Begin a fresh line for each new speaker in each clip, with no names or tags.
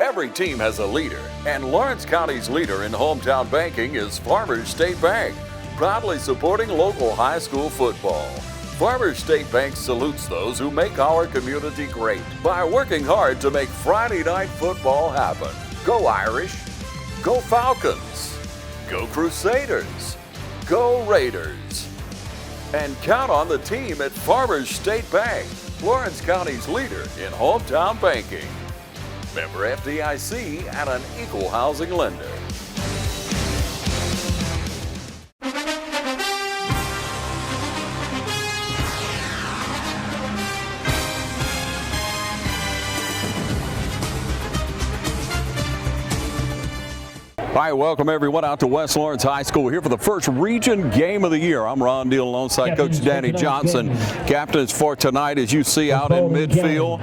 Every team has a leader, and Lawrence County's leader in hometown banking is Farmers State Bank, proudly supporting local high school football. Farmers State Bank salutes those who make our community great by working hard to make Friday night football happen. Go Irish, go Falcons, go Crusaders, go Raiders. And count on the team at Farmers State Bank, Lawrence County's leader in hometown banking. Member FDIC and an equal housing lender. All right, welcome everyone out to West Lawrence High School here for the first region game of the year. I'm Ron Deal alongside Coach Danny Johnson. Captains for tonight, as you see out in midfield.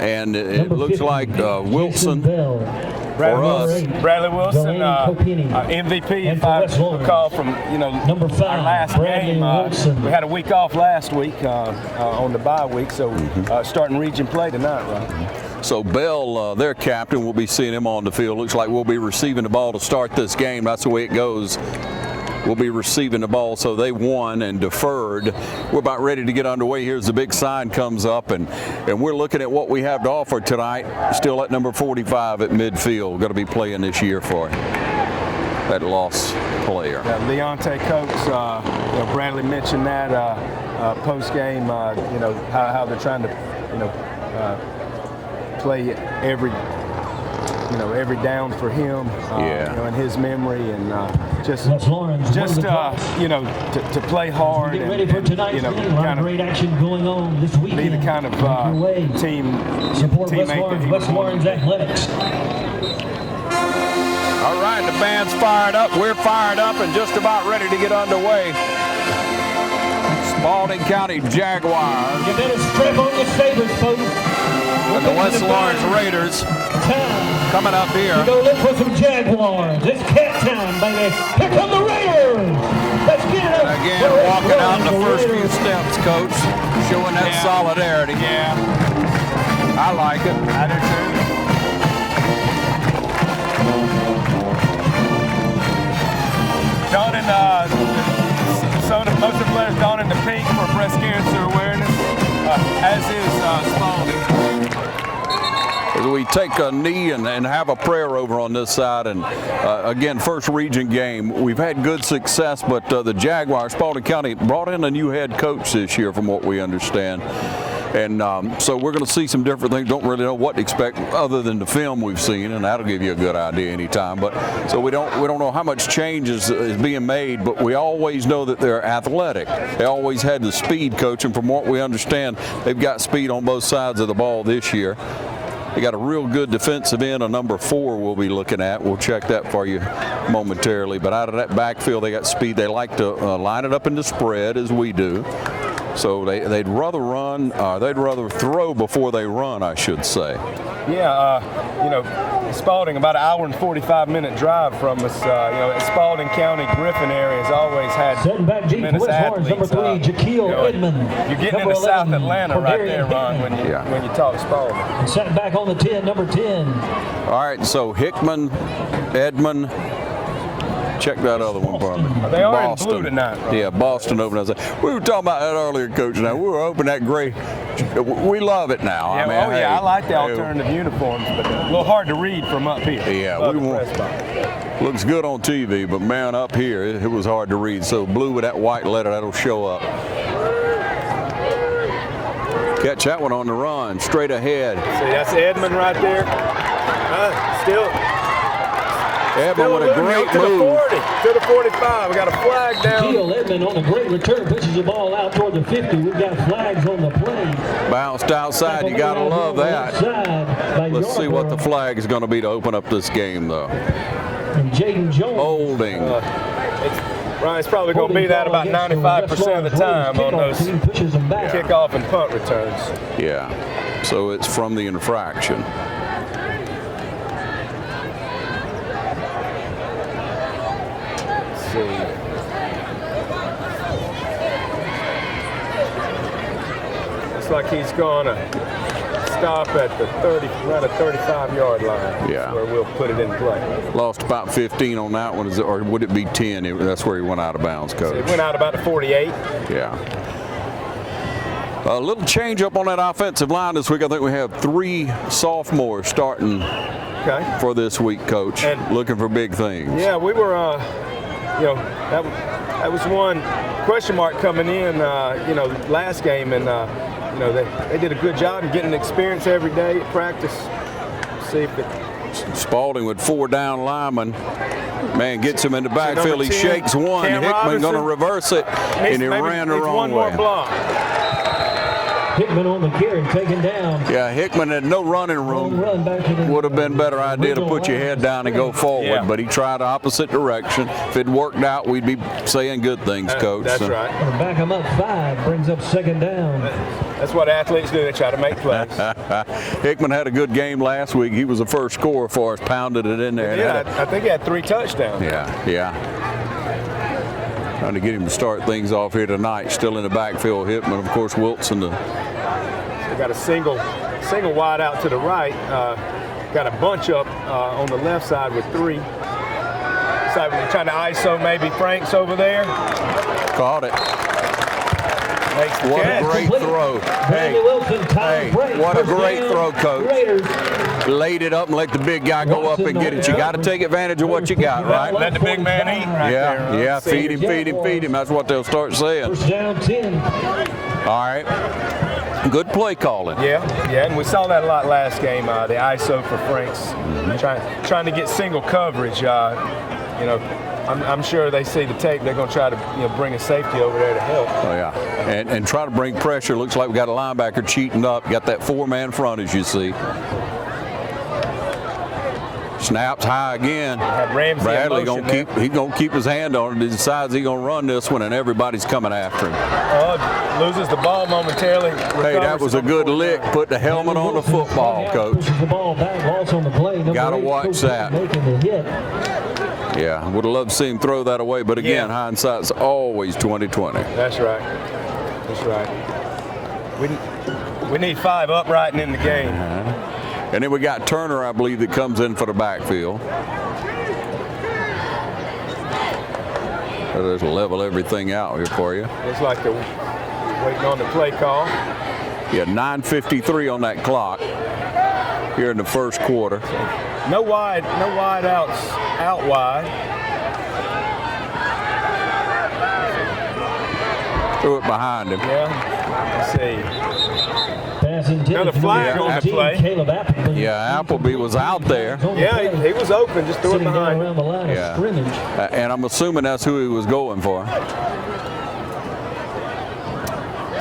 And it looks like Wilson for us.
Bradley Wilson, MVP, if I recall from our last game. We had a week off last week on the bye week, so starting region play tonight, right?
So Bell, their captain, will be seeing him on the field. Looks like we'll be receiving the ball to start this game. That's the way it goes. We'll be receiving the ball, so they won and deferred. We're about ready to get underway. Here's the big sign comes up, and we're looking at what we have to offer tonight. Still at number 45 at midfield. Going to be playing this year for that lost player.
Leonte Coates, Bradley mentioned that post game. How they're trying to play every down for him, in his memory, and to play hard and
ready for tonight's game. A lot of great action going on this weekend.
Be the kind of teammate
West Lawrence Athletics.
All right, the band's fired up. We're fired up and just about ready to get underway. Spalding County Jaguars.
You better strap on your sabers, folks.
And the West Lawrence Raiders coming up here.
You go look for some Jaguars. It's cat time, baby. Here come the Raiders. Let's get it up.
Again, walking out in the first few steps, Coach, showing that solidarity.
Yeah.
I like it.
I do too. Most of the players donning the pink for breast cancer awareness, as is Spalding.
As we take a knee and have a prayer over on this side, and again, first region game. We've had good success, but the Jaguars, Spalding County, brought in a new head coach this year from what we understand. And so we're going to see some different things. Don't really know what to expect other than the film we've seen, and that'll give you a good idea anytime. But so we don't know how much change is being made, but we always know that they're athletic. They always had the speed, coach, and from what we understand, they've got speed on both sides of the ball this year. They got a real good defensive end, a number 4 we'll be looking at. We'll check that for you momentarily. But out of that backfield, they got speed. They like to line it up in the spread as we do. So they'd rather run, they'd rather throw before they run, I should say.
Yeah, Spalding, about an hour and 45-minute drive from us. Spalding County, Griffin area has always had tremendous athletes.
Number 3, Jaquil Edmond.
You're getting into South Atlanta right there, Ron, when you talk Spalding.
And sat back on the 10, number 10.
All right, so Hickman, Edmond. Check that other one for me.
They are Boston. In blue tonight, right?
Yeah, Boston opened us. We were talking about that earlier, Coach. Now we were hoping that gray. We love it now.
Yeah, I like the alternative uniforms, but a little hard to read from up here.
Yeah, looks good on TV, but man, up here it was hard to read. So blue with that white letter, that'll show up. Catch that one on the run, straight ahead.
See, that's Edmond right there. Still.
Edmond with a great move.
To the 45. We got a flag down.
Jaquil Edmond on a great return, pushes the ball out toward the 50. We've got flags on the play.
Bounced outside. You got to love that. Let's see what the flag is going to be to open up this game, though.
And Jaden Jones.
Holding.
It's probably going to be that about 95% of the time on those kickoff and punt returns.
Yeah. So it's from the infraction.
Looks like he's going to stop at the around the 35-yard line.
Yeah.
Where we'll put it in play.
Lost about 15 on that one, or would it be 10? That's where he went out of bounds, Coach.
It went out about the 48.
Yeah. A little change up on that offensive line this week. I think we have 3 sophomores starting for this week, Coach. And looking for big things.
Yeah, we were, that was one question mark coming in, last game, and they did a good job in getting experience every day at practice. See if it.
Spalding with 4 down linemen. Man gets him in the backfield. He
10,
shakes one.
Cam
Hickman going to reverse it, and he ran the wrong way.
One more block.
Hickman on the carry, taken down.
Yeah, Hickman had no running room. Would have been a better idea to put your head down and go forward, but he tried the opposite direction. If it worked out, we'd be saying good things, Coach.
That's right.
Back him up 5, brings up 2nd down.
That's what athletes do. They try to make plays.
Hickman had a good game last week. He was the first scorer for us, pounded it in there.
Yeah, I think he had 3 touchdowns.
Yeah. Trying to get him to start things off here tonight. Still in the backfield, Hickman. Of course, Wilson.
They got a single wide out to the right. Got a bunch up on the left side with 3. So we're trying to ISO maybe Franks over there.
Caught it. What a great throw. Hey, what a great throw, Coach. Laid it up and let the big guy go up and get it. You got to take advantage of what you got, right?
Let the big man eat right there.
Yeah, feed him. That's what they'll start saying.
First down 10.
All right. Good play calling.
Yeah, and we saw that a lot last game. The ISO for Franks, trying to get single coverage. I'm sure they see the tape. They're going to try to bring a safety over there to help.
Oh yeah, and try to bring pressure. Looks like we got a linebacker cheating up. Got that 4-man front, as you see. Snaps high again. Bradley gonna keep his hand on it. He decides he's gonna run this one, and everybody's coming after him.
Loses the ball momentarily.
Hey, that was a good lick. Put the helmet on the football, Coach. Gotta watch that. Yeah, would have loved to see him throw that away, but again, hindsight's always 20/20.
That's right. We need 5 upright and in the game.
And then we got Turner, I believe, that comes in for the backfield. So there's level everything out here for you.
Looks like they're waiting on the play call.
Yeah, 9:53 on that clock here in the first quarter.
No wide outs, out wide.
Threw it behind him.
Yeah, let's see. Another flag on the play.
Yeah, Appleby was out there.
Yeah, he was open, just threw it behind him.
Yeah, and I'm assuming that's who he was going for.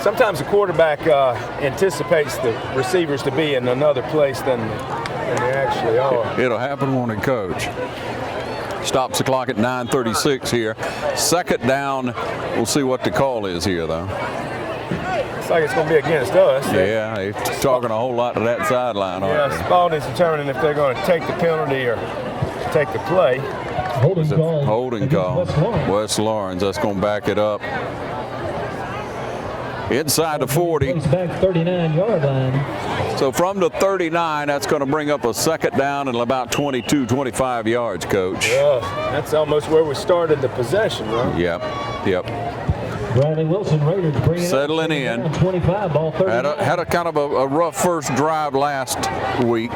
Sometimes the quarterback anticipates the receivers to be in another place than they actually are.
It'll happen when they coach. Stops the clock at 9:36 here. 2nd down. We'll see what the call is here, though.
Looks like it's going to be against us.
Yeah, they're talking a whole lot to that sideline.
Yeah, Spalding's determining if they're going to take the penalty or take the play.
Holding call.
West Lawrence. That's going to back it up. Inside the 40.
Back 39-yard line.
So from the 39, that's going to bring up a 2nd down and about 22, 25 yards, Coach.
Yeah, that's almost where we started the possession, right?
Yep.
Bradley Wilson, Raiders bringing
settling in.
25, ball 30.
Had a kind of a rough first drive last week.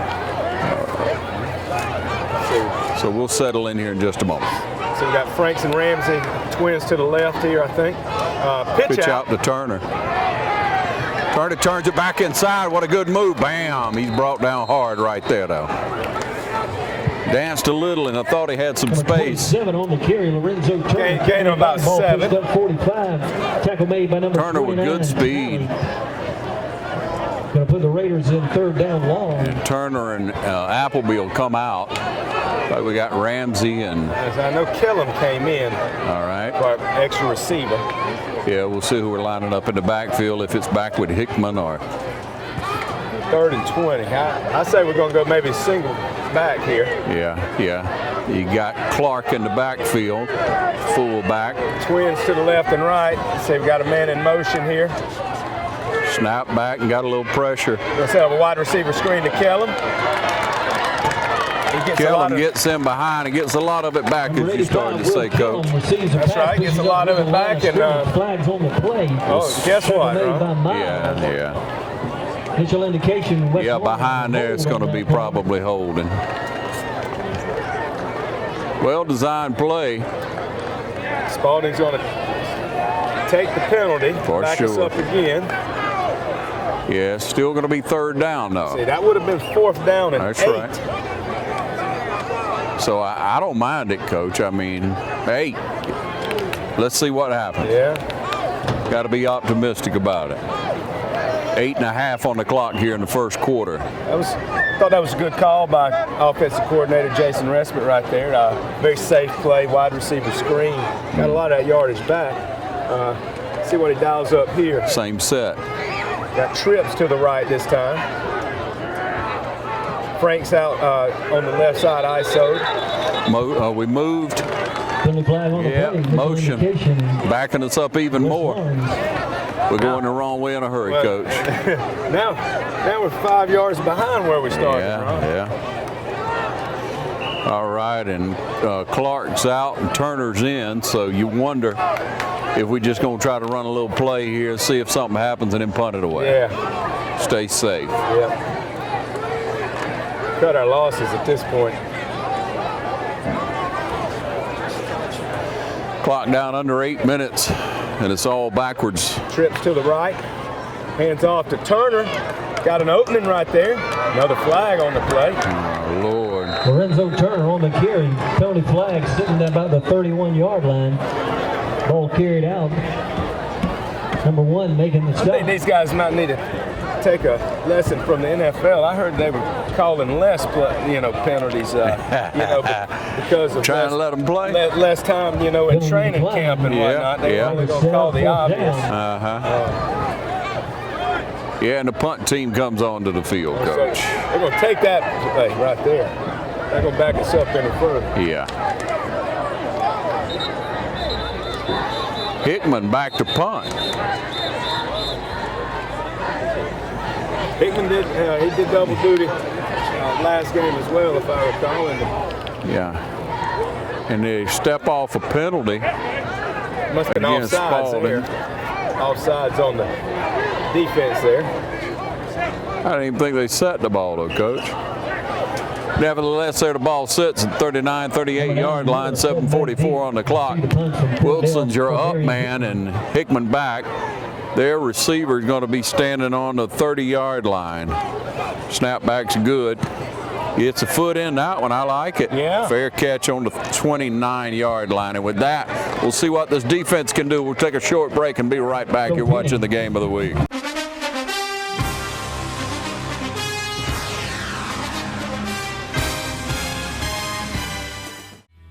So we'll settle in here in just a moment.
So we got Franks and Ramsey, twins to the left here, I think. Pitch out
to Turner. Turner turns it back inside. What a good move. Bam. He's brought down hard right there, though. Danced a little, and I thought he had some space.
7 on the carry, Lorenzo Turner.
Gain of about 7.
45. Tackle made by number
Turner with good speed.
Going to put the Raiders in 3rd down long.
And Turner and Appleby will come out. But we got Ramsey and.
As I know, Kellum came in.
All right.
For extra receiver.
Yeah, we'll see who we're lining up in the backfield, if it's back with Hickman or.
3rd and 20. I say we're going to go maybe single back here.
Yeah. You got Clark in the backfield, full back.
Twins to the left and right. See, we've got a man in motion here.
Snap back and got a little pressure.
Let's have a wide receiver screen to Kellum.
Kellum gets in behind and gets a lot of it back, as you started to say, Coach.
That's right, gets a lot of it back. And
flags on the play.
Oh, guess what?
Yeah.
Initial indication.
Yeah, behind there it's going to be probably holding. Well-designed play.
Spalding's going to take the penalty. Back us up again.
Yeah, still going to be 3rd down, though.
See, that would have been 4th down and 8.
That's right. So I don't mind it, Coach. I mean, hey, let's see what happens.
Yeah.
Got to be optimistic about it. 8.5 on the clock here in the first quarter.
I thought that was a good call by offensive coordinator Jason Respite right there. Very safe play, wide receiver screen. Got a lot of that yardage back. See what he dials up here.
Same set.
Got trips to the right this time. Frank's out on the left side, ISO.
We moved.
Yeah,
motion. Backing us up even more. We're going the wrong way in a hurry, Coach.
now we're 5 yards behind where we started.
Yeah. All right, and Clark's out and Turner's in, so you wonder if we're just going to try to run a little play here, see if something happens, and then punt it away.
Yeah.
Stay safe.
Yeah. Cut our losses at this point.
Clock down under 8 minutes, and it's all backwards.
Trips to the right. Hands off to Turner. Got an opening right there. Another flag on the play.
Oh, Lord.
Lorenzo Turner on the carry. Penalty flag sitting at about the 31-yard line. Ball carried out. Number 1 making the stop.
I think these guys might need to take a lesson from the NFL. I heard they were calling less, penalties, because of
trying to let them play.
Less time, in training camp and whatnot. They were only going to call the obvious.
Yeah, and the punt team comes onto the field, Coach.
So they're going to take that play right there. They're going to back us up any further.
Yeah. Hickman back to punt.
Hickman did double duty last game as well, if I recall.
Yeah. And they step off a penalty.
Must have been offsides there. Offsides on the defense there.
I didn't even think they set the ball, though, Coach. Nevertheless, there the ball sits at 39, 38-yard line, 7:44 on the clock. Wilson's your up man, and Hickman back. Their receiver is going to be standing on the 30-yard line. Snapback's good. It's a foot in that one. I like it.
Yeah.
Fair catch on the 29-yard line. And with that, we'll see what this defense can do. We'll take a short break and be right back. You're watching the Game of the Week.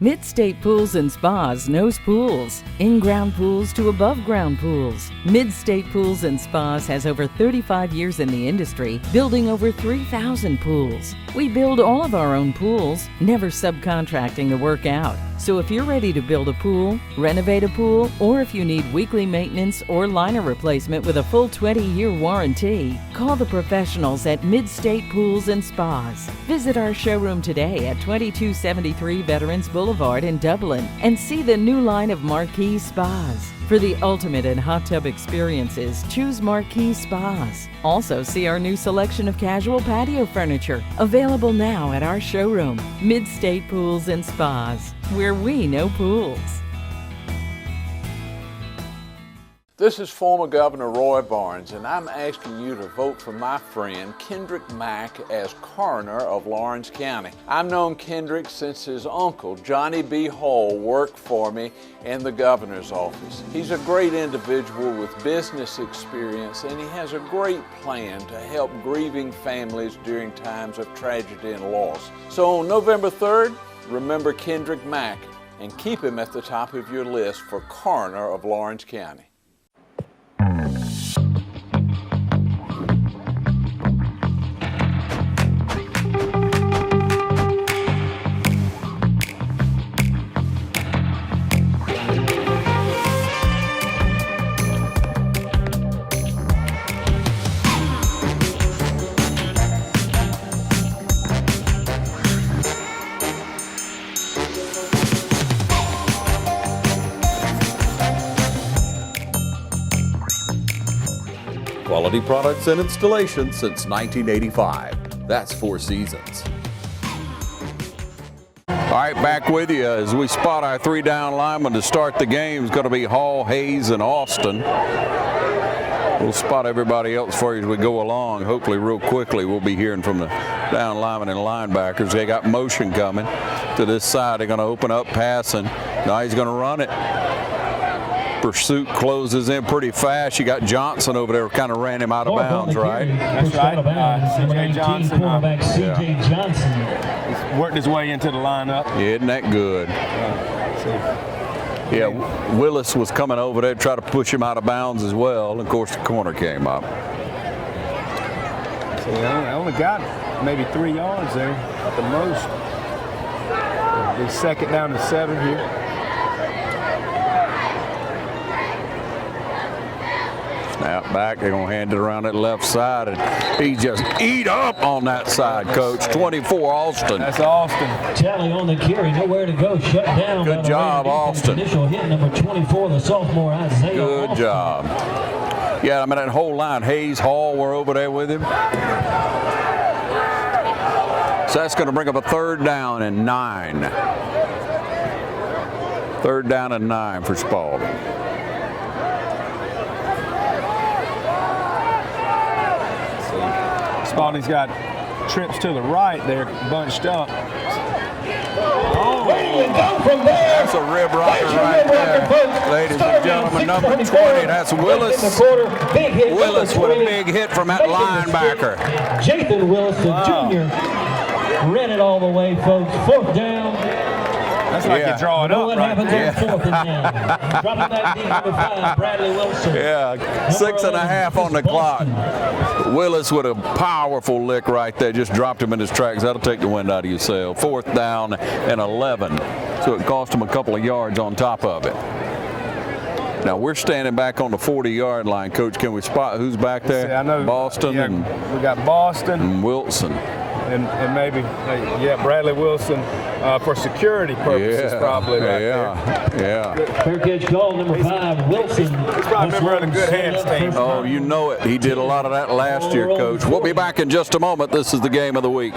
Mid-State Pools and Spas knows pools. In-ground pools to above-ground pools. Mid-State Pools and Spas has over 35 years in the industry, building over 3,000 pools. We build all of our own pools, never subcontracting the work out. So if you're ready to build a pool, renovate a pool, or if you need weekly maintenance or liner replacement with a full 20-year warranty, call the professionals at Mid-State Pools and Spas. Visit our showroom today at 2273 Veterans Boulevard in Dublin and see the new line of Marquee Spas. For the ultimate in hot tub experiences, choose Marquee Spas. Also see our new selection of casual patio furniture, available now at our showroom, Mid-State Pools and Spas, where we know pools.
This is former Governor Roy Barnes, and I'm asking you to vote for my friend Kendrick Mack as coroner of Lawrence County. I've known Kendrick since his uncle, Johnny B. Hall, worked for me in the governor's office. He's a great individual with business experience, and he has a great plan to help grieving families during times of tragedy and loss. So on November 3rd, remember Kendrick Mack and keep him at the top of your list for coroner of Lawrence County.
Quality products and installation since 1985. That's 4 Seasons. All right, back with you as we spot our 3 down linemen to start the game. It's going to be Hall, Hayes, and Austin. We'll spot everybody else for you as we go along. Hopefully real quickly we'll be hearing from the down linemen and linebackers. They got motion coming to this side. They're going to open up passing. Now he's going to run it. Pursuit closes in pretty fast. You got Johnson over there, kind of ran him out of bounds, right?
That's right. C.J. Johnson.
C.J. Johnson.
He's worked his way into the lineup.
Yeah, isn't that good? Yeah, Willis was coming over there to try to push him out of bounds as well. Of course, the corner came up.
So they only got maybe 3 yards there at the most. It'll be 2nd down to 7 here.
Snap back, they're going to hand it around that left side, and he just eat up on that side, Coach. 24, Austin.
That's Austin.
Tally on the carry, nowhere to go, shut down.
Good job, Austin.
Initial hit, number 24, the sophomore Isaiah
Good
Austin.
job. Yeah, I mean, that whole line, Hayes, Hall were over there with him. So that's going to bring up a 3rd down and 9. 3rd down and 9 for Spalding.
Spalding's got trips to the right there, bunched up.
That's a rib rocker right there. Ladies and gentlemen, number 20, that's Willis. Willis with a big hit from that linebacker.
Jathan Willis, the junior, ran it all the way, folks. 4th down.
That's like you draw it up
What
right
happens
there.
on 4th and 9? Dropping back deep, number 5, Bradley Wilson.
Yeah, 6.5 on the clock. Willis with a powerful lick right there, just dropped him in his tracks. That'll take the wind out of your sail. 4th down and 11. So it cost him a couple of yards on top of it. Now we're standing back on the 40-yard line, Coach. Can we spot who's back there?
I know
Boston and
we got Boston
and Wilson.
And maybe Bradley Wilson for security purposes probably right there.
Yeah.
Fair catch call, number 5, Wilson.
He's probably been running good hands team.
Oh, you know it. He did a lot of that last year, Coach. We'll be back in just a moment. This is the game of the week.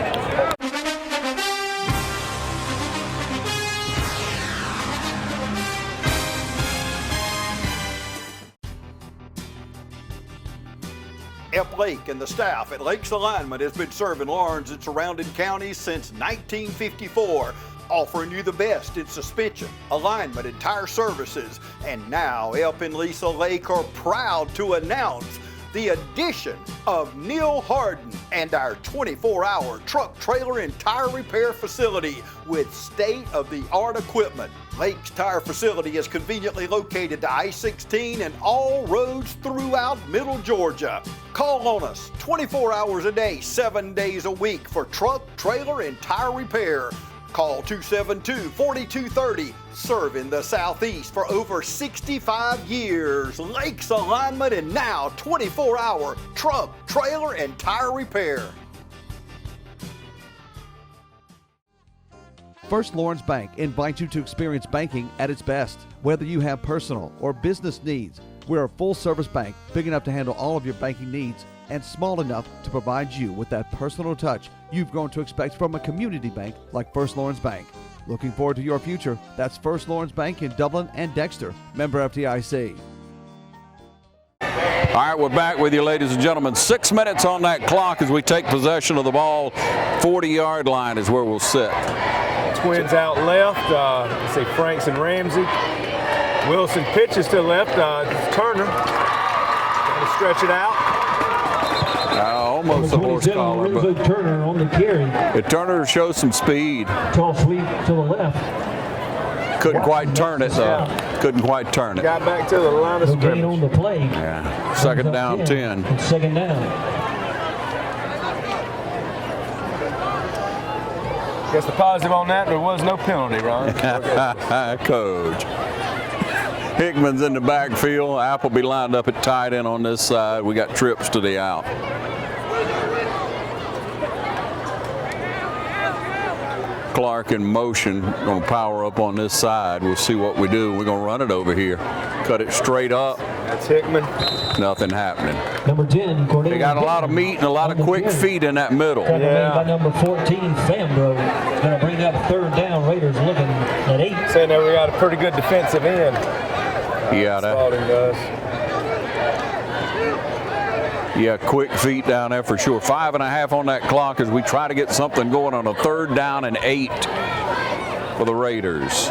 F. Lake and the staff at Lake's Alignment has been serving Lawrence and surrounding counties since 1954, offering you the best in suspension, alignment, and tire services. And now Elp and Lisa Lake are proud to announce the addition of Neil Harden and our 24-hour truck, trailer, and tire repair facility with state-of-the-art equipment. Lake's Tire Facility is conveniently located to I-16 and all roads throughout Middle Georgia. Call on us 24 hours a day, 7 days a week for truck, trailer, and tire repair. Call 272-4230, serving the Southeast for over 65 years. Lake's Alignment and now 24-hour truck, trailer, and tire repair.
First Lawrence Bank invites you to experience banking at its best. Whether you have personal or business needs, we're a full-service bank big enough to handle all of your banking needs and small enough to provide you with that personal touch you've grown to expect from a community bank like First Lawrence Bank. Looking forward to your future. That's First Lawrence Bank in Dublin and Dexter. Member FDIC.
All right, we're back with you, ladies and gentlemen. 6 minutes on that clock as we take possession of the ball. 40-yard line is where we'll sit.
Twins out left. Let's see, Franks and Ramsey. Wilson pitches to the left. Turner. Going to stretch it out.
Almost a horse collar.
But Turner on the carry.
Turner shows some speed.
Tall sweep to the left.
Couldn't quite turn it, though. Couldn't quite turn it.
Got back to the line of
No gain
scrimmage.
on the play.
Yeah. Second down, 10.
It's 2nd down.
Guess the positive on that, there was no penalty, Ron.
Coach. Hickman's in the backfield. Appleby lined up at tight end on this side. We got trips to the out. Clark in motion, going to power up on this side. We'll see what we do. We're going to run it over here. Cut it straight up.
That's Hickman.
Nothing happening.
Number 10, Cornelius.
They got a lot of meat and a lot of quick feet in that middle.
Tackle made by number 14, Fambro. Going to bring up 3rd down. Raiders looking at 8.
Saying that we got a pretty good defensive end.
Yeah,
Spalding does.
Yeah, quick feet down there for sure. 5.5 on that clock as we try to get something going on a 3rd down and 8 for the Raiders.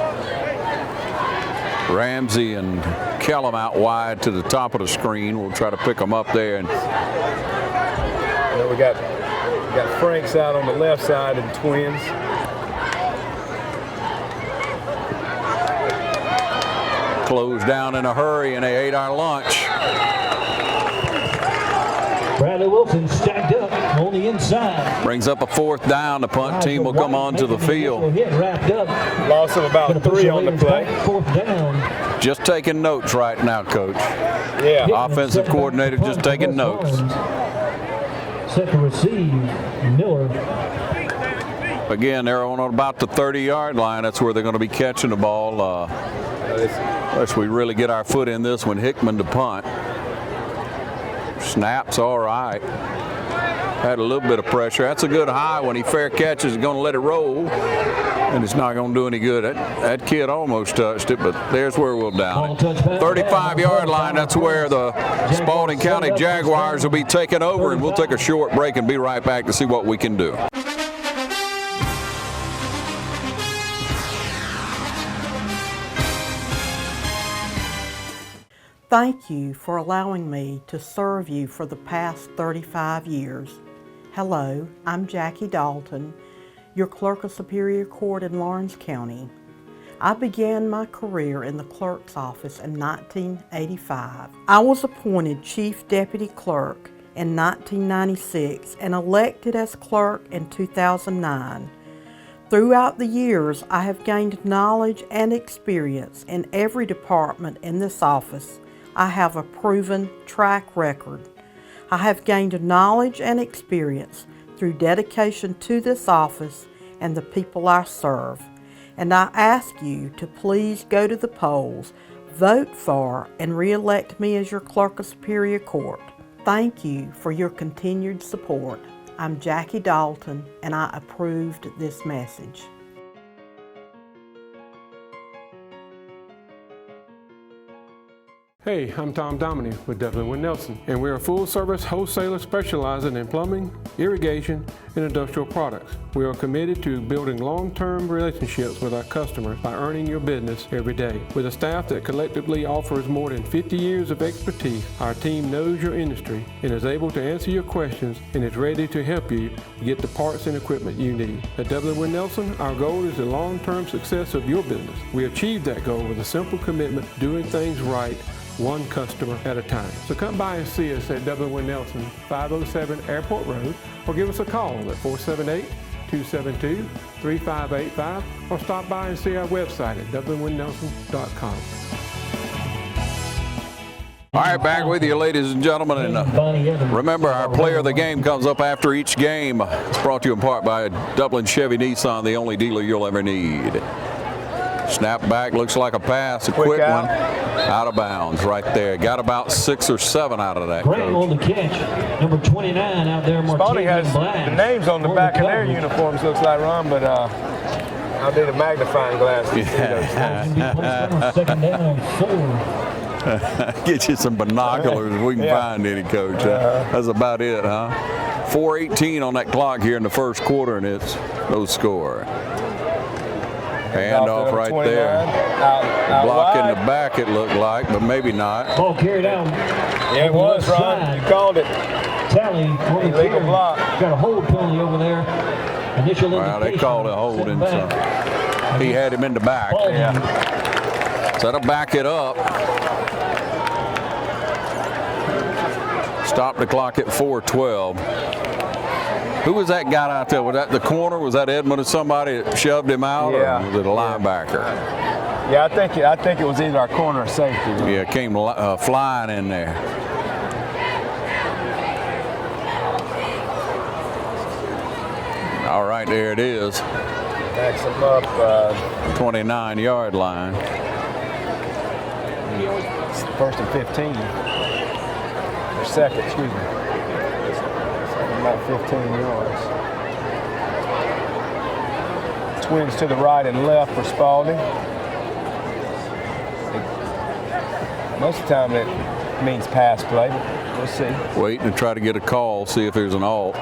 Ramsey and Kellum out wide to the top of the screen. We'll try to pick them up there. And
we got Franks out on the left side and Twins.
closed down in a hurry and they ate our lunch.
Bradley Wilson stacked up on the inside.
Brings up a 4th down. The punt team will come onto the field.
Wrapped up.
Loss of about 3 on the play.
4th down.
Just taking notes right now, Coach.
Yeah.
Offensive coordinator just taking notes.
Set to receive, Miller.
Again, they're on about the 30-yard line. That's where they're going to be catching the ball. Unless we really get our foot in this one. Hickman to punt. Snaps all right. Had a little bit of pressure. That's a good high. When he fair catches, he's going to let it roll. And it's not going to do any good. That kid almost touched it, but there's where we'll down it. 35-yard line, that's where the Spalding County Jaguars will be taking over, and we'll take a short break and be right back to see what we can do.
Thank you for allowing me to serve you for the past 35 years. Hello, I'm Jackie Dalton, your Clerk of Superior Court in Lawrence County. I began my career in the clerk's office in 1985. I was appointed Chief Deputy Clerk in 1996 and elected as clerk in 2009. Throughout the years, I have gained knowledge and experience in every department in this office. I have a proven track record. I have gained knowledge and experience through dedication to this office and the people I serve. And I ask you to please go to the polls, vote for, and re-elect me as your Clerk of Superior Court. Thank you for your continued support. I'm Jackie Dalton, and I approved this message.
Hey, I'm Tom Dominy with Dublin Wind Nelson, and we're a full-service wholesaler specializing in plumbing, irrigation, and industrial products. We are committed to building long-term relationships with our customers by earning your business every day. With a staff that collectively offers more than 50 years of expertise, our team knows your industry and is able to answer your questions and is ready to help you get the parts and equipment you need. At Dublin Wind Nelson, our goal is the long-term success of your business. We achieve that goal with a simple commitment to doing things right, one customer at a time. So come by and see us at Dublin Wind Nelson, 507 Airport Road, or give us a call at 478-272-3585, or stop by and see our website at dublinwindnelson.com.
All right, back with you, ladies and gentlemen. And remember, our player of the game comes up after each game. It's brought to you in part by Dublin Chevy Nissan, the only dealer you'll ever need. Snap back, looks like a pass, a quick one, out of bounds right there. Got about 6 or 7 out of that.
Grant on the catch, number 29 out there.
Spalding has the names on the back of their uniforms, looks like, Ron, but I'll need a magnifying glass to see those.
Second down, 4.
Get you some binoculars if we can find any, Coach. That's about it, huh? 4:18 on that clock here in the first quarter, and it's no score. Handoff right there.
Out
Block
wide.
in the back, it looked like, but maybe not.
Ball carried out.
Yeah, it was, Ron. You called it.
Tally,
Illegal block.
Got a hold penalty over there. Initial
Well, they called it holding, so he had him in the back.
Yeah.
So that'll back it up. Stop the clock at 4:12. Who was that guy out there? Was that the corner? Was that Edmund or somebody that shoved him out?
Yeah.
Or was it a linebacker?
Yeah, I think it was either our corner or safety. Right?
Yeah, came flying in there. All right, there it is.
Backs him up.
29-yard line.
It's 1st and 15. Or second, excuse me. About 15 yards. Twins to the right and left for Spalding. Most of the time it means pass play, but we'll see.
Waiting to try to get a call, see if there's an alt.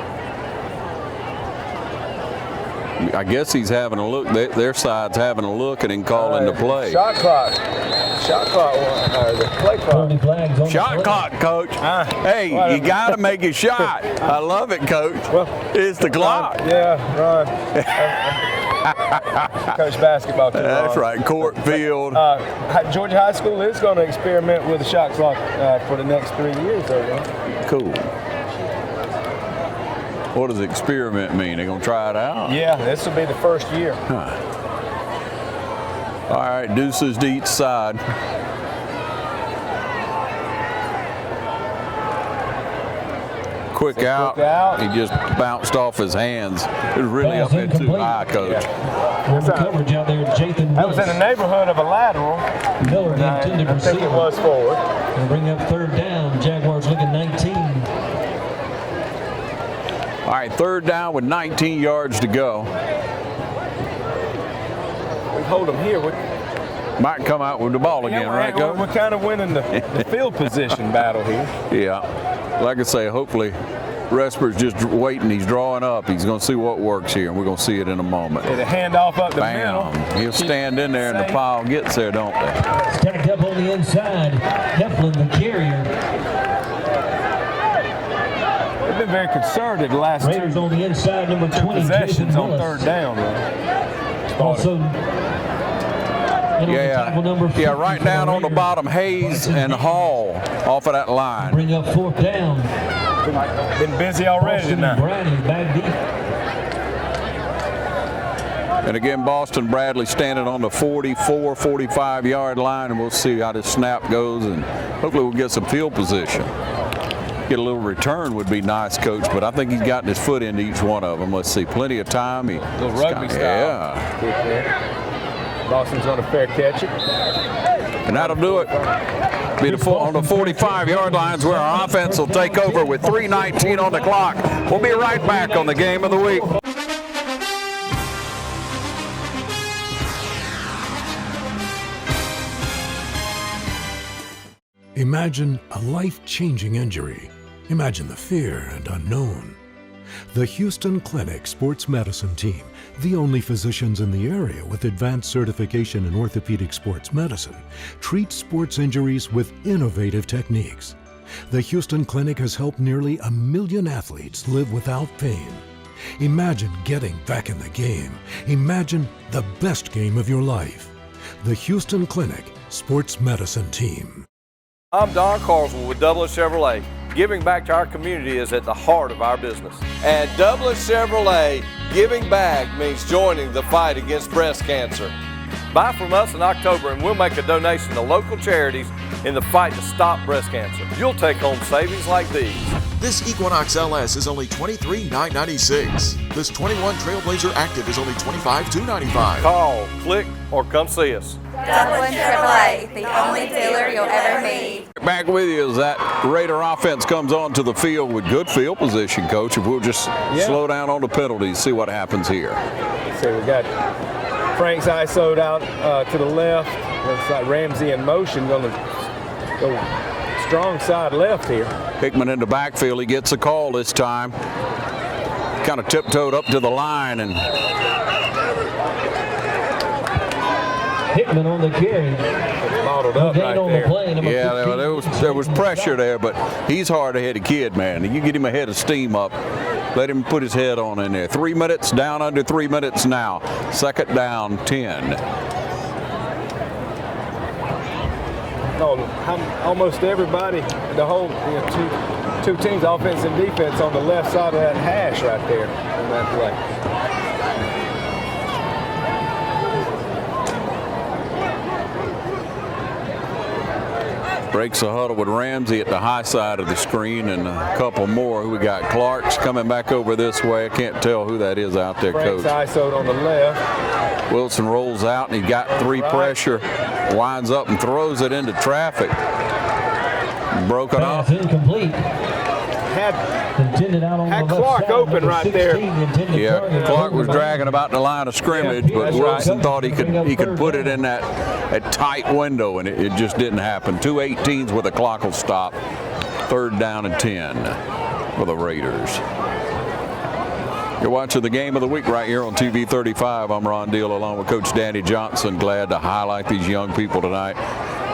I guess he's having a look. Their side's having a look and then calling the play.
Shot clock. Shot clock. The play clock.
Shot clock, Coach. Hey, you got to make a shot. I love it, Coach.
Well,
it's the clock.
Yeah, right. Coach basketball.
That's right, court, field.
Georgia High School is going to experiment with the shot clock for the next 3 years.
Cool. What does experiment mean? They're going to try it out?
Yeah, this will be the first year.
Huh. All right, deuces to each side. Quick out. He just bounced off his hands. It was really up there too high, Coach.
Coverage out there, Jathan.
That was in the neighborhood of a lateral.
Miller, the intended receiver.
I think it was forward.
And bring up 3rd down. Jaguars looking 19.
All right, 3rd down with 19 yards to go.
We hold them here.
Might come out with the ball again, right, Coach?
We're kind of winning the field position battle here.
Yeah. Like I say, hopefully Resper's just waiting. He's drawing up. He's going to see what works here, and we're going to see it in a moment.
Get a handoff up the middle.
He'll stand in there, and the pile gets there, don't they?
Stacked up on the inside. Heflin, the carrier.
They've been very conservative the last
Raiders on the inside, number 20.
Possessions on 3rd down.
Also,
yeah, right down on the bottom, Hayes and Hall off of that line.
Bring up 4th down.
Been busy already tonight.
Back deep.
And again, Boston Bradley standing on the 44, 45-yard line, and we'll see how this snap goes, and hopefully we'll get some field position. Get a little return would be nice, Coach, but I think he's gotten his foot into each one of them. Let's see, plenty of time.
Little rugby style.
Yeah.
Boston's going to fair catch it.
And that'll do it. Be on the 45-yard lines where our offense will take over with 3:19 on the clock. We'll be right back on the Game of the Week.
Imagine a life-changing injury. Imagine the fear and unknown. The Houston Clinic Sports Medicine Team, the only physicians in the area with advanced certification in orthopedic sports medicine, treats sports injuries with innovative techniques. The Houston Clinic has helped nearly 1 million athletes live without pain. Imagine getting back in the game. Imagine the best game of your life. The Houston Clinic Sports Medicine Team.
I'm Don Carswell with Douglas Chevrolet. Giving back to our community is at the heart of our business.
At Douglas Chevrolet, giving back means joining the fight against breast cancer.
Buy from us in October and we'll make a donation to local charities in the fight to stop breast cancer. You'll take home savings like these.
This Equinox LS is only $23,996. This 21 Trailblazer Active is only $25,295.
Call, click, or come see us.
Douglas Chevrolet, the only dealer you'll ever need.
Back with you as that Raider offense comes onto the field with good field position, Coach. If we'll just slow down on the penalties, see what happens here.
So we got Frank's ISO'd out to the left. Looks like Ramsey in motion, going to go strong side left here.
Hickman in the backfield. He gets a call this time. Kind of tiptoed up to the line and
Hickman on the carry.
Bottled up right there.
Yeah, there was pressure there, but he's hard-headed kid, man. You get him a head of steam up. Let him put his head on in there. 3 minutes, down under 3 minutes now. 2nd down, 10.
Almost everybody, the whole two teams, offense and defense, on the left side of that hash right there on that play.
Breaks a huddle with Ramsey at the high side of the screen, and a couple more. We got Clark's coming back over this way. I can't tell who that is out there, Coach.
Frank's ISO'd on the left.
Wilson rolls out, and he got 3 pressure, winds up and throws it into traffic. Broken off.
Incomplete.
Had
Clark
open right there.
Yeah, Clark was dragging about the line of scrimmage, but Wilson thought he could put it in that tight window, and it just didn't happen. 2:18s where the clock will stop. 3rd down and 10 for the Raiders. You're watching the game of the week right here on TV 35. I'm Ron Deal along with Coach Danny Johnson. Glad to highlight these young people tonight.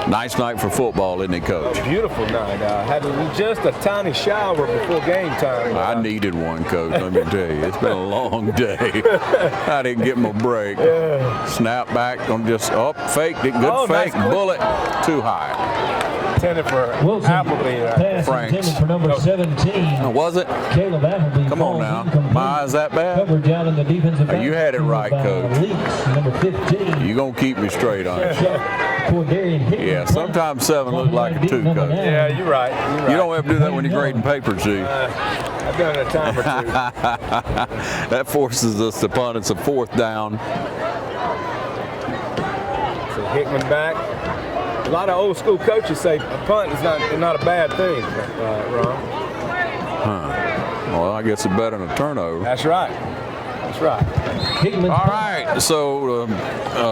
Nice night for football, isn't it, Coach?
Beautiful night. Had just a tiny shower before game time.
I needed one, Coach, let me tell you. It's been a long day. I didn't get my break. Snap back on faked it. Good fake.
Nice
Bullet. Too high.
Intended for Appleby.
Intended for number 17.
Was it?
Caleb Appleby.
Come on now. My eyes that bad?
Coverage out in the defensive
You had it right, Coach.
Leaks, number 15.
You going to keep me straight on it.
Yeah,
sometimes 7 look like a 2, Coach.
Yeah, you're right.
You don't have to do that when you're grading papers, do you?
I've done it a time or 2.
That forces us to punt. It's a 4th down.
So Hickman back. A lot of old school coaches say a punt is not a bad thing, Ron.
Well, I guess it's better than a turnover.
That's right. That's right.
All right, so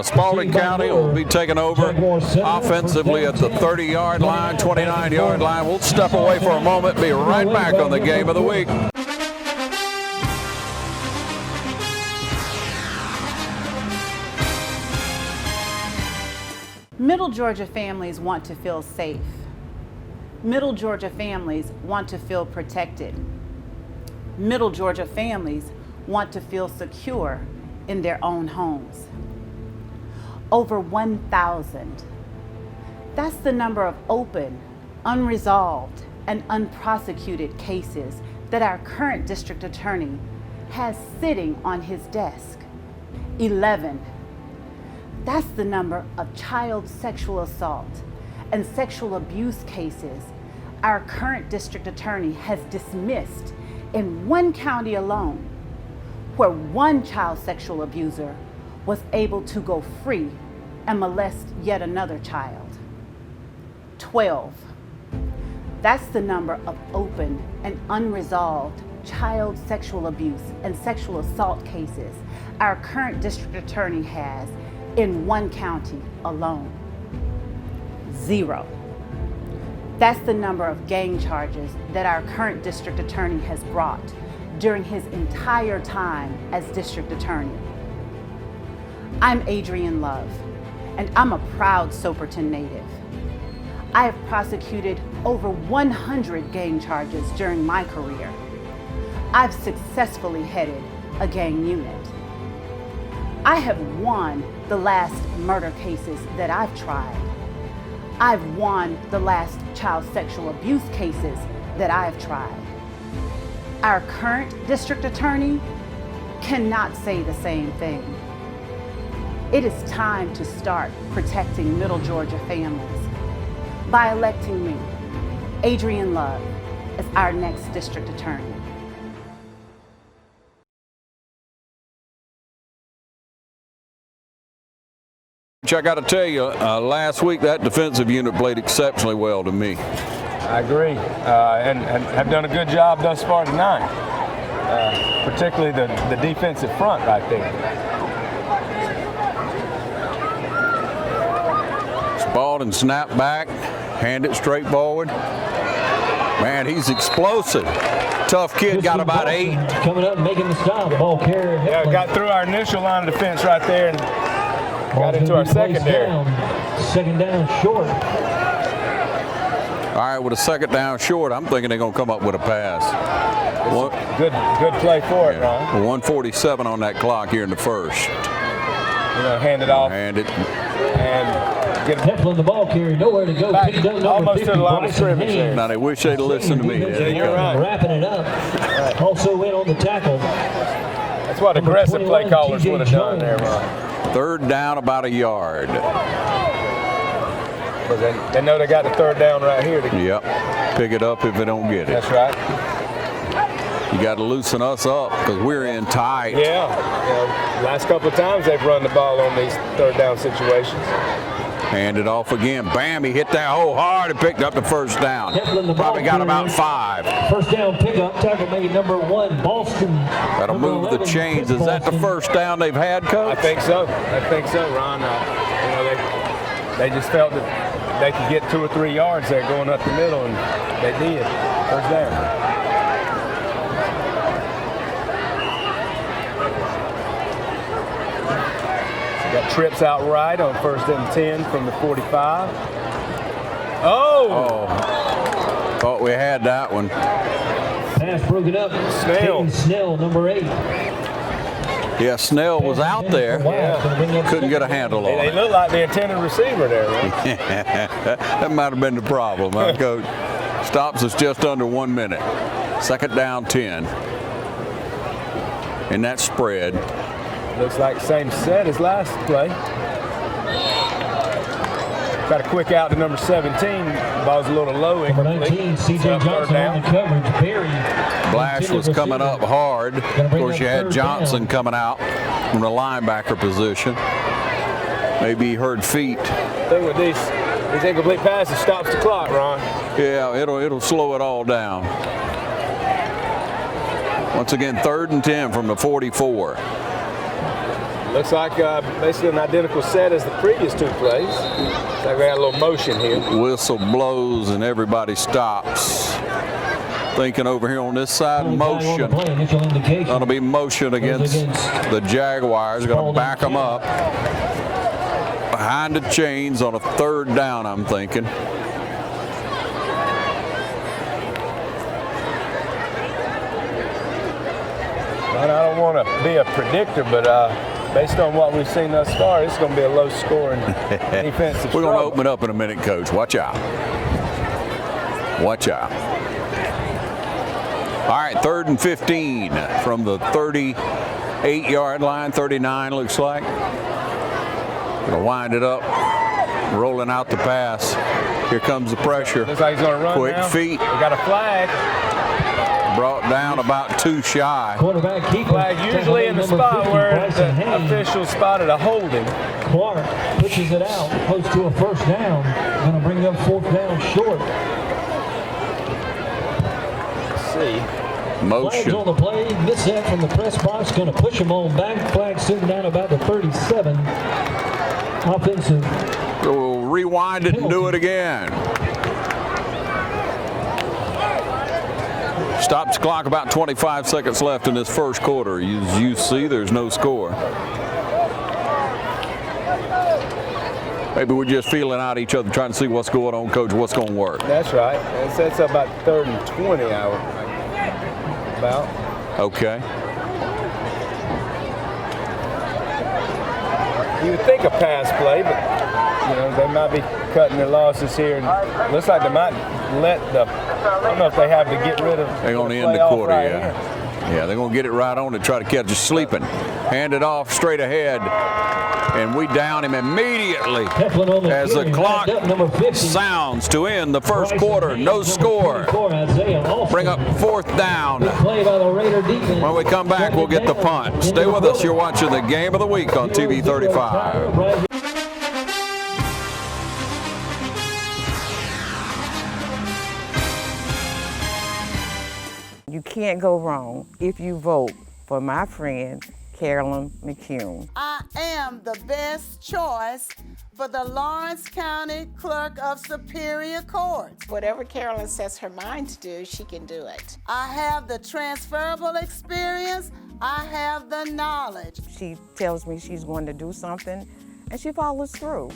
Spalding County will be taking over offensively at the 30-yard line, 29-yard line. We'll step away for a moment, be right back on the game of the week.
Middle Georgia families want to feel safe. Middle Georgia families want to feel protected. Middle Georgia families want to feel secure in their own homes. Over 1,000. That's the number of open, unresolved, and unprosecuted cases that our current district attorney has sitting on his desk. 11. That's the number of child sexual assault and sexual abuse cases our current district attorney has dismissed in one county alone, where one child sexual abuser was able to go free and molest yet another child. 12. That's the number of open and unresolved child sexual abuse and sexual assault cases our current district attorney has in one county alone. 0. That's the number of gang charges that our current district attorney has brought during his entire time as district attorney. I'm Adrienne Love, and I'm a proud Soperton native. I have prosecuted over 100 gang charges during my career. I've successfully headed a gang unit. I have won the last murder cases that I've tried. I've won the last child sexual abuse cases that I've tried. Our current district attorney cannot say the same thing. It is time to start protecting Middle Georgia families by electing me, Adrienne Love, as our next district attorney.
I got to tell you, last week that defensive unit played exceptionally well to me.
I agree, and have done a good job thus far tonight, particularly the defensive front right there.
Spalding snap back, hand it straight forward. Man, he's explosive. Tough kid, got about 8.
Coming up and making the stop, ball carrier.
Yeah, got through our initial line of defense right there and got into our secondary.
Second down short.
All right, with a second down short, I'm thinking they're going to come up with a pass.
Good play for it, Ron.
1:47 on that clock here in the first.
You're going to hand it off.
Hand it.
And get
Heflin, the ball carrier, nowhere to go.
Back, almost to the line of scrimmage there.
Now, they wish they'd listened to me.
Yeah, you're right.
Wrapping it up. Also in on the tackle.
That's what aggressive play callers would have done there, Ron.
Third down, about a yard.
Because they know they got the third down right here.
Yep. Pick it up if they don't get it.
That's right.
You got to loosen us up because we're in tight.
Yeah. Last couple of times they've run the ball on these third down situations.
Hand it off again. Bam, he hit that hole hard and picked up the first down. Probably got about 5.
First down pickup, tackle made number 1, Boston.
That'll move the chains. Is that the first down they've had, Coach?
I think so, Ron. They just felt that they could get 2 or 3 yards there going up the middle, and they did. First down. Got trips out right on 1st and 10 from the 45. Oh!
Thought we had that one.
Pass broken up. Snell, number 8.
Yeah, Snell was out there.
Yeah.
Couldn't get a handle on
They
it.
look like the intended receiver there, right?
That might have been the problem, huh, Coach? Stops us just under 1 minute. 2nd down, 10. And that spread.
Looks like same set as last play. Got a quick out to number 17. Ball's a little low.
Number 19, C.J. Johnson on the coverage. Barry.
Blash was coming up hard. Of course, you had Johnson coming out from the linebacker position. Maybe he heard feet.
The thing with these incomplete passes stops the clock, Ron.
Yeah, it'll slow it all down. Once again, 3rd and 10 from the 44.
Looks like basically an identical set as the previous 2 plays. Looks like we got a little motion here.
Whistle blows and everybody stops. Thinking over here on this side, motion. Going to be motion against the Jaguars. Going to back them up. Behind the chains on a 3rd down, I'm thinking.
I don't want to be a predictor, but based on what we've seen thus far, it's going to be a low-scoring defensive
We're going to
struggle.
open up in a minute, Coach. Watch out. Watch out. All right, 3rd and 15 from the 38-yard line, 39 looks like. Going to wind it up, rolling out the pass. Here comes the pressure.
Looks like he's going to run
Quick
now.
feet.
We got a flag.
Brought down about 2 shy.
Quarterback keeper.
Flag usually in the spot where the official spotted a holding.
Clark pushes it out, close to a 1st down. Going to bring up 4th down short.
Let's see.
Motion.
Flags on the play. Miss that from the press box. Going to push them on back. Flag sitting down about the 37. Offensive.
We'll rewind it and do it again. Stops the clock, about 25 seconds left in this 1st quarter. As you see, there's no score. Maybe we're just feeling out each other, trying to see what's going on, Coach, what's going to work.
That's right. That's about 3rd and 20, about.
Okay.
You would think a pass play, but they might be cutting their losses here. And looks like they might let I don't know if they have to get rid of.
They're going to end the quarter, Yeah, they're going to get it right on to try to catch us sleeping. Hand it off straight ahead, and we down him immediately as the clock sounds to end the 1st quarter. No score. Bring up 4th down. When we come back, we'll get the punt. Stay with us. You're watching the Game of the Week on TV 35.
You can't go wrong if you vote for my friend, Carolyn McCune.
I am the best choice for the Lawrence County Clerk of Superior Court.
Whatever Carolyn sets her mind to do, she can do it.
I have the transferable experience. I have the knowledge.
She tells me she's going to do something, and she follows through.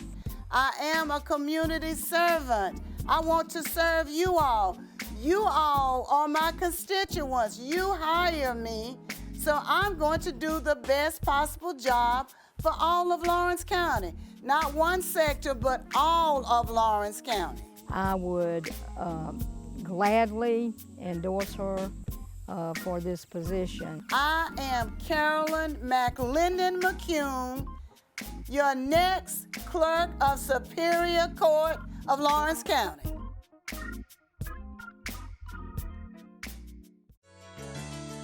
I am a community servant. I want to serve you all. You all are my constituents. You hire me, so I'm going to do the best possible job for all of Lawrence County. Not one sector, but all of Lawrence County.
I would gladly endorse her for this position.
I am Carolyn McLendon McCune, your next Clerk of Superior Court of Lawrence County.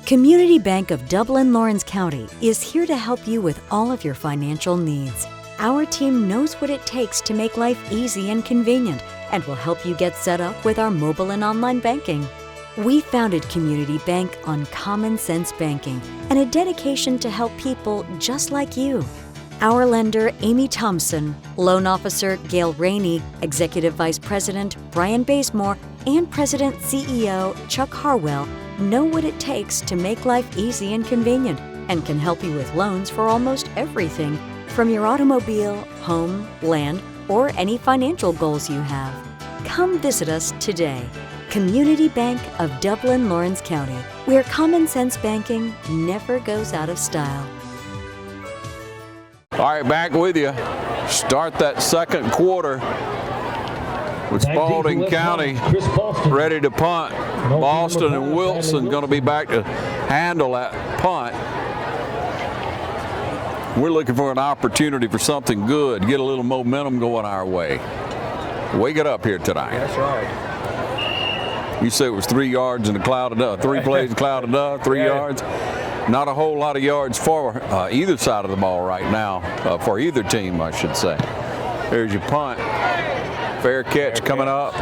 Community Bank of Dublin, Lawrence County is here to help you with all of your financial needs. Our team knows what it takes to make life easy and convenient and will help you get set up with our mobile and online banking. We founded Community Bank on common sense banking and a dedication to help people just like you. Our lender, Amy Thompson, loan officer, Gail Rainey, Executive Vice President, Brian Bazemore, and President CEO, Chuck Harwell, know what it takes to make life easy and convenient and can help you with loans for almost everything, from your automobile, home, land, or any financial goals you have. Come visit us today. Community Bank of Dublin, Lawrence County, where common sense banking never goes out of style.
All right, back with you. Start that second quarter with Spalding County ready to punt. Boston and Wilson going to be back to handle that punt. We're looking for an opportunity for something good, get a little momentum going our way. Wake it up here tonight.
That's right.
You said it was 3 yards in a cloud of dust, 3 plays in a cloud of dust, 3 yards. Not a whole lot of yards for either side of the ball right now, for either team, I should say. There's your punt. Fair catch coming up.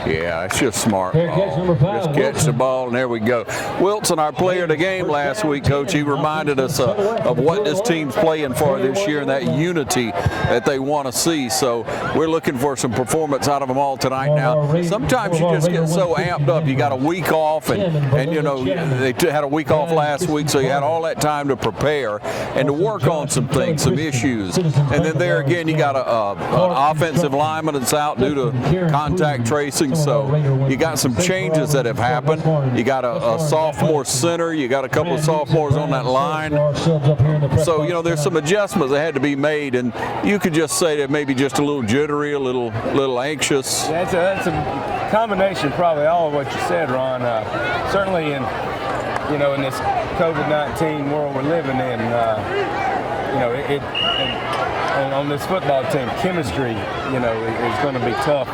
Yeah, it's just smart.
Fair catch number 5.
Just catch the ball, and there we go. Wilson, our player of the game last week, Coach, he reminded us of what this team's playing for this year and that unity that they want to see. So we're looking for some performance out of them all tonight. Now, sometimes you just get so amped up. You got a week off, and you know, they had a week off last week, so you had all that time to prepare and to work on some things, some issues. And then there again, you got an offensive lineman that's out due to contact tracing. So you got some changes that have happened. You got a sophomore center. You got a couple of sophomores on that line. So, you know, there's some adjustments that had to be made, and you could just say that maybe just a little jittery, a little anxious.
Yeah, that's a combination, probably all of what you said, Ron. Certainly in this COVID-19 world we're living in, on this football team, chemistry, is going to be tough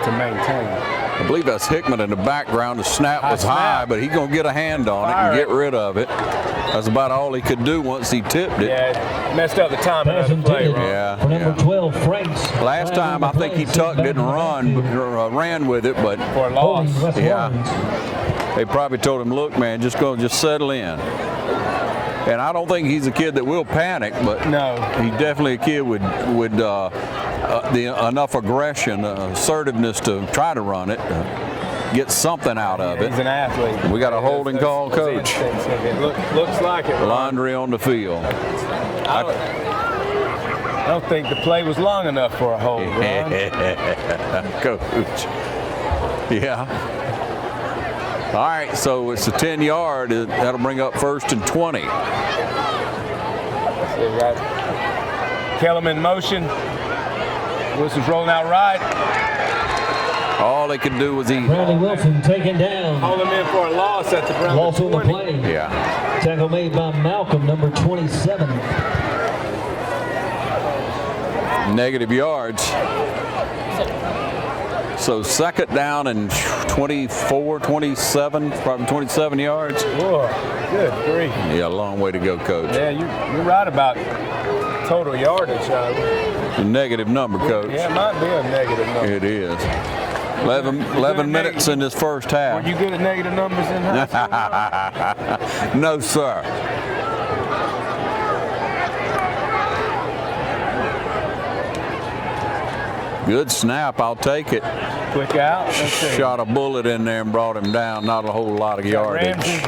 to maintain.
I believe that's Hickman in the background. The snap was high, but he's going to get a hand on it and get rid of it. That's about all he could do once he tipped it.
Yeah, messed up the timing of the play, Ron.
Yeah.
Number 12, Franks.
Last time I think he tucked it and ran with it, but
for a loss.
Yeah. They probably told him, look, man, just settle in. And I don't think he's a kid that will panic, but
no,
he's definitely a kid with enough aggression, assertiveness to try to run it, get something out of it.
He's an athlete.
We got a holding call, Coach.
It looks like it.
Laundry on the field.
I don't think the play was long enough for a hold, Ron.
Coach. Yeah. All right, so it's a 10-yard. That'll bring up 1st and 20.
So we got Kellum in motion. Wilson's rolling out right.
All they could do was
Bradley Wilson taken down.
Hold him in for a loss at the ground.
Loss on the play.
Yeah.
Tackle made by Malcolm, number 27.
Negative yards. So 2nd down and 24, 27, probably 27 yards.
Whoa, good grief.
Yeah, a long way to go, Coach.
Yeah, you're right about total yardage.
A negative number, Coach.
Yeah, it might be a negative number.
It is. 11 minutes in this first half.
Were you good at negative numbers in high school?
No, sir. Good snap. I'll take it.
Quick out.
Shot a bullet in there and brought him down. Not a whole lot of yardage.
Ramsey.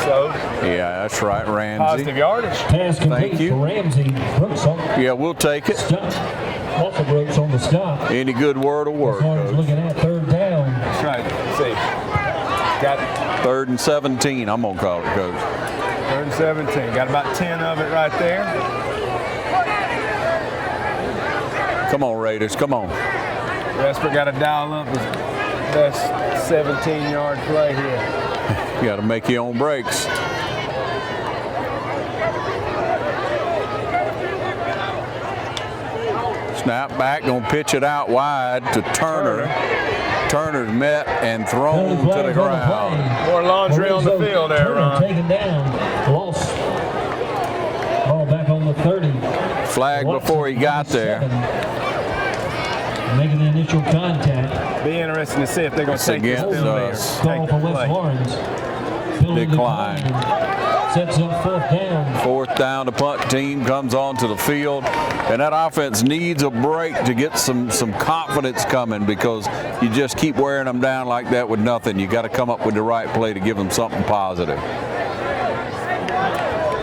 So.
Yeah, that's right, Ramsey.
Positive yardage.
Pass
Thank you.
For Ramsey. Brooks on.
Yeah, we'll take it.
Also Brooks on the stop.
Any good word of work, Coach.
Looking at 3rd down.
That's right. Let's see. Got
3rd and 17. I'm gonna call it, Coach.
3rd and 17. Got about 10 of it right there.
Come on, Raiders. Come on.
Vesper got to dial up his best 17-yard play here.
You got to make your own breaks. Snap back, gonna pitch it out wide to Turner. Turner's met and thrown to the ground.
More laundry on the field there, Ron.
Taken down. Loss. Ball back on the 30.
Flag before he got there.
Making the initial contact.
Be interesting to see if they're going to take this
against
penalty.
Call for West Lawrence.
Decline.
Sets up 4th down.
4th down, the punt team comes onto the field, and that offense needs a break to get some confidence coming, because you just keep wearing them down like that with nothing. You got to come up with the right play to give them something positive.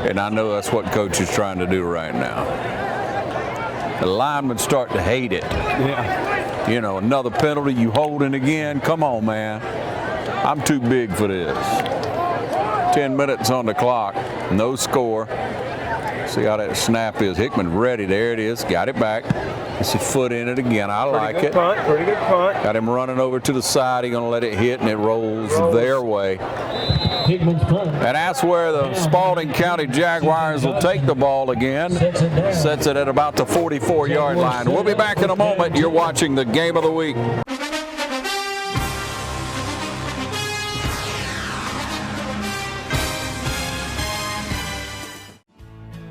And I know that's what coach is trying to do right now. The linemen start to hate it.
Yeah.
You know, another penalty, you holding again. Come on, man. I'm too big for this. 10 minutes on the clock, no score. See how that snap is. Hickman ready. There it is. Got it back. It's his foot in it again. I like it.
Pretty good punt.
Got him running over to the side. He's going to let it hit, and it rolls their way.
Hickman's punt.
And that's where the Spalding County Jaguars will take the ball again. Sets it at about the 44-yard line. We'll be back in a moment. You're watching the Game of the Week.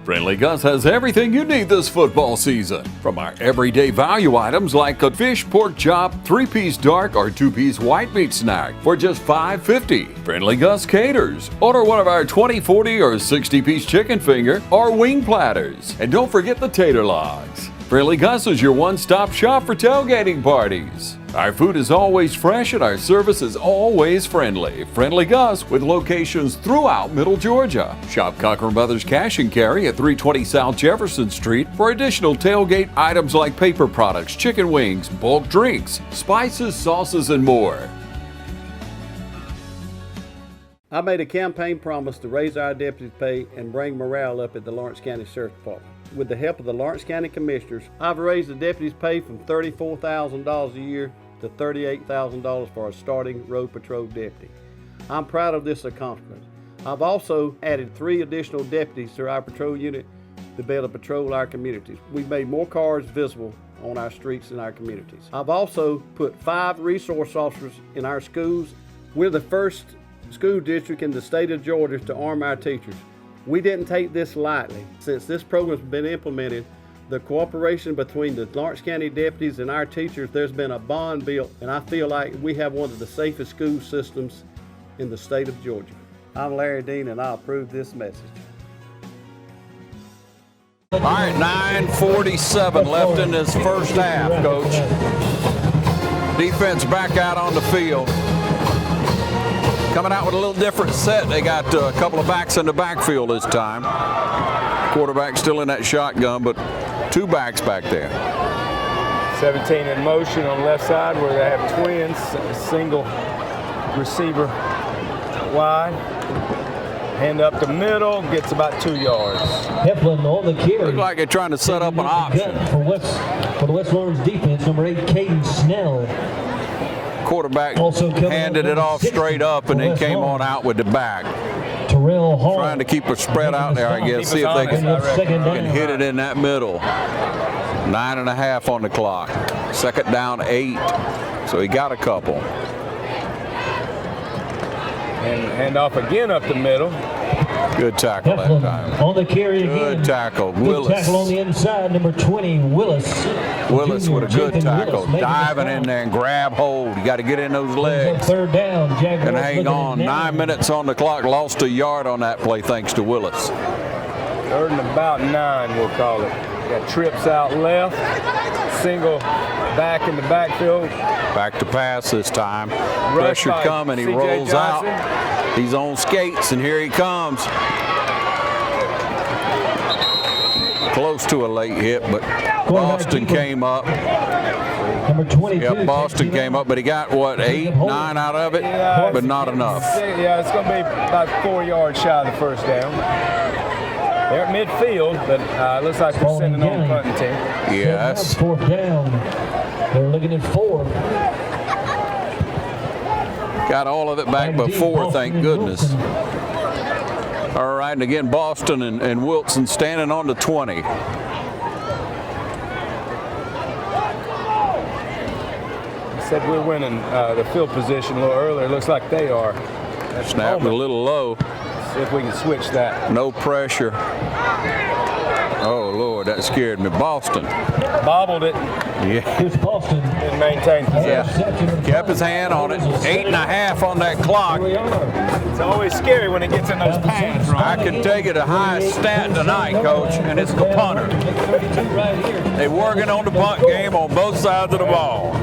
Friendly Gus has everything you need this football season. From our everyday value items like a fish, pork chop, 3-piece dark, or 2-piece white meat snack for just $5.50. Friendly Gus caters. Order one of our 20, 40, or 60-piece chicken finger or wing platters. And don't forget the tater logs. Friendly Gus is your one-stop shop for tailgating parties. Our food is always fresh and our service is always friendly. Friendly Gus with locations throughout Middle Georgia. Shop Cochran Brothers Cash and Carry at 320 South Jefferson Street for additional tailgate items like paper products, chicken wings, bulk drinks, spices, sauces, and more.
I made a campaign promise to raise our deputies' pay and bring morale up at the Lawrence County Sheriff's Department. With the help of the Lawrence County Commissioners, I've raised the deputies' pay from $34,000 a year to $38,000 for a starting road patrol deputy. I'm proud of this accomplishment. I've also added 3 additional deputies to our patrol unit to be able to patrol our communities. We've made more cars visible on our streets in our communities. I've also put 5 resource officers in our schools. We're the first school district in the state of Georgia to arm our teachers. We didn't take this lightly. Since this program's been implemented, the cooperation between the Lawrence County deputies and our teachers, there's been a bond built, and I feel like we have one of the safest school systems in the state of Georgia. I'm Larry Dean, and I approve this message.
All right, 9:47 left in this first half, Coach. Defense back out on the field. Coming out with a little different set. They got a couple of backs in the backfield this time. Quarterback still in that shotgun, but 2 backs back there.
17 in motion on the left side where they have twins. Single receiver wide. Hand up the middle, gets about 2 yards.
Heflin on the carry.
Looks like they're trying to set up an option.
For the West Lawrence defense, number 8, Caden Snell.
Quarterback handed it off straight up, and then came on out with the back.
Terrell Hall.
Trying to keep a spread out there, I guess. See if they can hit it in that middle. 9.5 on the clock. 2nd down, 8. So he got a couple.
And hand off again up the middle.
Good tackle that time.
On the carry again.
Good tackle.
Good tackle on the inside, number 20, Willis.
Willis with a good tackle. Diving in there and grab hold. You got to get in those legs.
3rd down, Jaguars.
And hang on. 9 minutes on the clock. Lost a yard on that play thanks to Willis.
3rd and about 9, we'll call it. Got trips out left. Single back in the backfield.
Back to pass this time. Pressure coming. He rolls out. He's on skates, and here he comes. Close to a late hit, but Boston came up.
Number 22.
Yep, Boston came up, but he got, what, 8, 9 out of it? But not enough.
Yeah, it's going to be about 4 yards shy of the 1st down. They're at midfield, but looks like they're sending on the punting team.
Yes.
4th down. They're looking at 4.
Got all of it back before, thank goodness. All right, and again, Boston and Wilson standing on the 20.
Said we're winning the field position a little earlier. Looks like they are.
Snapped a little low.
See if we can switch that.
No pressure. that scared me. Boston.
Bobbled it.
Yeah.
Here's Boston.
And maintained possession.
Yeah. Kept his hand on it. 8.5 on that clock.
It's always scary when it gets in those pads, right?
I can take it a high stat tonight, Coach, and it's the punter. They're working on the punt game on both sides of the ball.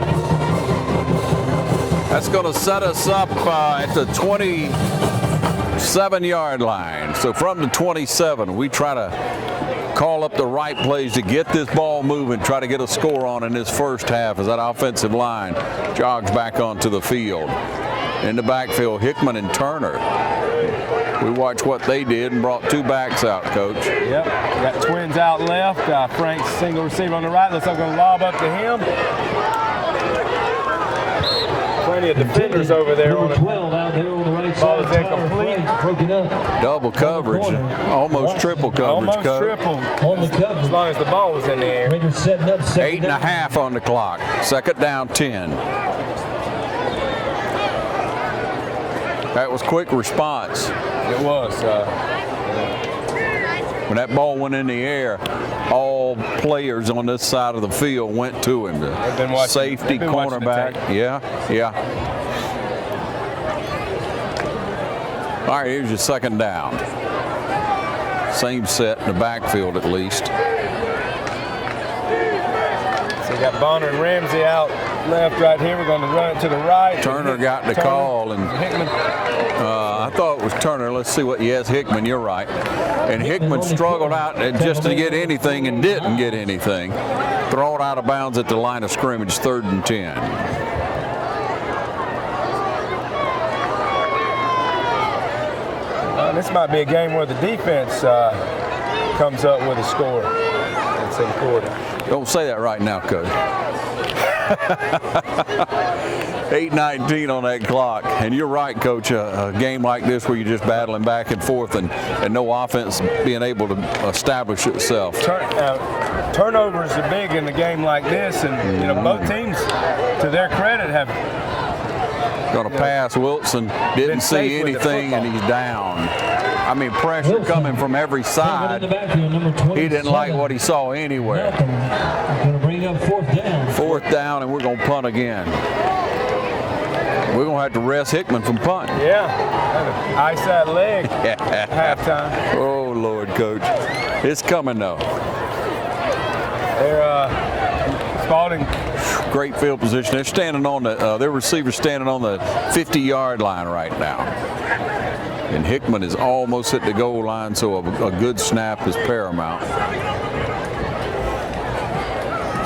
That's going to set us up at the 27-yard line. So from the 27, we try to call up the right plays to get this ball moving, try to get a score on in this first half as that offensive line jogs back onto the field. In the backfield, Hickman and Turner. We watched what they did and brought two backs out, Coach.
Yep, got twins out left. Frank's single receiver on the right. Looks like I'm going to lob up to him. Plenty of defenders over there on the
12 out there on the right side.
Ball is incomplete.
Broken up.
Double coverage, almost triple coverage.
Almost triple.
On the coverage.
As long as the ball was in the air.
Raiders setting up.
8.5 on the clock. Second down, 10. That was quick response.
It was.
When that ball went in the air, all players on this side of the field went to him. The safety, cornerback. Yeah. All right, here's your second down. Same set in the backfield at least.
So we got Bonner and Ramsey out left right here. We're going to run it to the right.
Turner got the call, and
Hickman.
I thought it was Turner. Let's see what. Yes, Hickman. You're right. And Hickman struggled out just to get anything and didn't get anything. Thrown out of bounds at the line of scrimmage. 3rd and 10.
This might be a game where the defense comes up with a score. That's important.
Don't say that right now, Coach. 8:19 on that clock. And you're right, Coach, a game like this where you're just battling back and forth and no offense being able to establish itself.
Turnovers are big in a game like this, and both teams, to their credit, have
going to pass. Wilson didn't see anything, and he's down. I mean, pressure coming from every side. He didn't like what he saw anywhere.
Going to bring up 4th down.
4th down, and we're going to punt again. We're going to have to rest Hickman from punting.
Yeah, ice that leg at halftime.
Oh, Lord, Coach. It's coming, though.
They're Spalding.
Great field position. They're standing on their receiver's standing on the 50-yard line right now. And Hickman is almost at the goal line, so a good snap is paramount.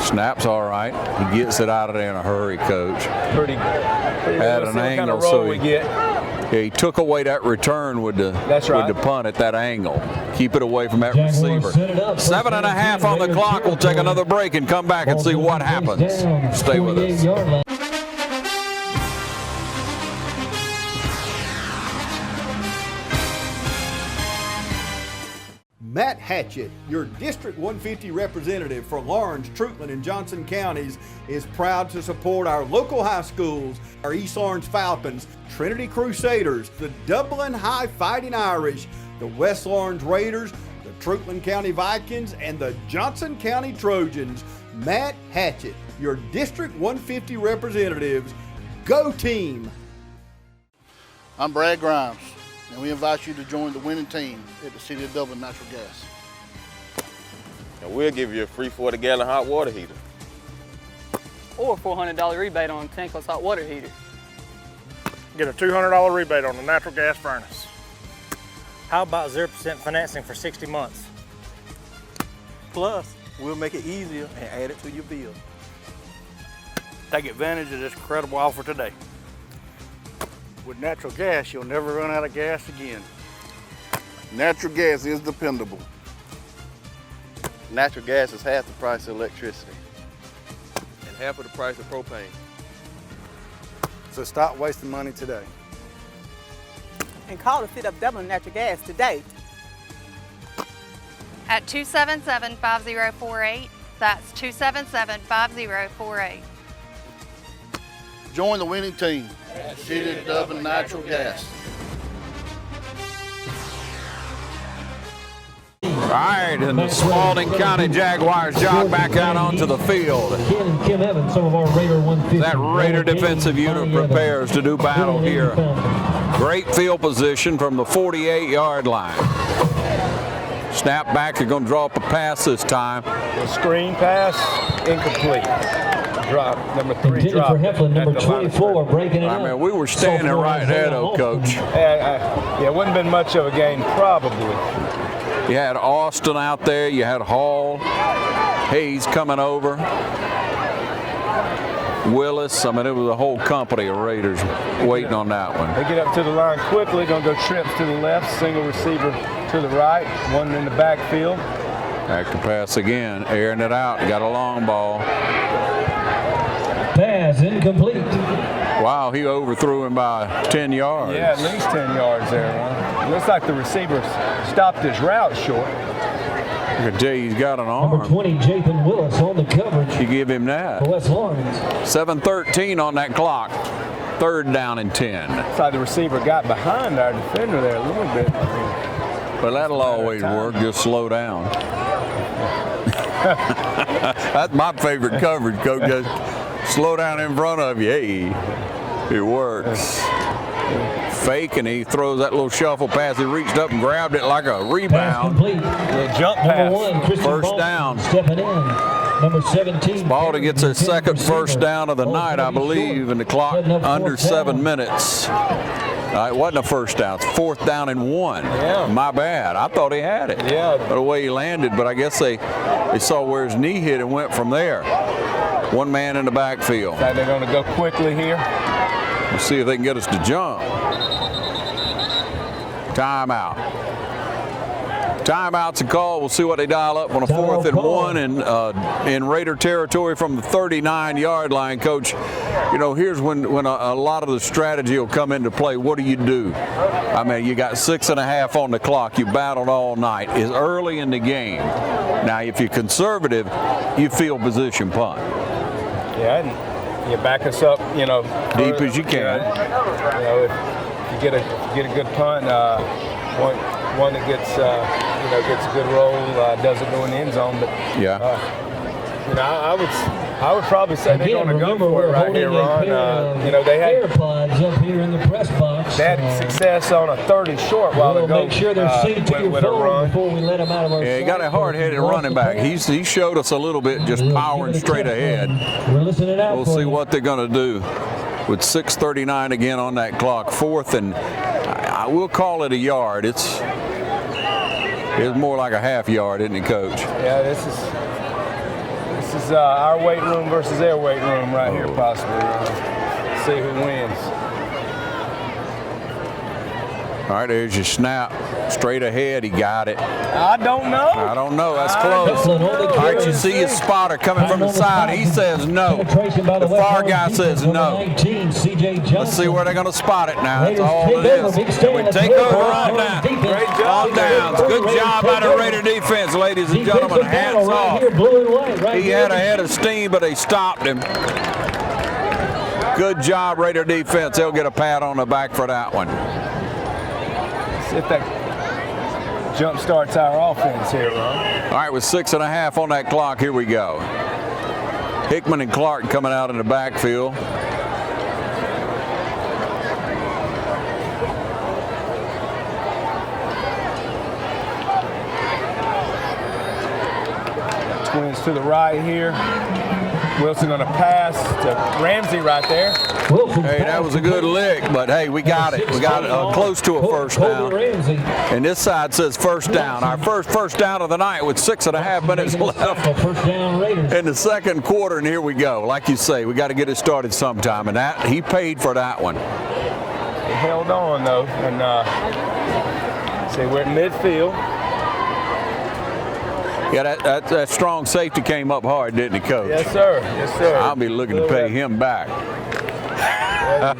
Snap's all right. He gets it out of there in a hurry, Coach.
Pretty
at an angle, so he took away that return with the punt at that angle. Keep it away from that receiver. 7.5 on the clock. We'll take another break and come back and see what happens. Stay with us.
Matt Hatchett, your District 150 representative for Lawrence, Truitland, and Johnson counties, is proud to support our local high schools, our East Lawrence Falcons, Trinity Crusaders, the Dublin High Fighting Irish, the West Lawrence Raiders, the Truitland County Vikings, and the Johnson County Trojans. Matt Hatchett, your District 150 representatives. Go team!
I'm Brad Grimes, and we invite you to join the winning team at the City of Dublin Natural Gas.
And we'll give you a free 40-gallon hot water heater.
Or a $400 rebate on a tankless hot water heater.
Get a $200 rebate on the natural gas furnace.
How about 0% financing for 60 months?
Plus, we'll make it easier and add it to your bill.
Take advantage of this incredible offer today. With natural gas, you'll never run out of gas again.
Natural gas is dependable.
Natural gas is half the price of electricity and half of the price of propane.
So stop wasting money today.
And call the City of Dublin Natural Gas today.
At 277-5048. That's 277-5048.
Join the winning team at City of Dublin Natural Gas.
All right, and the Spalding County Jaguars jog back out onto the field.
Ken and Kim Evans, some of our Raider 150.
That Raider defensive unit prepares to do battle here. Great field position from the 48-yard line. Snap back, you're going to draw up a pass this time.
The screen pass, incomplete. Drop, number 3
intended
drop.
For Heflin, number 24, breaking it up.
I mean, we were standing right there, though, Coach.
Yeah, it wouldn't have been much of a game, probably.
You had Austin out there. You had Hall. Hayes coming over. Willis. I mean, it was a whole company of Raiders waiting on that one.
They get up to the line quickly. Going to go trips to the left. Single receiver to the right. One in the backfield.
Back to pass again. Airing it out. Got a long ball.
Pass incomplete.
Wow, he overthrew him by 10 yards.
Yeah, at least 10 yards there. It looks like the receiver stopped his route short.
I can tell you he's got an arm.
Number 20, Jathan Willis on the coverage.
You give him that.
For West Lawrence.
7:13 on that clock. 3rd down and 10.
Looks like the receiver got behind our defender there a little bit.
But that'll always work. Just slow down. That's my favorite coverage, Coach. Just slow down in front of you. Hey, it works. Fake, and he throws that little shuffle pass. He reached up and grabbed it like a rebound.
Little
jump pass.
Number 1, Christian
First
Baldwin
down.
Stepping in. Number 17.
Spalding gets his second first down of the night, I believe, and the clock under 7 minutes. It wasn't a first down. It's 4th down and 1.
Yeah.
My bad. I thought he had it.
Yeah.
The way he landed, but I guess they saw where his knee hit and went from there. One man in the backfield.
They're going to go quickly here.
Let's see if they can get us to jump. Timeout. Timeout's a call. We'll see what they dial up on a 4th and 1 in Raider territory from the 39-yard line. Coach, you know, here's when a lot of the strategy will come into play. What do you do? I mean, you got 6.5 on the clock. You battled all night. It's early in the game. Now, if you're conservative, you field position punt.
Yeah, and you back us up, you know,
deep as you can.
You know, if you get a good punt, one that gets gets a good roll, doesn't go in the end zone. But
yeah,
you know, I would probably say they're going to go for it right here, Ron. You know, they had
AirPods up here in the press box.
They had success on a 30 short while ago.
Make sure they're synced to your phone before we let them out of our.
Yeah, he got a hard-headed running back. He showed us a little bit just powering straight ahead.
We're listening out.
We'll see what they're going to do with 6:39 again on that clock. 4th and I will call it a yard. It's more like a half yard, isn't it, Coach?
Yeah, this is our weight room versus their weight room right here, possibly. See who wins.
All right, there's your snap. Straight ahead, he got it.
I don't know.
I don't know. That's close. All right, you see his spotter coming from the side. He says no. The far guy says no. Let's see where they're going to spot it now. That's all it is. We take over on down. Great job. Downs. Good job by the Raider defense, ladies and gentlemen. Hats off. He had a head of steam, but they stopped him. Good job, Raider defense. They'll get a pat on the back for that one.
See if that jump starts our offense here, Ron.
All right, with 6.5 on that clock, here we go. Hickman and Clark coming out in the backfield.
Twins to the right here. Wilson on a pass to Ramsey right there.
Hey, that was a good lick, but hey, we got it. We got close to a first down. And this side says first down. Our first down of the night with 6.5 minutes left in the second quarter, and here we go. Like you say, we got to get it started sometime, and that he paid for that one.
He held on though, and see we're at midfield.
Yeah, that strong safety came up hard, didn't it, Coach?
Yes, sir. Yes, sir.
I'll be looking to pay him back.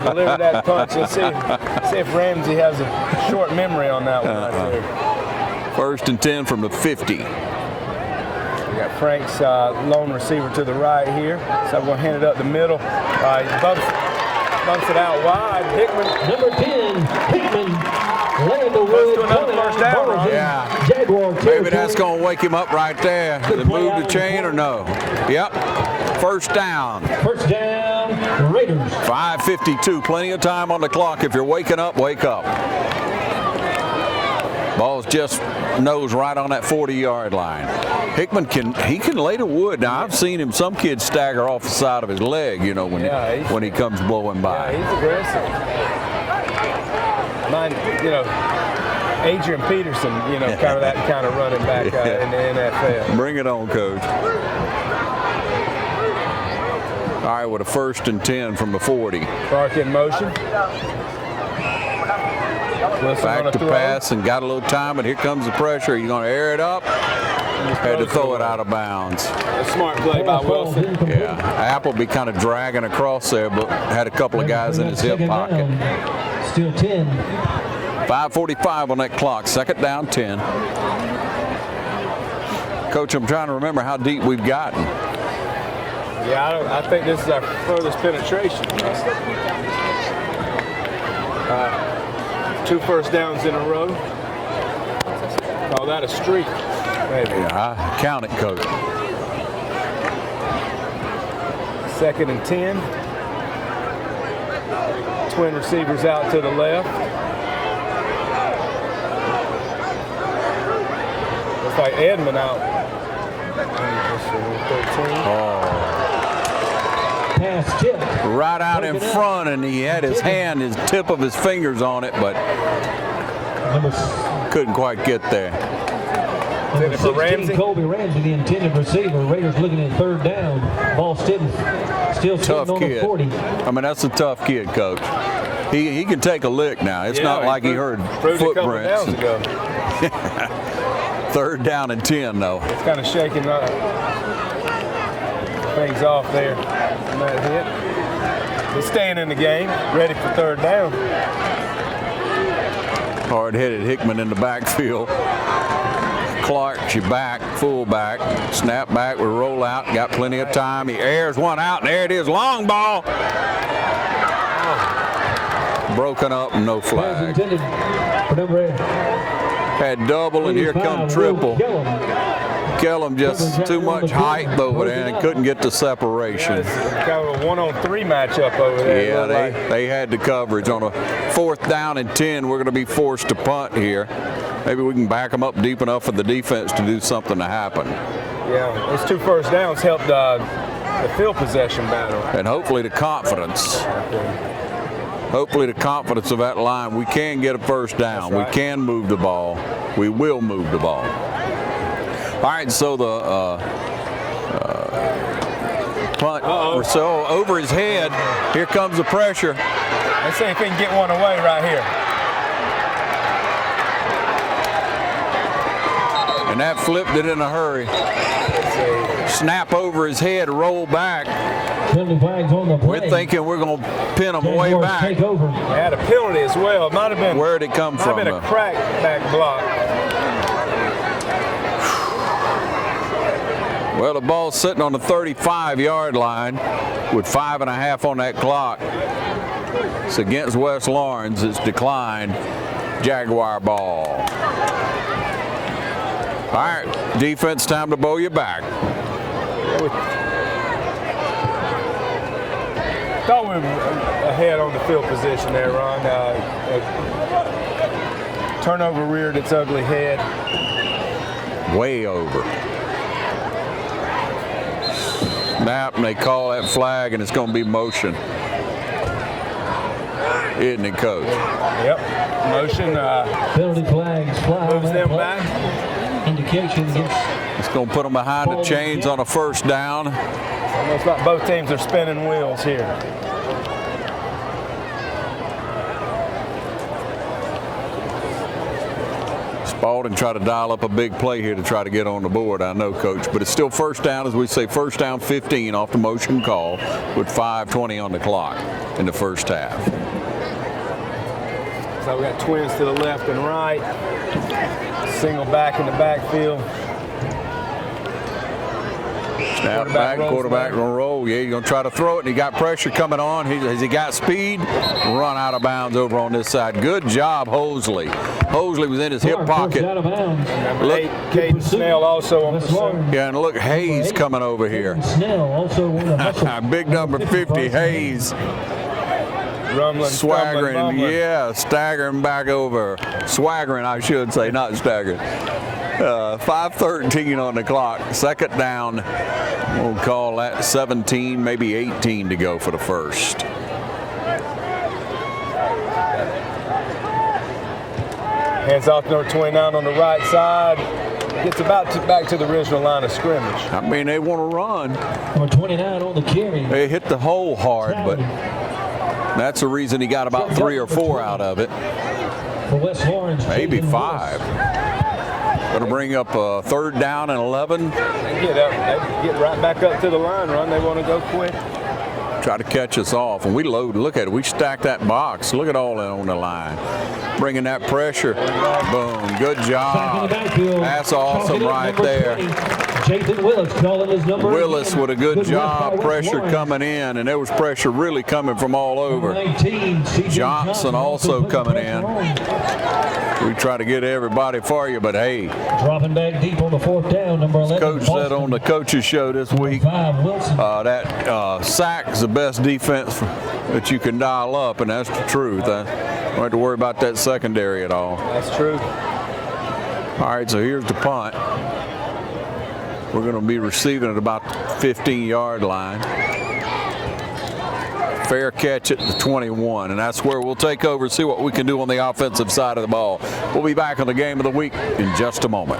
Deliver that punch. Let's see if Ramsey has a short memory on that one right there.
1st and 10 from the 50.
We got Frank's lone receiver to the right here. So I'm going to hand it up the middle. He bumps it out wide. Hickman.
Number 10, Hickman. Led the way
to another first down,
yeah. Jaguar
Maybe that's going to wake him up right there. Did it move the chain or no? Yep. First down.
First down, Raiders.
5:52. Plenty of time on the clock. If you're waking up, wake up. Ball's just nose right on that 40-yard line. Hickman can lay the wood. Now I've seen him. Some kids stagger off the side of his leg, you know, when he comes blowing by.
Yeah, he's aggressive. Mine, you know, Adrian Peterson, you know, kind of that kind of running back in the NFL.
Bring it on, Coach. All right, with a 1st and 10 from the 40.
Clark in motion.
Back to pass and got a little time, and here comes the pressure. He's going to air it up. Had to throw it out of bounds.
A smart play by Wilson.
Yeah, Appleby kind of dragging across there, but had a couple of guys in his hip pocket.
Still 10.
5:45 on that clock. 2nd down, 10. Coach, I'm trying to remember how deep we've gotten.
Yeah, I think this is our furthest penetration. 2 first downs in a row. Call that a streak. Maybe.
Yeah, I count it, Coach.
2nd and 10. Twin receivers out to the left. Looks like Edmond out. 13.
Pass tip.
Right out in front, and he had his hand, his tip of his fingers on it, but couldn't quite get there.
Number 16, Colby Ramsey, the intended receiver. Raiders looking at 3rd down. Ball still
Tough
on
kid.
the 40.
I mean, that's a tough kid, Coach. He can take a lick now. It's not like he heard footprints. 3rd down and 10, though.
It's kind of shaking things off there. That hit. He's staying in the game, ready for 3rd down.
Hard-headed Hickman in the backfield. Clark's your back, fullback. Snap back with roll out. Got plenty of time. He airs one out, and there it is. Long ball. Broken up and no flag. Had double, and here come triple. Kellum just too much height over there and couldn't get the separation.
Kind of a 1-on-3 matchup over there.
Yeah, they had the coverage. On a 4th down and 10, we're going to be forced to punt here. Maybe we can back them up deep enough for the defense to do something to happen.
Yeah, those 2 first downs helped the field possession battle.
And hopefully the confidence. Hopefully the confidence of that line. We can get a 1st down. Right. We can move the ball. We will move the ball. All right, so the punt, so over his head. Here comes the pressure.
Let's see if he can get one away right here.
And that flipped it in a hurry. Snap over his head, roll back.
Penalty flags on the play.
We're thinking we're going to pin them way back.
Take over.
They had a penalty as well. It might have been.
Where did it come from?
Might have been a crack back block.
Well, the ball's sitting on the 35-yard line with 5.5 on that clock. It's against West Lawrence. It's declined. Jaguar ball. All right, defense, time to bow you back.
Thought we were ahead on the field position there, Ron. Turnover reared its ugly head.
Way over. Snap, and they call that flag, and it's going to be motion. Isn't it, Coach?
Yep. Motion.
Penalty flags fly.
Moves them back.
Indication against.
It's going to put them behind the chains on a 1st down.
Almost like both teams are spinning wheels here.
Spalding try to dial up a big play here to try to get on the board, I know, Coach, but it's still 1st down, as we say, 1st down 15 off the motion call with 5:20 on the clock in the 1st half.
So we got twins to the left and right. Single back in the backfield.
Snap back, quarterback gonna roll. Yeah, he's gonna try to throw it, and he got pressure coming on. Has he got speed? Run out of bounds over on this side. Good job, Hosley. Hosley was in his hip pocket.
Look, Caden Snell also on the
yeah, and look, Hayes coming over here. Big number 50, Hayes. Swaggering, yeah, staggering back over. Swaggering, I should say, not staggering. 5:13 on the clock. Second down. We'll call that 17, maybe 18 to go for the first.
Hands off number 29 on the right side. Gets back to the original line of scrimmage.
I mean, they want to run.
Number 29 on the carry.
They hit the hole hard, but that's the reason he got about 3 or 4 out of it.
For West Lawrence,
maybe 5. Going to bring up a 3rd down and 11.
They get right back up to the line run. They want to go quick.
Try to catch us off, and we load. Look at it. We stack that box. Look at all that on the line. Bringing that pressure. Boom. Good job. That's awesome right there. Willis with a good job. Pressure coming in, and there was pressure really coming from all over. Johnson also coming in. We try to get everybody for you, but hey.
Dropping back deep on the 4th down, number 11.
Coach said on the coaches show this week that sack is the best defense that you can dial up, and that's the truth. Don't have to worry about that secondary at all.
That's true.
All right, so here's the punt. We're going to be receiving at about the 15-yard line. Fair catch at the 21, and that's where we'll take over and see what we can do on the offensive side of the ball. We'll be back on the game of the week in just a moment.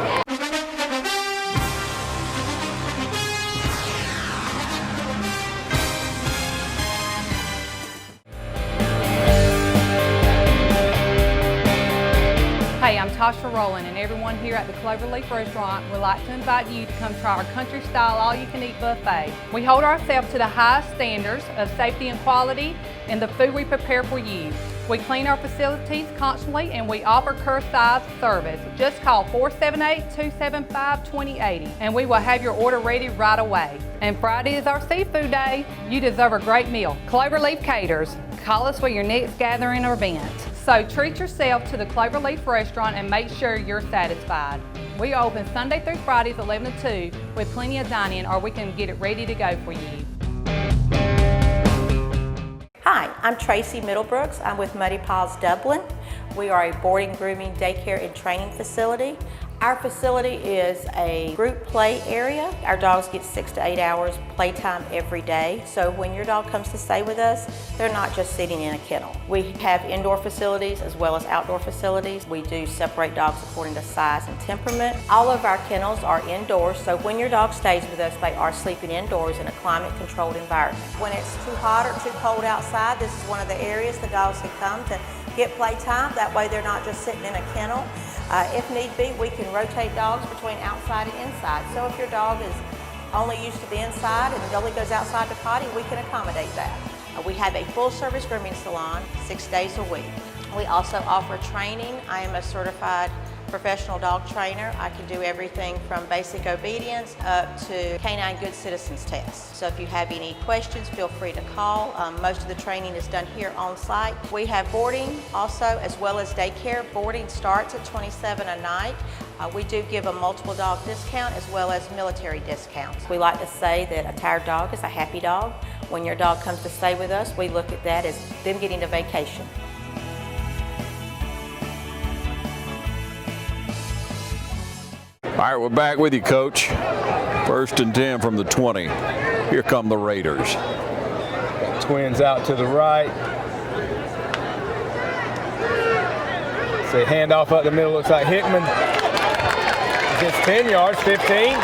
Hey, I'm Tasha Rowland, and everyone here at the Cloverleaf Restaurant would like to invite you to come try our country-style all-you-can-eat buffet. We hold ourselves to the highest standards of safety and quality in the food we prepare for you. We clean our facilities constantly, and we offer curbside service. Just call 478-275-2080, and we will have your order ready right away. And Friday is our seafood day. You deserve a great meal. Cloverleaf Caters. Call us for your next gathering or event. So treat yourself to the Cloverleaf Restaurant and make sure you're satisfied. We are open Sunday through Fridays 11 to 2 with plenty of dining, or we can get it ready to go for you.
Hi, I'm Tracy Middlebrooks. I'm with Muddy Paws Dublin. We are a boarding, grooming, daycare, and training facility. Our facility is a group play area. Our dogs get 6 to 8 hours playtime every day. So when your dog comes to stay with us, they're not just sitting in a kennel. We have indoor facilities as well as outdoor facilities. We do separate dogs according to size and temperament. All of our kennels are indoors, so when your dog stays with us, they are sleeping indoors in a climate-controlled environment. When it's too hot or too cold outside, this is one of the areas the dogs can come to get playtime. That way they're not just sitting in a kennel. If need be, we can rotate dogs between outside and inside. So if your dog is only used to the inside and only goes outside to potty, we can accommodate that. We have a full-service grooming salon 6 days a week. We also offer training. I am a certified professional dog trainer. I can do everything from basic obedience up to canine good citizens tests. So if you have any questions, feel free to call. Most of the training is done here on site. We have boarding also, as well as daycare. Boarding starts at $27 a night. We do give a multiple dog discount as well as military discounts. We like to say that a tired dog is a happy dog. When your dog comes to stay with us, we look at that as them getting a vacation.
All right, we're back with you, Coach. 1st and 10 from the 20. Here come the Raiders.
Twins out to the right. So handoff up the middle, looks like Hickman. Gets 10 yards, 15, 20,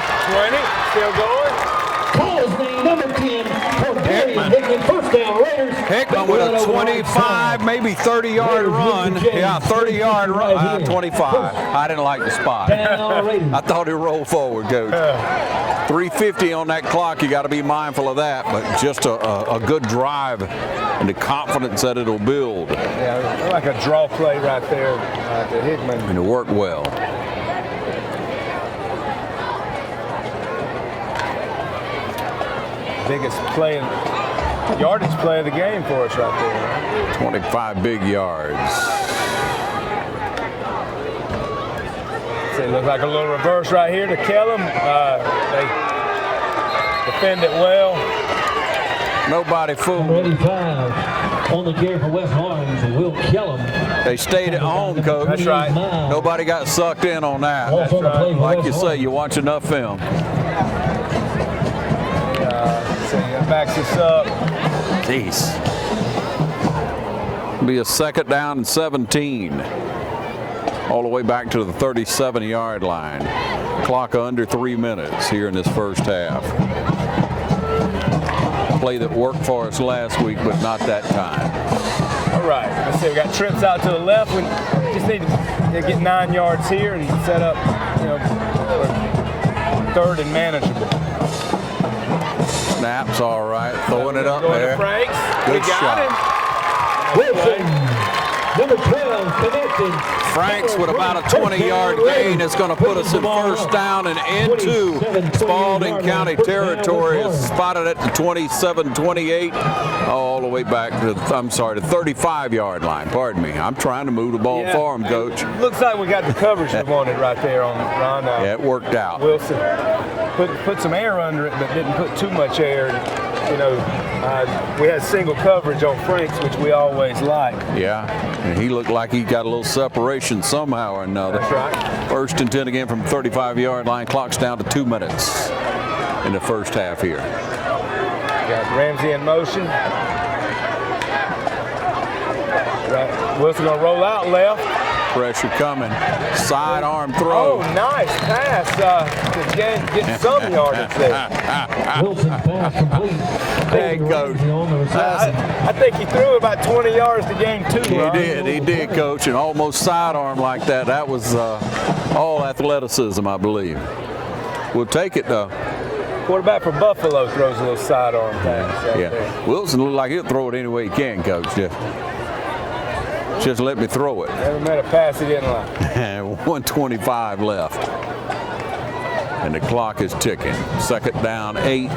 still going.
Calls the number 10 for Hickman. First down, Raiders.
Hickman with a 25, maybe 30-yard run. Yeah, 30-yard run, 25. I didn't like the spot. I thought he rolled forward, Coach. 3:50 on that clock. You got to be mindful of that, but just a good drive and the confidence that it'll build.
Yeah, like a draw play right there to Hickman.
And it worked well.
Biggest yardage play of the game for us right there.
25 big yards.
So it looks like a little reverse right here to Kellum. They defend it well.
Nobody fooled.
85 on the carry for West Orange, Will Kellum.
They stayed at home, Coach.
That's right.
Nobody got sucked in on that.
That's right.
Like you say, you watch enough film.
So that backs us up.
Jeez. Be a 2nd down and 17. All the way back to the 37-yard line. Clock under 3 minutes here in this first half. Play that worked for us last week, but not that time.
All right. Let's see. We got trips out to the left. We just need to get 9 yards here and set up, for 3rd and manageable.
Snaps all right. Throwing it up there.
Franks.
Good shot.
Wilson, number 12, connected.
Franks with about a 20-yard gain. It's going to put us in 1st down and into Spalding County territory. It's spotted at the 27-28, all the way back to, the 35-yard line. Pardon me. I'm trying to move the ball for him, Coach.
Looks like we got the coverage we wanted right there on Ron.
Yeah, it worked out.
Wilson put some air under it, but didn't put too much air. We had single coverage on Franks, which we always like.
Yeah, and he looked like he got a little separation somehow or another.
That's right.
1st and 10 again from the 35-yard line. Clock's down to 2 minutes in the first half here.
Got Ramsey in motion. Right. Wilson gonna roll out left.
Pressure coming. Sidearm throw.
Oh, nice pass. Get some yardage there.
Wilson pass complete.
Hey, Coach.
I think he threw about 20 yards to gain 2.
He did, Coach, and almost sidearm like that. That was all athleticism, I believe. We'll take it, though.
Quarterback for Buffalo throws a little sidearm pass.
There. Wilson looked like he'll throw it any way he can, Coach. Just let me throw it.
Never met a pass he didn't like.
1:25 left. And the clock is ticking. 2nd down, 8.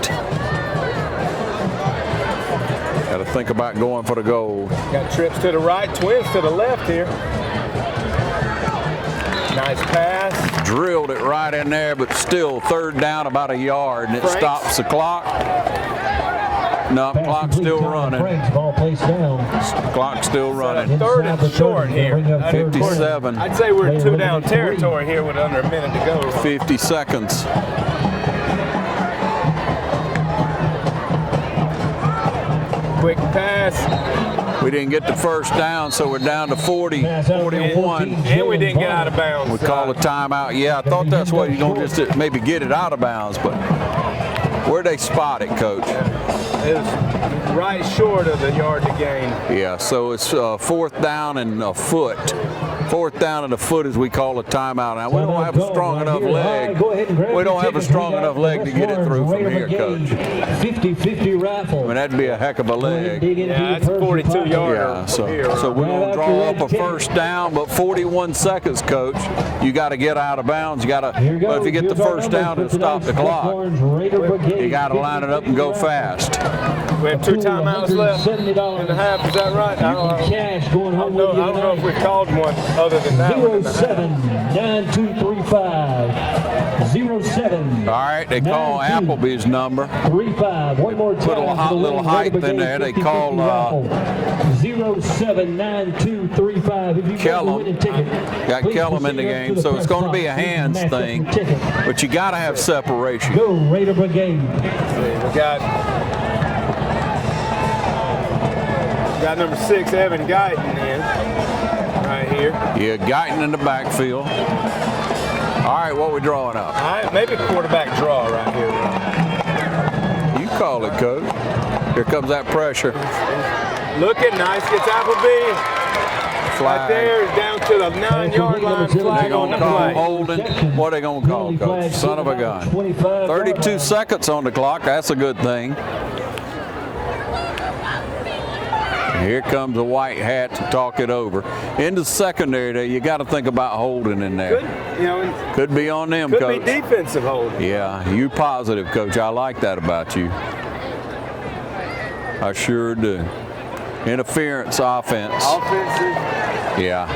Got to think about going for the goal.
Got trips to the right, twins to the left here. Nice pass.
Drilled it right in there, but still 3rd down, about a yard, and it stops the clock. No, clock's still running.
Ball placed down.
Clock's still running.
3rd and short here.
57.
I'd say we're in 2-down territory here with under a minute to go.
50 seconds.
Quick pass.
We didn't get the 1st down, so we're down to 40, 41.
And we didn't get out of bounds.
We call a timeout. Yeah, I thought that's what you're going to just maybe get it out of bounds, but where'd they spot it, Coach?
It was right short of the yard to gain.
Yeah, so it's 4th down and a foot. 4th down and a foot, as we call a timeout. Now, we don't have a strong enough leg. We don't have a strong enough leg to get it through from here, Coach.
50-50 raffle.
I mean, that'd be a heck of a leg.
Yeah, that's 42 yards.
Yeah, so we're going to draw up a 1st down, but 41 seconds, Coach. You got to get out of bounds. You got to. But if you get the 1st down and stop the clock, you got to line it up and go fast.
We have 2 timeouts left in the half. Is that right? I don't know if we called one other than that.
07-9235. 07.
All right, they call Applebee's number.
35. One more time.
Put a little height in there. They call
07-9235.
Kellum. Got Kellum in the game, so it's going to be a hands thing. But you got to have separation.
Go Raider Brigade.
We got number 6, Evan Guyton in right here.
Yeah, Guyton in the backfield. All right, what we drawing up?
All right, maybe quarterback draw right here.
You call it, Coach. Here comes that pressure.
Looking nice, gets Appleby.
Flag.
Right there, down to the 9-yard line. Flag on the play.
Holding. What are they going to call, Coach? Son of a gun. 32 seconds on the clock. That's a good thing. Here comes a white hat to talk it over. In the secondary there, you got to think about holding in there. Could be on them, Coach.
Could be defensive holding.
Yeah, you positive, Coach. I like that about you. I sure do. Interference offense.
Offensive.
Yeah.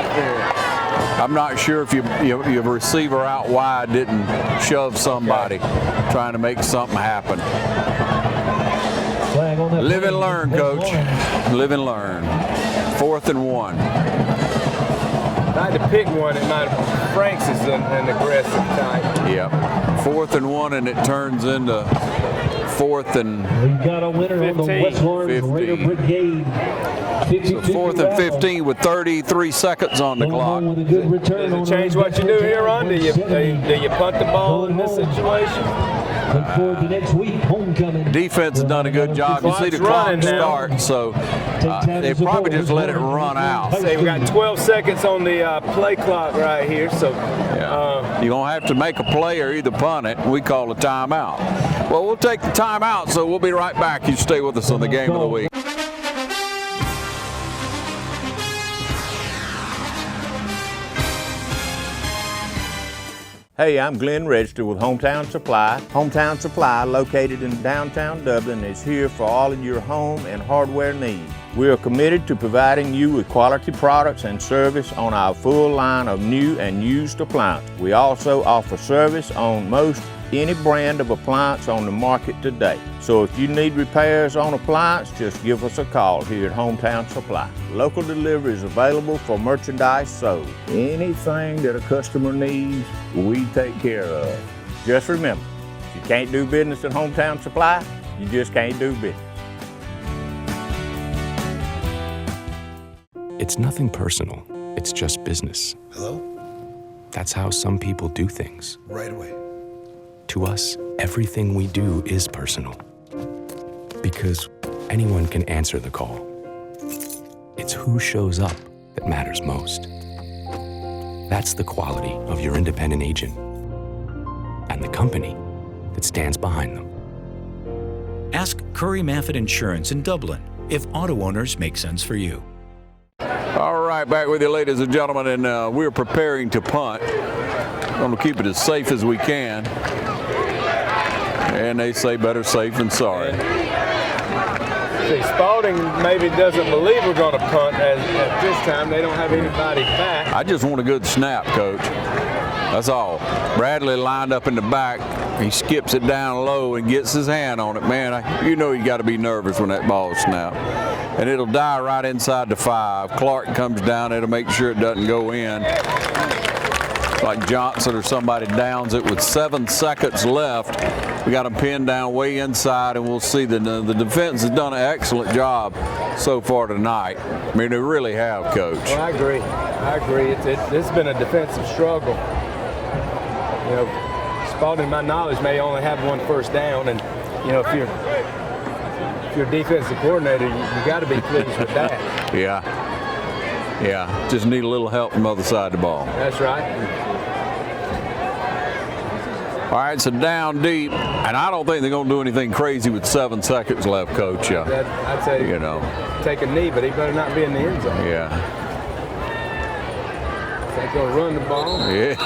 I'm not sure if your receiver out wide didn't shove somebody trying to make something happen.
Flag on that
Live
play.
and learn, Coach. Live and learn. 4th and 1.
If I had to pick one, it might have Franks is an aggressive type.
Yep. 4th and 1, and it turns into 4th and
We've got a winner
15.
on the West Lawrence Raider Brigade.
So 4th and 15 with 33 seconds on the clock.
With a good return
Does it change what you do here, Ron? Do you punt the ball in this situation?
Look forward to next week, homecoming.
Defense has done a good job. You see the clock start, so they probably just let it run out.
Say we got 12 seconds on the play clock right here, so
you're going to have to make a play or either punt it. We call a timeout. Well, we'll take the timeout, so we'll be right back. You stay with us on the game of the week.
Hey, I'm Glenn Register with Hometown Supply. Hometown Supply, located in downtown Dublin, is here for all of your home and hardware needs. We are committed to providing you with quality products and service on our full line of new and used appliances. We also offer service on most any brand of appliance on the market today. So if you need repairs on appliance, just give us a call here at Hometown Supply. Local delivery is available for merchandise sold. Anything that a customer needs, we take care of. Just remember, if you can't do business at Hometown Supply, you just can't do business.
It's nothing personal. It's just business.
Hello?
That's how some people do things.
Right away.
To us, everything we do is personal. Because anyone can answer the call. It's who shows up that matters most. That's the quality of your independent agent and the company that stands behind them.
Ask Curry Maffitt Insurance in Dublin if auto owners make sense for you.
All right, back with you, ladies and gentlemen, and we're preparing to punt. We're going to keep it as safe as we can. And they say better safe than sorry.
See, Spalding maybe doesn't believe we're going to punt at this time. They don't have anybody back.
I just want a good snap, Coach. That's all. Bradley lined up in the back. He skips it down low and gets his hand on it. Man, you know you got to be nervous when that ball is snapped. And it'll die right inside the 5. Clark comes down. It'll make sure it doesn't go in. Like Johnson or somebody downs it with 7 seconds left. We got them pinned down way inside, and we'll see the defense has done an excellent job so far tonight. I mean, they really have, Coach.
Well, I agree. This has been a defensive struggle. You know, Spalding, to my knowledge, may only have 1 first down, and you know, if you're a defensive coordinator, you got to be pleased with that.
Yeah. Just need a little help from the other side of the ball.
That's right.
All right, so down deep, and I don't think they're going to do anything crazy with 7 seconds left, Coach.
I'd say,
you know,
take a knee, but he better not be in the end zone.
Yeah.
They're going to run the ball.
Yeah.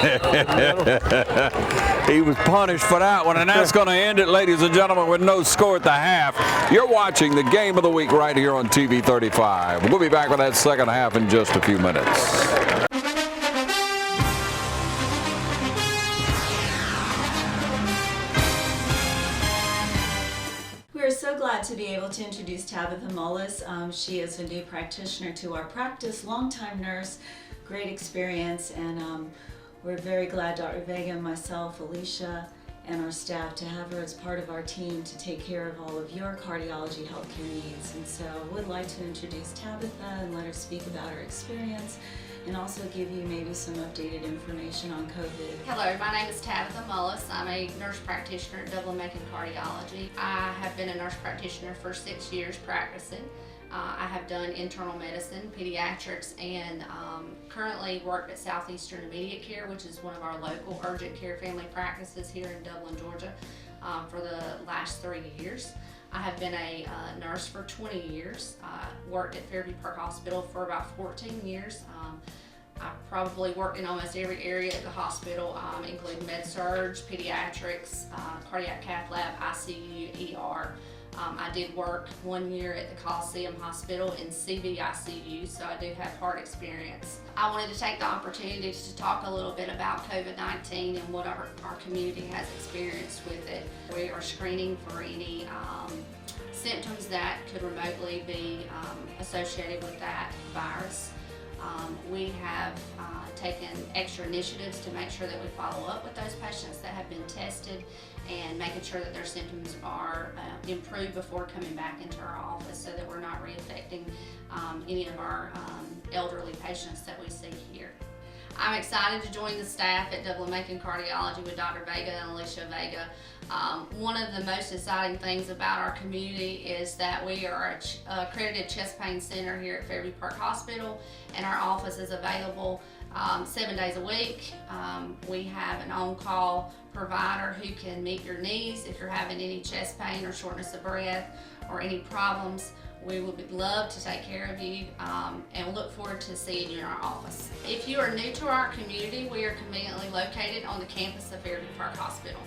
He was punished for that one, and that's going to end it, ladies and gentlemen, with no score at the half. You're watching the game of the week right here on TV 35. We'll be back with that second half in just a few minutes.
We're so glad to be able to introduce Tabitha Mullis. She is a new practitioner to our practice, longtime nurse, great experience, and we're very glad, Dr. Vega and myself, Alicia, and our staff to have her as part of our team to take care of all of your cardiology healthcare needs. And so I would like to introduce Tabitha and let her speak about her experience and also give you maybe some updated information on COVID.
Hello, my name is Tabitha Mullis. I'm a nurse practitioner at Dublin Macon Cardiology. I have been a nurse practitioner for 6 years practicing. I have done internal medicine, pediatrics, and currently work at Southeastern Immediate Care, which is one of our local urgent care family practices here in Dublin, Georgia, for the last 3 years. I have been a nurse for 20 years, worked at Fairview Park Hospital for about 14 years. I probably worked in almost every area at the hospital, including med-surg, pediatrics, cardiac cath lab, ICU, ER, I did work 1 year at the Coliseum Hospital in CVICU, so I do have heart experience. I wanted to take the opportunity to talk a little bit about COVID-19 and what our community has experienced with it. We are screening for any symptoms that could remotely be associated with that virus. We have taken extra initiatives to make sure that we follow up with those patients that have been tested and making sure that their symptoms are improved before coming back into our office so that we're not reinfecting any of our elderly patients that we see here. I'm excited to join the staff at Dublin-Macon Cardiology with Dr. Vega and Alicia Vega. One of the most exciting things about our community is that we are an accredited chest pain center here at Fairview Park Hospital, and our office is available 7 days a week. We have an on-call provider who can meet your needs if you're having any chest pain or shortness of breath or any problems. We would love to take care of you and look forward to seeing you in our office. If you are new to our community, we are conveniently located on the campus of Fairview Park Hospital.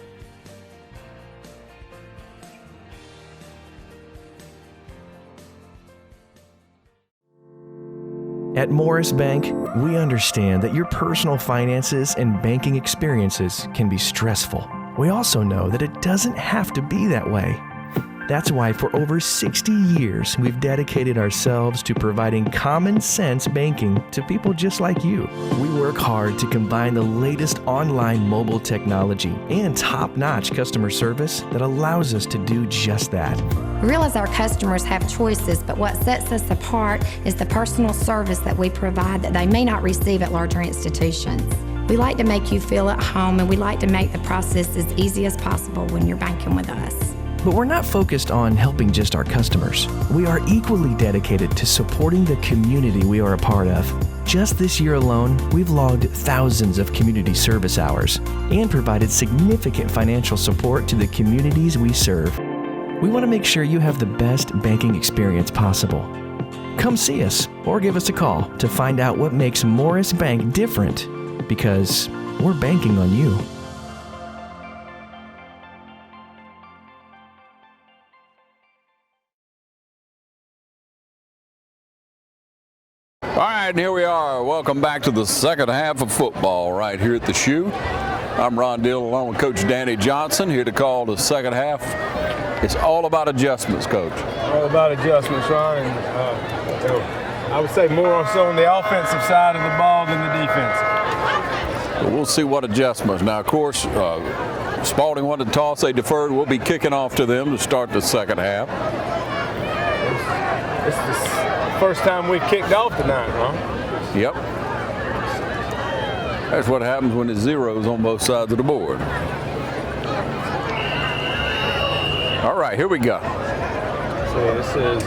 At Morris Bank, we understand that your personal finances and banking experiences can be stressful. We also know that it doesn't have to be that way. That's why for over 60 years, we've dedicated ourselves to providing common sense banking to people just like you. We work hard to combine the latest online mobile technology and top-notch customer service that allows us to do just that.
We realize our customers have choices, but what sets us apart is the personal service that we provide that they may not receive at larger institutions. We like to make you feel at home, and we like to make the process as easy as possible when you're banking with us.
But we're not focused on helping just our customers. We are equally dedicated to supporting the community we are a part of. Just this year alone, we've logged thousands of community service hours and provided significant financial support to the communities we serve. We want to make sure you have the best banking experience possible. Come see us or give us a call to find out what makes Morris Bank different, because we're banking on you.
All right, and here we are. Welcome back to the second half of football right here at the Shoe. I'm Ron Dill along with Coach Danny Johnson here to call the second half. It's all about adjustments, Coach.
All about adjustments, Ron. And I would say more so on the offensive side of the ball than the defense.
But we'll see what adjustments. Now, of course, Spalding wanted to toss. They deferred. We'll be kicking off to them to start the second half.
It's the first time we've kicked off tonight, huh?
Yep. That's what happens when it's zeros on both sides of the board. All right, here we go.
So this is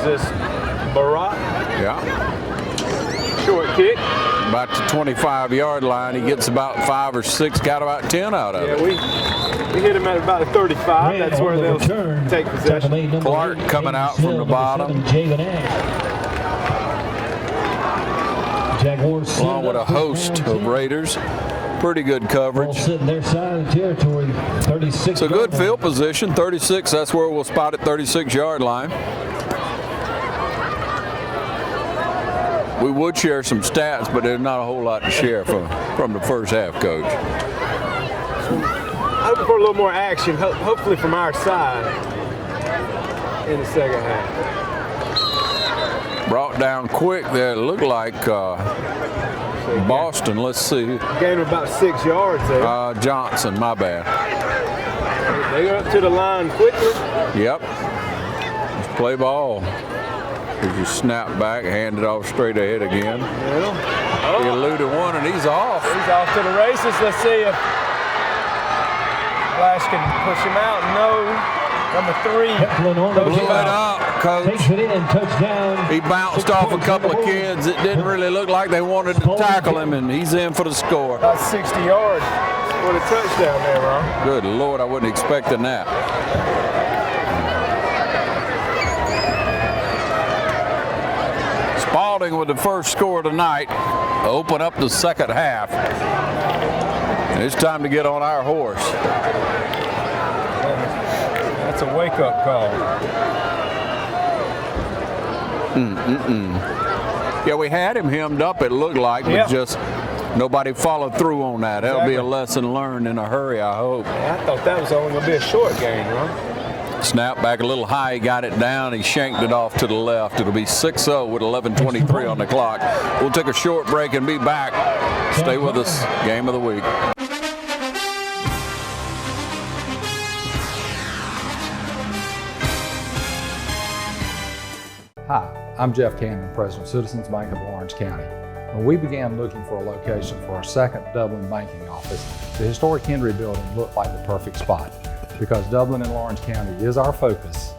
this Barat?
Yeah.
Short kick.
About the 25-yard line. He gets about 5 or 6, got about 10 out of it.
Yeah, we hit him at about 35. That's where they'll take possession.
Clark coming out from the bottom.
Jaguars
along with a host of Raiders. Pretty good coverage.
Sitting their side of the territory, 36.
It's a good field position, 36. That's where we'll spot it, 36-yard line. We would share some stats, but there's not a whole lot to share from the first half, Coach.
I'm looking for a little more action, hopefully from our side in the second half.
Brought down quick there. It looked like Boston. Let's see.
Gained about 6 yards there.
Johnson, my bad.
They go up to the line quickly.
Yep. Just play ball. You snap back, hand it off straight ahead again.
Yeah.
He eluded one, and he's off.
He's off to the races. Let's see if Flash can push him out. No. Number 3.
Blew it up, Coach.
Takes it in, touchdown.
He bounced off a couple of kids. It didn't really look like they wanted to tackle him, and he's in for the score.
About 60 yards for the touchdown there, Ron.
Good Lord, I wasn't expecting that. Spalding with the first score tonight. Open up the second half. And it's time to get on our horse.
That's That's a wake-up call.
Yeah, we had him hemmed up, it looked like, but just nobody followed through on that. That'll be a lesson learned in a hurry, I hope.
I thought that was only going to be a short game, right?
Snap back a little high, he got it down, he shanked it off to the left. It'll be 6-0 with 11:23 on the clock. We'll take a short break and be back. Stay with us. Game of the week.
Hi, I'm Jeff Cannon, President of Citizens Bank of Lawrence County. When we began looking for a location for our second Dublin banking office, the historic Henry Building looked like the perfect spot because Dublin and Lawrence County is our focus,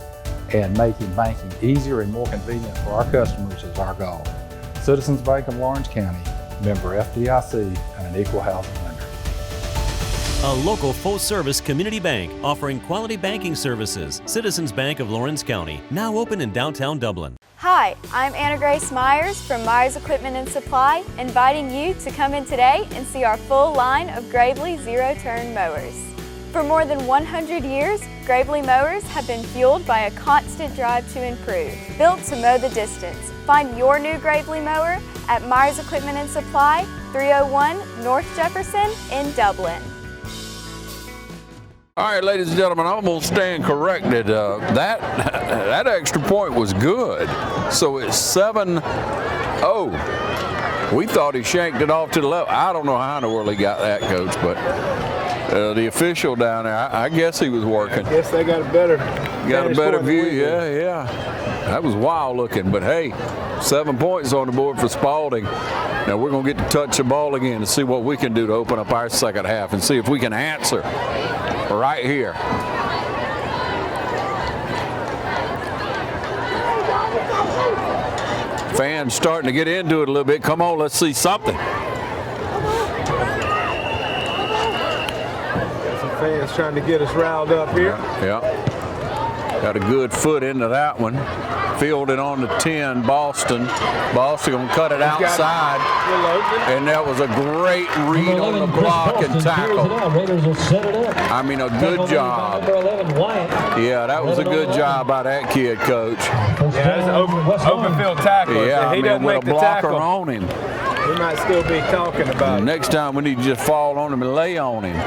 and making banking easier and more convenient for our customers is our goal. Citizens Bank of Lawrence County, member FDIC, and an equal housing lender.
A local full-service community bank offering quality banking services. Citizens Bank of Lawrence County, now open in downtown Dublin.
Hi, I'm Anna Grace Myers from Myers Equipment and Supply, inviting you to come in today and see our full line of Gravely zero-turn mowers. For more than 100 years, Gravely mowers have been fueled by a constant drive to improve, built to mow the distance. Find your new Gravely mower at Myers Equipment and Supply, 301 North Jefferson in Dublin.
All right, ladies and gentlemen, I'm going to stand corrected. That extra point was good. So it's 7-0. We thought he shanked it off to the left. I don't know how in the world he got that, Coach, but the official down there, I guess he was working.
I guess they got a better
view. Yeah. That was wild looking, but hey, 7 points on the board for Spalding. Now we're going to get to touch the ball again and see what we can do to open up our second half and see if we can answer right here. Fans starting to get into it a little bit. Come on, let's see something.
Got some fans trying to get us riled up here.
Yeah. Got a good foot into that one. Fielded on the 10, Boston. Boston gonna cut it outside. And that was a great read on the block and tackle. I mean, a good job. Yeah, that was a good job by that kid, Coach.
Yeah, that's an open field tackle.
Yeah,
he doesn't make the tackle
on him.
We might still be talking about it.
Next time we need to just fall on him and lay on him.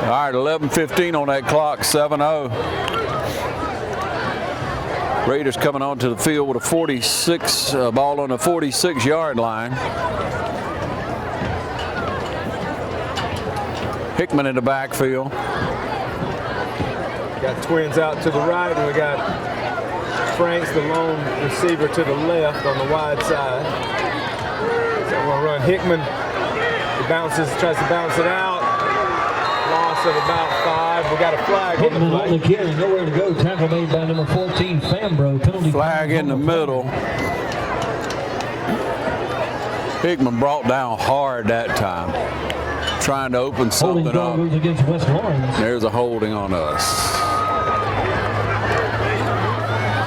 All right, 11:15 on that clock, 7-0. Raiders coming onto the field with a 46 ball on the 46-yard line. Hickman in the backfield.
Got twins out to the right, and we got Franks, the lone receiver, to the left on the wide side. So we're gonna run Hickman. He tries to bounce it out. Loss of about 5. We got a flag on the play.
Hickman carry, nowhere to go. Tackle made by number 14, Fambro. Penalty
flag in the middle. Hickman brought down hard that time, trying to open something up.
Against West Lawrence.
There's a holding on us.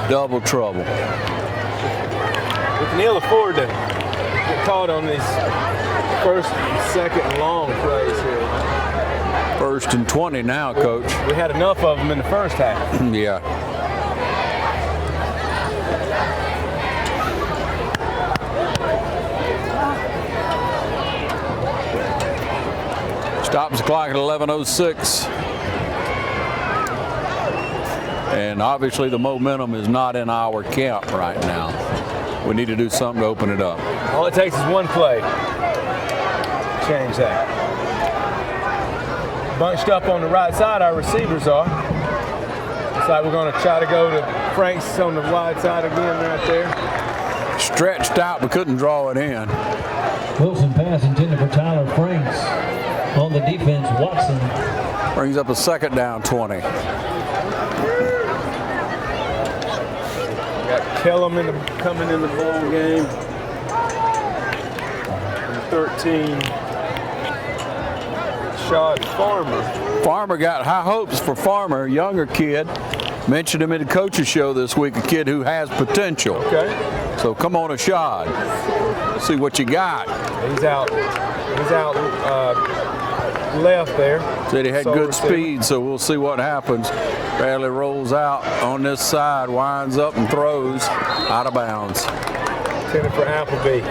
Double trouble.
We can ill afford to get caught on these first and second and long plays here.
1st and 20 now, Coach.
We had enough of them in the first half.
Yeah. Stops the clock at 11:06. And obviously the momentum is not in our camp right now. We need to do something to open it up.
All it takes is one play. Change that. Bunched up on the right side, our receivers are. Looks like we're going to try to go to Franks on the wide side again right there.
Stretched out, but couldn't draw it in.
Wilson pass intended for Tyler Franks. On the defense, Watson.
Brings up a 2nd down, 20.
Got Kellum coming in the ball game. 13. Shot Farmer.
Farmer got high hopes for Farmer, younger kid. Mentioned him in the coach's show this week, a kid who has potential.
Okay.
So come on, Ashad. See what you got.
He's out left there.
So Said he had good speed, so we'll see what happens. Bradley rolls out on this side, winds up and throws out of bounds.
Intended for Appleby.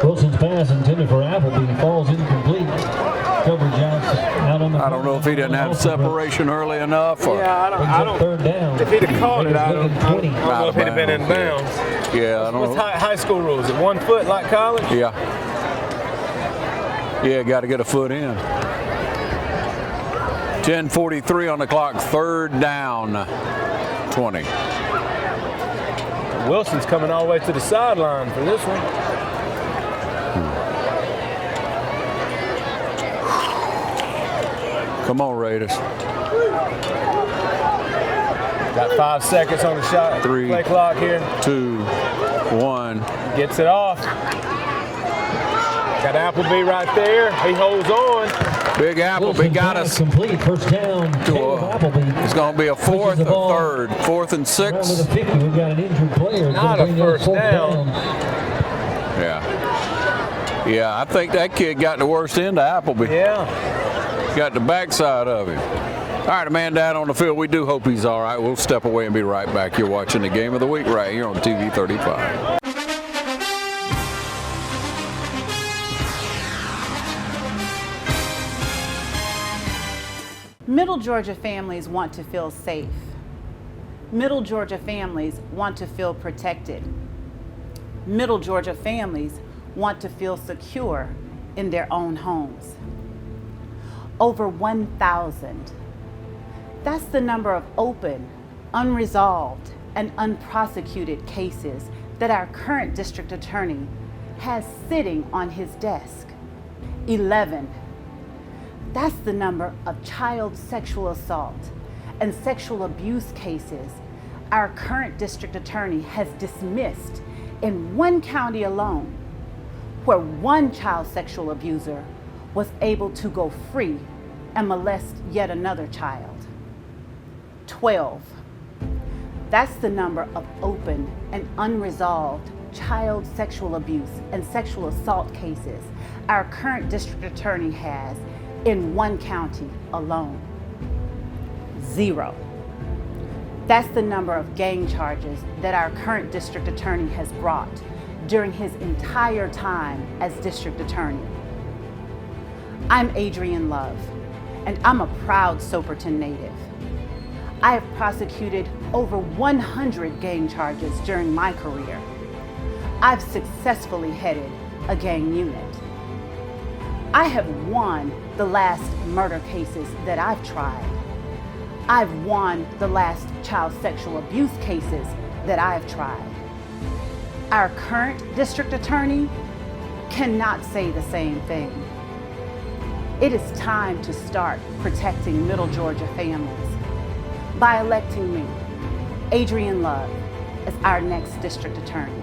Wilson's pass intended for Appleby falls incomplete. Coverage out on the
I don't know if he didn't have separation early enough. Or
Yeah, I don't.
third down.
If he'd have caught it, I don't know if he'd have been in bounds.
Yeah, I don't
What's
know.
high school rules? Is it 1 foot like college?
Yeah. Yeah, got to get a foot in. 10:43 on the clock, third down, 20.
Wilson's coming all the way to the sideline for this one.
Come on, Raiders.
Got 5 seconds on the shot.
3,
play clock here.
2, 1.
Gets it off. Got Appleby right there. He holds on.
Big Appleby got us.
Complete. First down.
It's going to be a fourth or third. 4th and 6.
With a 50, we've got an injured player.
Not a first down.
Yeah. Yeah, I think that kid got the worst end of Appleby.
Yeah.
Got the backside of him. All right, a man down on the field. We do hope he's all right. We'll step away and be right back. You're watching the Game of the Week right here on TV 35.
Middle Georgia families want to feel safe. Middle Georgia families want to feel protected. Middle Georgia families want to feel secure in their own homes. Over 1,000. That's the number of open, unresolved, and unprosecuted cases that our current district attorney has sitting on his desk. 11. That's the number of child sexual assault and sexual abuse cases our current district attorney has dismissed in one county alone, where one child sexual abuser was able to go free and molest yet another child. 12. That's the number of open and unresolved child sexual abuse and sexual assault cases our current district attorney has in one county alone. 0. That's the number of gang charges that our current district attorney has brought during his entire time as district attorney. I'm Adrienne Love, and I'm a proud Soperton native. I have prosecuted over 100 gang charges during my career. I've successfully headed a gang unit. I have won the last murder cases that I've tried. I've won the last child sexual abuse cases that I've tried. Our current district attorney cannot say the same thing. It is time to start protecting Middle Georgia families by electing me, Adrienne Love, as our next district attorney.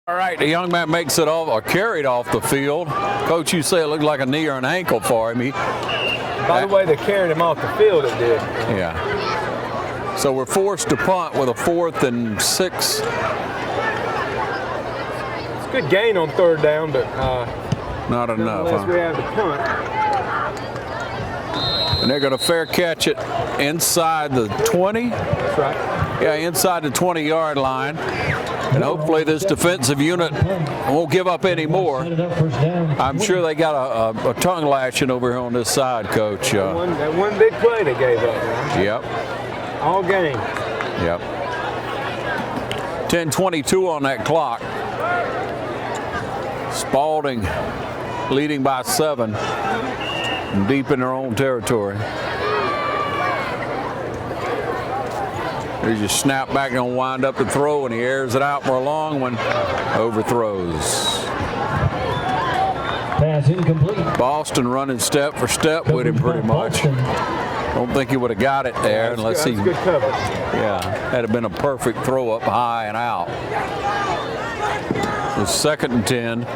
All right, the young man makes it off or carried off the field. Coach, you say it looked like a knee or an ankle for him.
By the way, they carried him off the field, it did.
Yeah. So we're forced to punt with a 4th and 6.
It's a good gain on third down, but
not enough.
Unless we have the punt.
And they're going to fair catch it inside the 20.
That's right.
Yeah, inside the 20-yard line. And hopefully this defensive unit won't give up any more. I'm sure they got a tongue lashing over here on this side, Coach.
That one big play they gave up. Man.
Yep.
All game.
Yep. 10:22 on that clock. Spalding leading by 7, deep in their own territory. He just snap back and wind up the throw, and he airs it out for a long one. Overthrows.
Pass incomplete.
Boston running step for step with him pretty much. Don't think he would have got it there unless he.
Good cover.
Yeah, that'd have been a perfect throw up high and out. The 2nd and 10.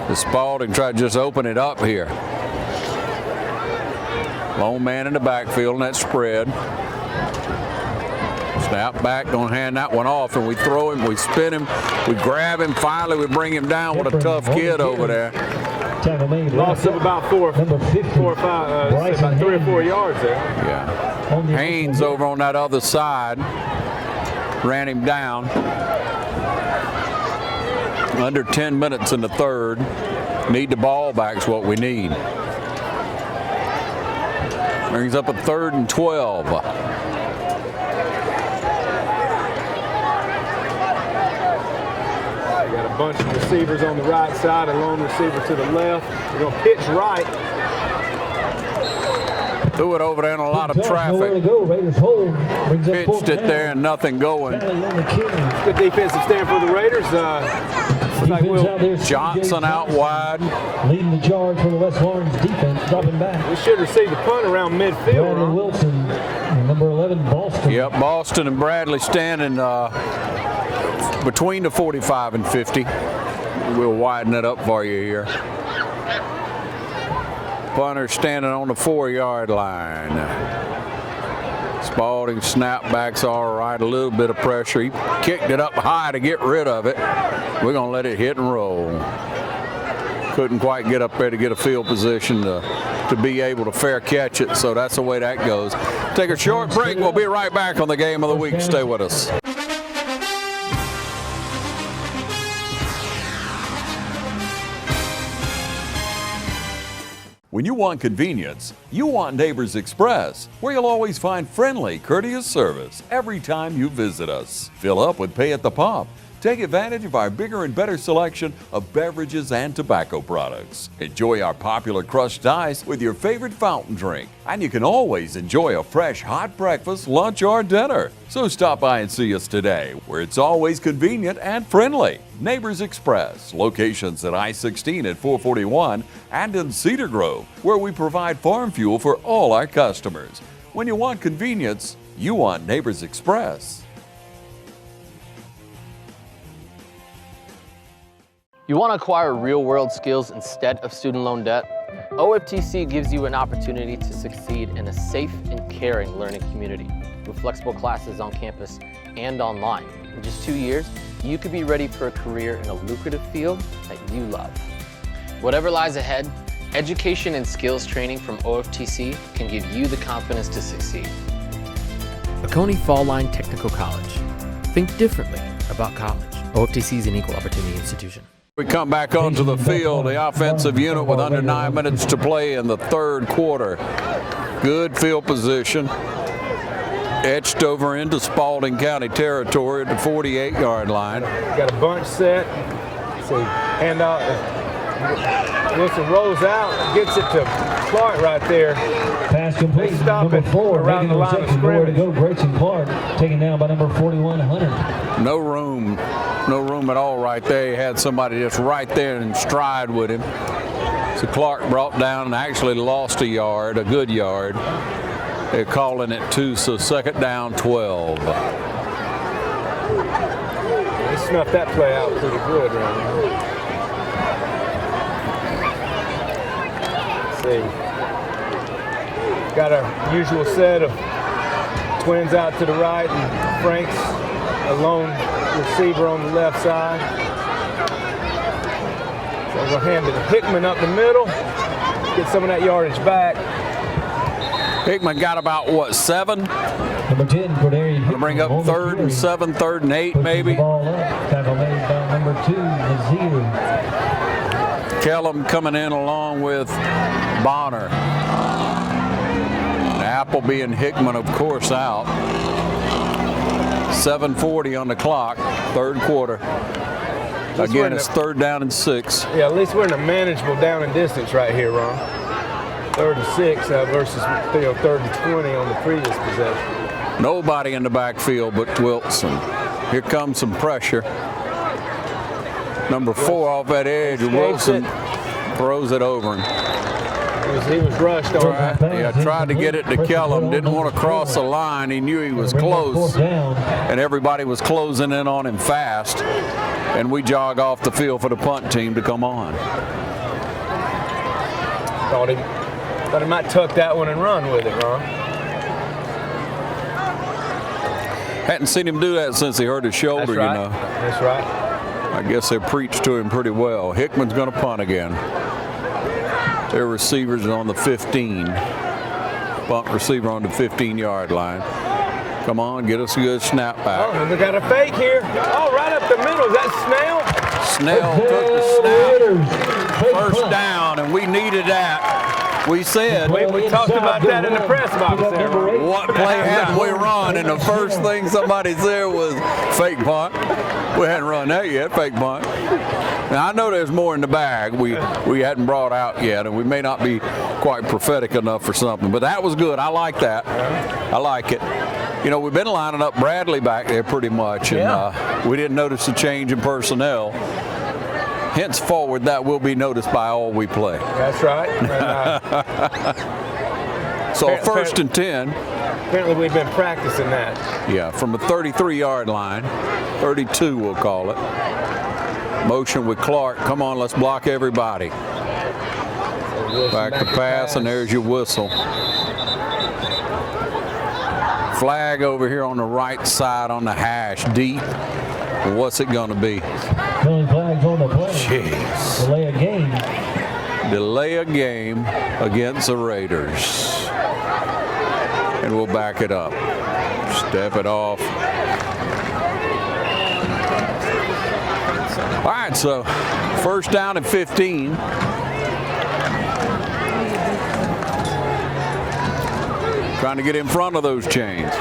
The Spalding tried to just open it up here. Lone man in the backfield in that spread. Snap back, gonna hand that one off, and we throw him, we spin him, we grab him, finally we bring him down. What a tough kid over there.
Loss of about 4 or 5, about 3 or 4 yards there.
Yeah. Haynes over on that other side ran him down. Under 10 minutes in the third. Need the ball back's what we need. Brings up a 3rd and 12.
Got a bunch of receivers on the right side, a lone receiver to the left. We're going to pitch right.
Threw it over there in a lot of traffic. Pitched it there and nothing going.
Good defensive stand for the Raiders.
Johnson out wide.
Leading the charge for the West Lawrence defense, dropping back.
We should receive the punt around midfield.
Bradley Wilson, and number 11, Boston.
Yep, Boston and Bradley standing between the 45 and 50. We'll widen it up for you here. Punter standing on the 4-yard line. Spalding snapbacks all right, a little bit of pressure. He kicked it up high to get rid of it. We're going to let it hit and roll. Couldn't quite get up there to get a field position to be able to fair catch it, so that's the way that goes. Take a short break. We'll be right back on the Game of the Week. Stay with us. When you want convenience, you want Neighbors Express, where you'll always find friendly, courteous service every time you visit us. Fill up with Pay at the Pump. Take advantage of our bigger and better selection of beverages and tobacco products. Enjoy our popular crushed ice with your favorite fountain drink. And you can always enjoy a fresh hot breakfast, lunch, or dinner. So stop by and see us today, where it's always convenient and friendly. Neighbors Express, locations at I-16 at 441 and in Cedar Grove, where we provide farm fuel for all our customers. When you want convenience, you want Neighbors Express.
You want to acquire real-world skills instead of student loan debt? OFTC gives you an opportunity to succeed in a safe and caring learning community with flexible classes on campus and online. In just 2 years, you could be ready for a career in a lucrative field that you love. Whatever lies ahead, education and skills training from OFTC can give you the confidence to succeed.
Oconee Fall Line Technical College. Think differently about college. OFTC is an equal opportunity institution.
We come back onto the field, the offensive unit with under 9 minutes to play in the third quarter. Good field position. Etched over into Spalding County territory at the 48-yard line.
Got a bunch set. So hand out. Wilson rolls out, gets it to Clark right there.
Pass complete. Number 4,
around the line of scrimmage.
To go, Grayson Clark, taken down by number 41, Hunter.
No room at all right there. He had somebody just right there in stride with him. So Clark brought down and actually lost a yard, a good yard. They're calling it 2, so second down, 12.
They snuffed that play out pretty good right now. See. Got our usual set of twins out to the right and Frank's a lone receiver on the left side. So we'll hand it to Hickman up the middle, get some of that yardage back.
Hickman got about, what, 7?
Number 10, Cordarian.
Gonna bring up 3rd and 7, 3rd and 8, maybe.
Ball up. Tackle made by number 2, Nazir.
Kellum coming in along with Bonner. Appleby and Hickman, of course, out. 7:40 on the clock, third quarter. Again, it's 3rd down and 6.
Yeah, at least we're in a manageable down and distance right here, Ron. 3rd and 6 versus 3rd and 20 on the previous possession.
Nobody in the backfield but Wilson. Here comes some pressure. Number 4 off that edge, and Wilson throws it over him.
He was rushed, all right.
Yeah, tried to get it to Kellum, didn't want to cross the line. He knew he was close, and everybody was closing in on him fast. And we jog off the field for the punt team to come on.
Thought he might tuck that one and run with it, Ron.
Hadn't seen him do that since he hurt his shoulder,
That's right.
you know.
That's right.
I guess they preached to him pretty well. Hickman's going to punt again. Their receivers on the 15. Punt receiver on the 15-yard line. Come on, get us a good snap back.
Oh, and we got a fake here. Oh, right up the middle. Is that
Snell took the snap. First down, and we needed that. We said.
We talked about that in the press box there.
What play hadn't we run? And the first thing somebody said was fake punt. We hadn't run that yet, fake punt. Now, I know there's more in the bag we hadn't brought out yet, and we may not be quite prophetic enough for something. But that was good. I like that. I like it. You know, we've been lining up Bradley back there pretty much, and we didn't notice the change in personnel. Henceforward, that will be noticed by all we play.
That's right.
So first and 10.
Apparently we've been practicing that.
Yeah, from a 33-yard line. 32, we'll call it. Motion with Clark. Come on, let's block everybody. Back to pass, and there's your whistle. Flag over here on the right side on the hash, deep. What's it going to be?
Penalty flags on the play.
Jeez.
Delay a game.
Delay a game against the Raiders. And we'll back it up. Step it off. All right, so first down and 15. Trying to get in front of those chains.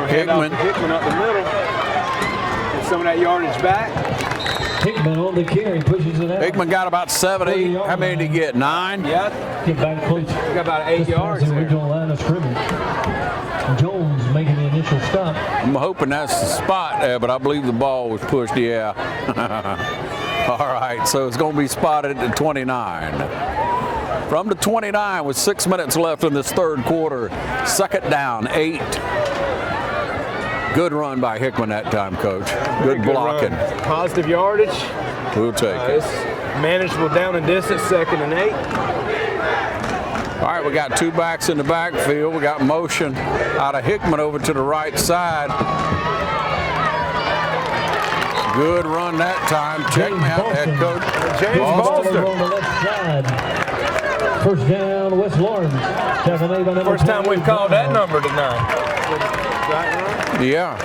Hickman up the middle. Get some of that yardage back.
Hickman on the carry, pushes it out.
Hickman got about 7, 8. How many did he get? 9?
Yeah.
Get back close.
He got about 8 yards.
The original line of scrimmage. Jones making the initial stop.
I'm hoping that's the spot there, but I believe the ball was pushed. Yeah. All right, so it's going to be spotted at 29. From the 29 with 6 minutes left in this third quarter. Second down, 8. Good run by Hickman that time, Coach. Good blocking.
Positive yardage.
We'll take it.
It's manageable down and distance, 2nd and 8.
All right, we got 2 backs in the backfield. We got motion out of Hickman over to the right side. Good run that time. Check me out, head coach.
James Boston.
On the left side. First down, West Lawrence.
First time we've called that number tonight.
Yeah.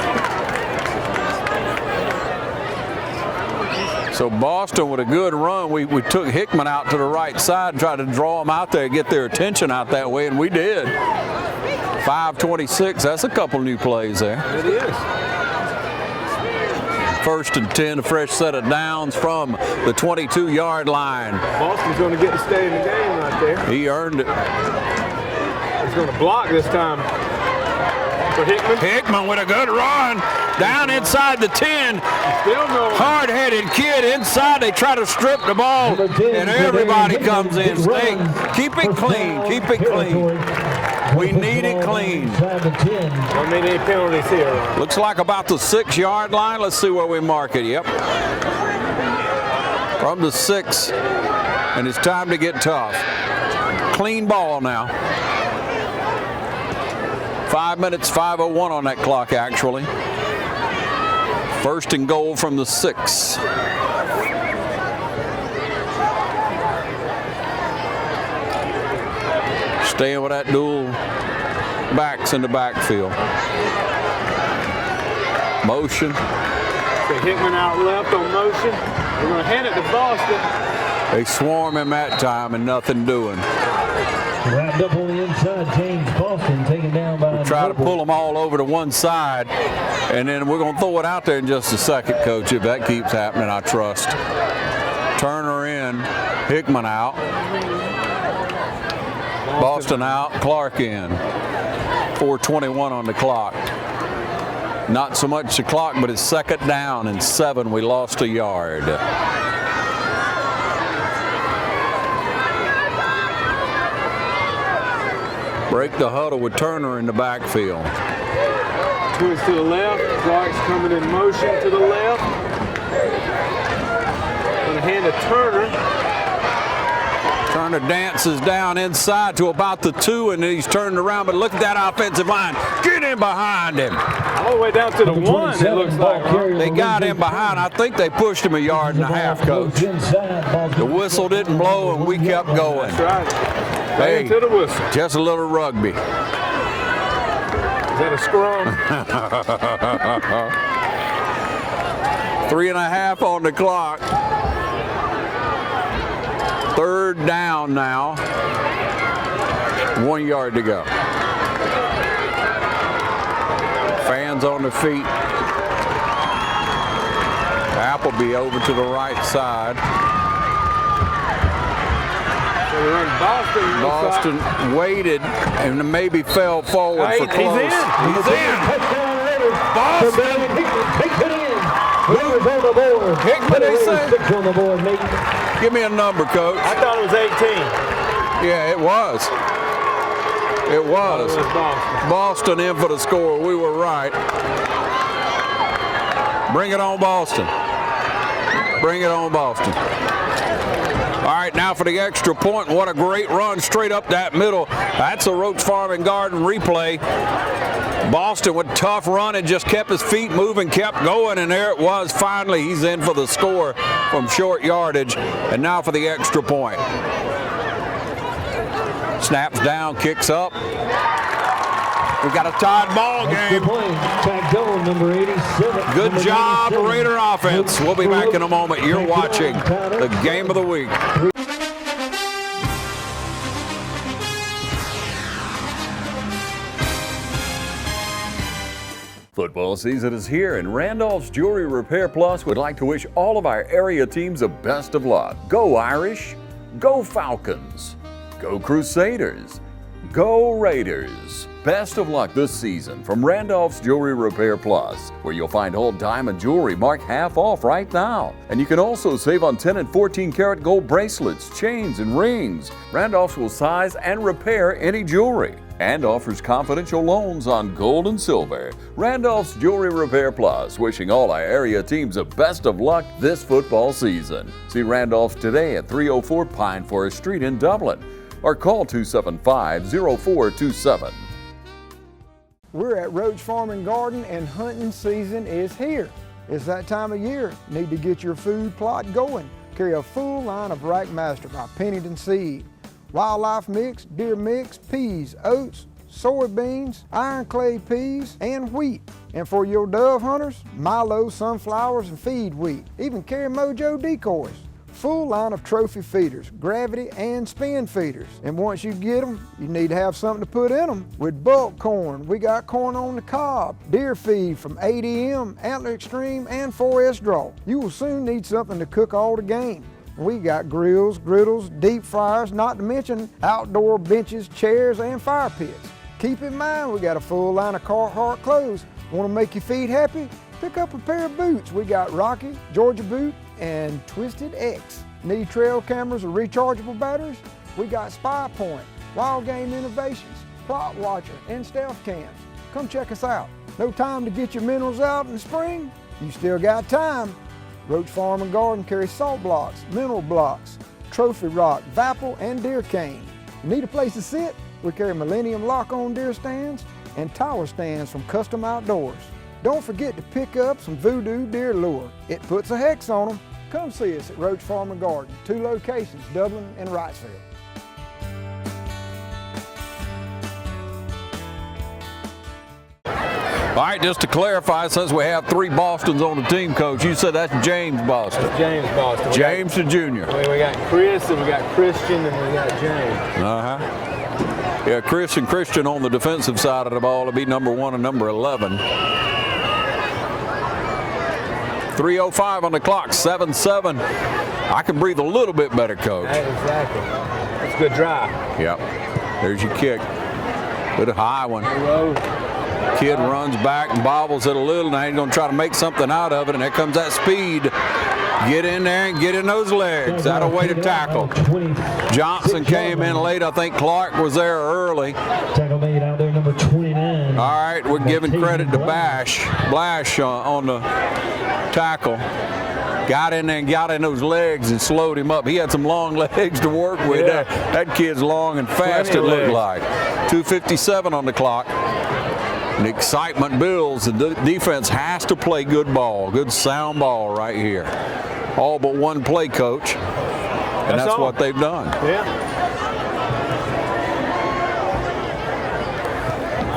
So Boston with a good run. We took Hickman out to the right side and tried to draw them out there, get their attention out that way, and we did. 5:26. That's a couple new plays there.
It is.
First and 10, a fresh set of downs from the 22-yard line.
Boston's going to get to stay in the game right there.
He earned it.
He's going to block this time. For Hickman.
Hickman with a good run down inside the 10. Hard-headed kid inside. They try to strip the ball, and everybody comes in. Stay. Keep it clean. Keep it clean. We need it clean.
Don't need any penalties here.
Looks like about the 6-yard line. Let's see where we mark it. Yep. From the 6, and it's time to get tough. Clean ball now. 5 minutes, 5:01 on that clock, actually. First and goal from the 6. Staying with that dual backs in the backfield. Motion.
So Hickman out left on motion. We're going to hand it to Boston.
They swarm him that time and nothing doing.
Wrapped up on the inside, James Boston taken down by.
We'll try to pull them all over to one side, and then we're going to throw it out there in just a second, Coach, if that keeps happening, I trust. Turner in, Hickman out. Boston out, Clark in. 4:21 on the clock. Not so much the clock, but it's second down and 7. We lost a yard. Break the huddle with Turner in the backfield.
Twins to the left. Clark's coming in motion to the left. Going to hand it to Turner.
Turner dances down inside to about the 2, and then he's turned around. But look at that offensive line. Get in behind him.
All the way down to the 1, it looks like.
They got him behind. I think they pushed him a yard and a half, Coach. The whistle didn't blow, and we kept going.
That's right.
Hey,
to the whistle.
Just a little rugby.
Is that a scrum?
3.5 on the clock. 3rd down now. 1 yard to go. Fans on their feet. Appleby over to the right side.
So we run Boston.
Boston waited and maybe fell forward for close.
He's in.
He's in.
Boston. Hickman in. Movers on the board.
Hickman, they say.
6 on the board, Nate.
Give me a number, Coach.
I thought it was 18.
Yeah, it was. It was.
It was Boston.
Boston in for the score. We were right. Bring it on, Boston. Bring it on, Boston. All right, now for the extra point. What a great run straight up that middle. That's a Roach Farm and Garden replay. Boston with tough run and just kept his feet moving, kept going, and there it was. Finally, he's in for the score from short yardage. And now for the extra point. Snaps down, kicks up. We got a tied ball game.
Number 87.
Good job, Raider offense. We'll be back in a moment. You're watching the game of the week. Football season is here, and Randolph's Jewelry Repair Plus would like to wish all of our area teams the best of luck. Go Irish, go Falcons, go Crusaders, go Raiders. Best of luck this season from Randolph's Jewelry Repair Plus, where you'll find old diamond jewelry marked half off right now. And you can also save on 10 and 14 karat gold bracelets, chains, and rings. Randolph's will size and repair any jewelry and offers confidential loans on gold and silver. Randolph's Jewelry Repair Plus, wishing all our area teams the best of luck this football season. See Randolph's today at 304 Pine Forest Street in Dublin, or call 275-0427.
We're at Roach Farm and Garden, and hunting season is here. It's that time of year. Need to get your food plot going. Carry a full line of Rackmaster by Pennington Seed. Wildlife mix, deer mix, peas, oats, soybeans, iron clay peas, and wheat. And for your dove hunters, Milo, sunflowers, and feed wheat. Even carry Mojo decoys. Full line of trophy feeders, gravity and spin feeders. And once you get them, you need to have something to put in them. With bulk corn, we got corn on the cob, deer feed from ADM, Antler Extreme, and 4S Draw. You will soon need something to cook all the game. We got grills, griddles, deep fryers, not to mention outdoor benches, chairs, and fire pits. Keep in mind, we got a full line of Carhartt clothes. Want to make your feet happy? Pick up a pair of boots. We got Rocky, Georgia Boot, and Twisted X. Need trail cameras or rechargeable batteries? We got Spy Point, Wild Game Innovations, Plot Watcher, and Stealth Cams. Come check us out. No time to get your minerals out in the spring? You still got time. Roach Farm and Garden carries salt blocks, mineral blocks, trophy rock, Vapple, and deer cane. Need a place to sit? We carry Millennium lock-on deer stands and tower stands from Custom Outdoors. Don't forget to pick up some Voodoo deer lure. It puts a hex on them. Come see us at Roach Farm and Garden, 2 locations, Dublin and Wrightsville.
All right, just to clarify, since we have 3 Bostons on the team, Coach, you said that's James Boston.
That's James Boston.
James the Junior.
We got Chris, and we got Christian, and we got James.
Uh-huh. Yeah, Chris and Christian on the defensive side of the ball. It'll be number 1 and number 11. 3:05 on the clock, 7-7. I can breathe a little bit better, Coach.
Exactly. That's a good drive.
Yep. There's your kick. Good high one. Kid runs back and bobbles it a little. Now he's going to try to make something out of it, and there comes that speed. Get in there and get in those legs. That'll way to tackle. Johnson came in late. I think Clark was there early.
Tackle made out there, number 29.
All right, we're giving credit to Blash on the tackle. got in there and got in those legs and slowed him up. He had some long legs to work with.
Yeah.
That kid's long and fast, it looked like. 2:57 on the clock. And excitement builds. The defense has to play good ball, good sound ball right here. All but one play, coach. And that's what they've done.
Yeah.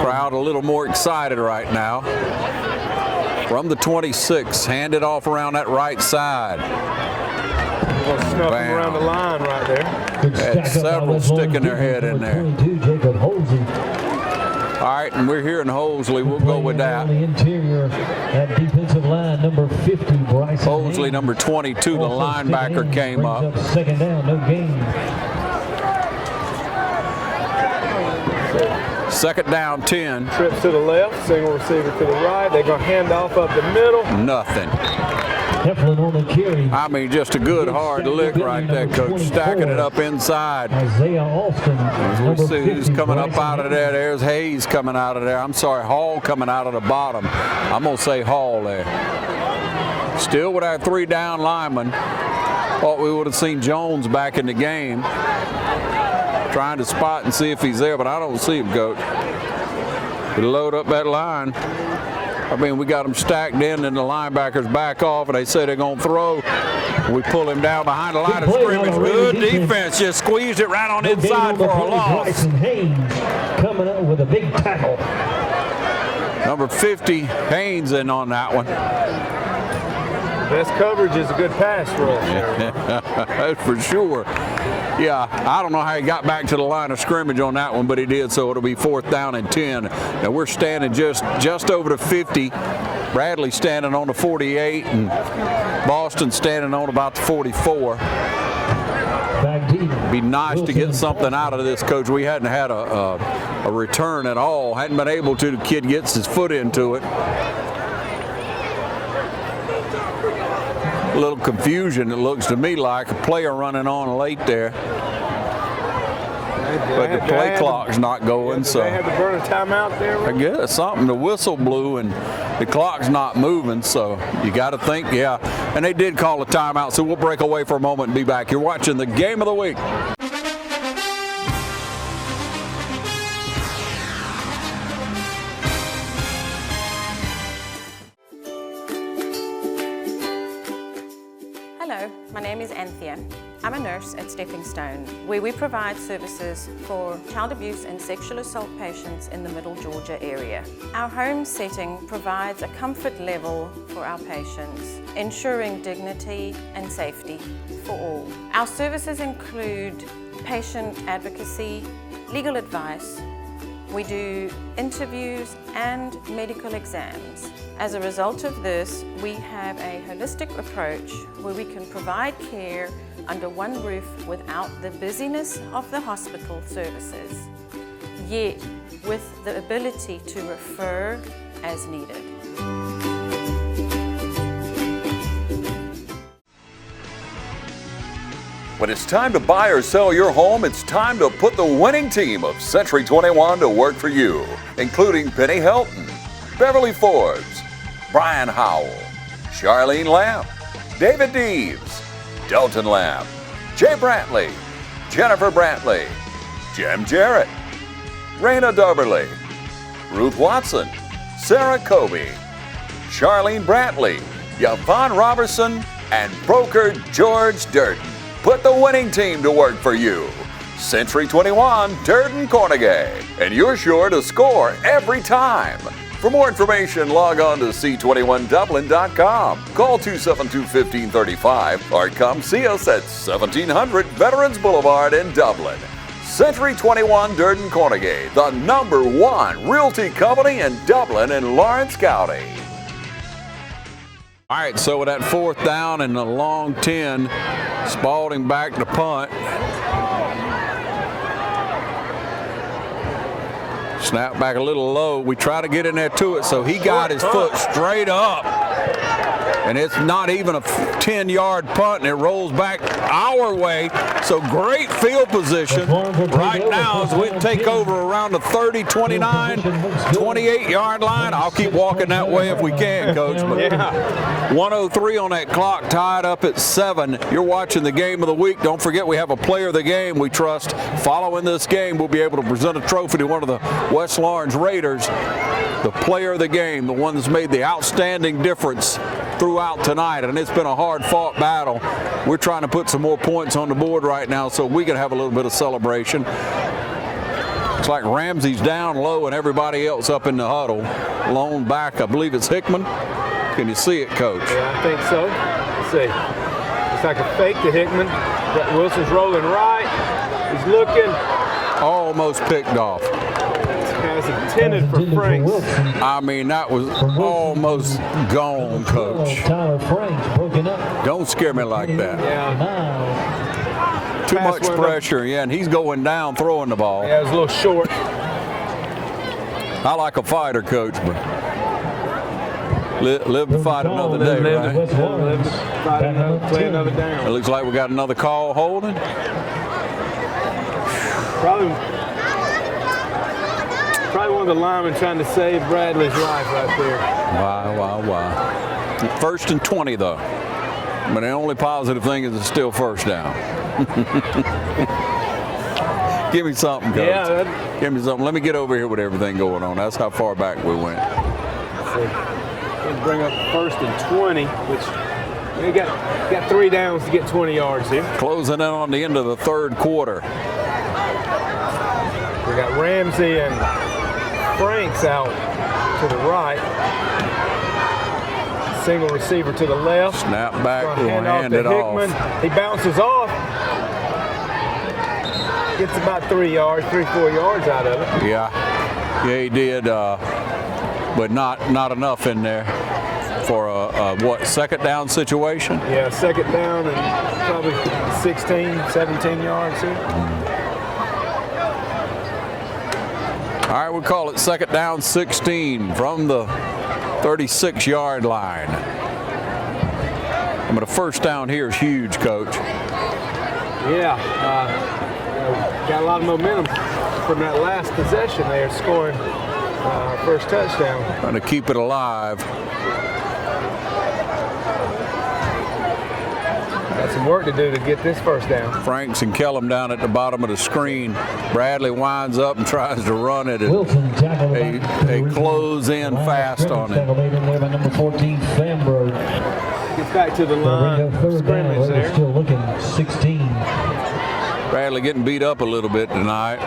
Crowd a little more excited right now. From the 26, hand it off around that right side.
We'll snuff them around the line right there.
Had several sticking their head in there. All right, and we're here in Hosley. We'll go with that.
On the interior, that defensive line, number 50, Bryson.
Hosley, number 22, the linebacker came up.
Second down, no gain.
Second down, 10.
Trips to the left, single receiver to the right. They're going to hand off up the middle.
Nothing.
Heflin on the carry.
I mean, just a good hard lick right there, coach. Stacking it up inside.
Isaiah Austin.
As we see who's coming up out of there. There's Hayes coming out of there. I'm sorry, Hall coming out of the bottom. I'm going to say Hall there. Still with our 3 down linemen. Thought we would have seen Jones back in the game. Trying to spot and see if he's there, but I don't see him, coach. We load up that line. I mean, we got them stacked in and the linebackers back off and they say they're going to throw. We pull him down behind the line of scrimmage. Good defense. Just squeezed it right on the inside for a loss.
Bryson Haynes coming up with a big tackle.
Number 50, Haynes in on that one.
Best coverage is a good pass rush.
That's for sure. Yeah, I don't know how he got back to the line of scrimmage on that one, but he did, so it'll be 4th down and 10. And we're standing just over the 50. Bradley standing on the 48, and Boston standing on about the 44. Be nice to get something out of this, coach. We hadn't had a return at all. Hadn't been able to. The kid gets his foot into it. A little confusion, it looks to me like. A player running on late there. But the play clock's not going, so.
They had to burn a timeout there?
I guess something. The whistle blew and the clock's not moving, so you got to think, yeah. And they did call a timeout, so we'll break away for a moment and be back. You're watching the Game of the Week.
Hello, my name is Anthea. I'm a nurse at Stepping Stone, where we provide services for child abuse and sexual assault patients in the Middle Georgia area. Our home setting provides a comfort level for our patients, ensuring dignity and safety for all. Our services include patient advocacy, legal advice. We do interviews and medical exams. As a result of this, we have a holistic approach where we can provide care under one roof without the busyness of the hospital services, yet with the ability to refer as needed.
When it's time to buy or sell your home, it's time to put the winning team of Century 21 to work for you, including Penny Helton, Beverly Forbes, Brian Howell, Charlene Lamb, David Deeves, Delton Lamb, Jay Brantley, Jennifer Brantley, Jim Jarrett, Raina Dubberly, Ruth Watson, Sarah Kobe, Charlene Brantley, Yvonne Robertson, and broker George Durden. Put the winning team to work for you. Century 21, Durden Cornegay, and you're sure to score every time. For more information, log on to c21dublin.com. Call 272-1535 or come see us at 1700 Veterans Boulevard in Dublin. Century 21 Durden Cornegay, the #1 realty company in Dublin and Lawrence County. All right, so with that 4th down and the long 10, Spalding back to punt. Snap back a little low. We try to get in there to it, so he got his foot straight up. And it's not even a 10-yard punt, and it rolls back our way. So great field position right now as we take over around the 30, 29, 28-yard line. I'll keep walking that way if we can, Coach. But 1:03 on that clock, tied up at 7. You're watching the game of the week. Don't forget we have a player of the game we trust. Following this game, we'll be able to present a trophy to one of the West Lawrence Raiders. The player of the game, the one that's made the outstanding difference throughout tonight, and it's been a hard-fought battle. We're trying to put some more points on the board right now so we can have a little bit of celebration. Looks like Ramsey's down low and everybody else up in the huddle. Lone back, I believe it's Hickman. Can you see it, Coach?
Yeah, I think so. Let's see. It's like a fake to Hickman. Wilson's rolling right. He's looking.
Almost picked off.
It's intended for Franks.
I mean, that was almost gone, Coach. Don't scare me like that. Too much pressure, yeah, and he's going down throwing the ball.
Yeah, it was a little short.
I like a fighter, Coach, but live to fight another day, right?
Live to fight another, play another down.
It looks like we got another call holding.
Probably one of the linemen trying to save Bradley's life right there.
Wow. 1st and 20, though. But the only positive thing is it's still first down. Give me something, Coach.
Yeah,
give me something. Let me get over here with everything going on. That's how far back we went.
Let's bring up 1st and 20, which we got 3 downs to get 20 yards here.
Closing in on the end of the 3rd quarter.
We got Ramsey and Franks out to the right. Single receiver to the left.
Snap back, we'll hand it
Hickman.
off.
He bounces off. Gets about 3 yards, 3-4 yards out of it.
Yeah, he did, but not enough in there for a what, 2nd down situation?
Yeah, 2nd down and probably 16, 17 yards here.
All right, we'll call it 2nd down 16 from the 36-yard line. But a 1st down here is huge, Coach.
Yeah, got a lot of momentum from that last possession there, scoring first touchdown.
Trying to keep it alive.
Got some work to do to get this 1st down.
Franks and Kellum down at the bottom of the screen. Bradley winds up and tries to run it. They close in fast on it.
Number 14, Fambro.
Gets back to the line of scrimmage there.
Still looking 16.
Bradley getting beat up a little bit tonight.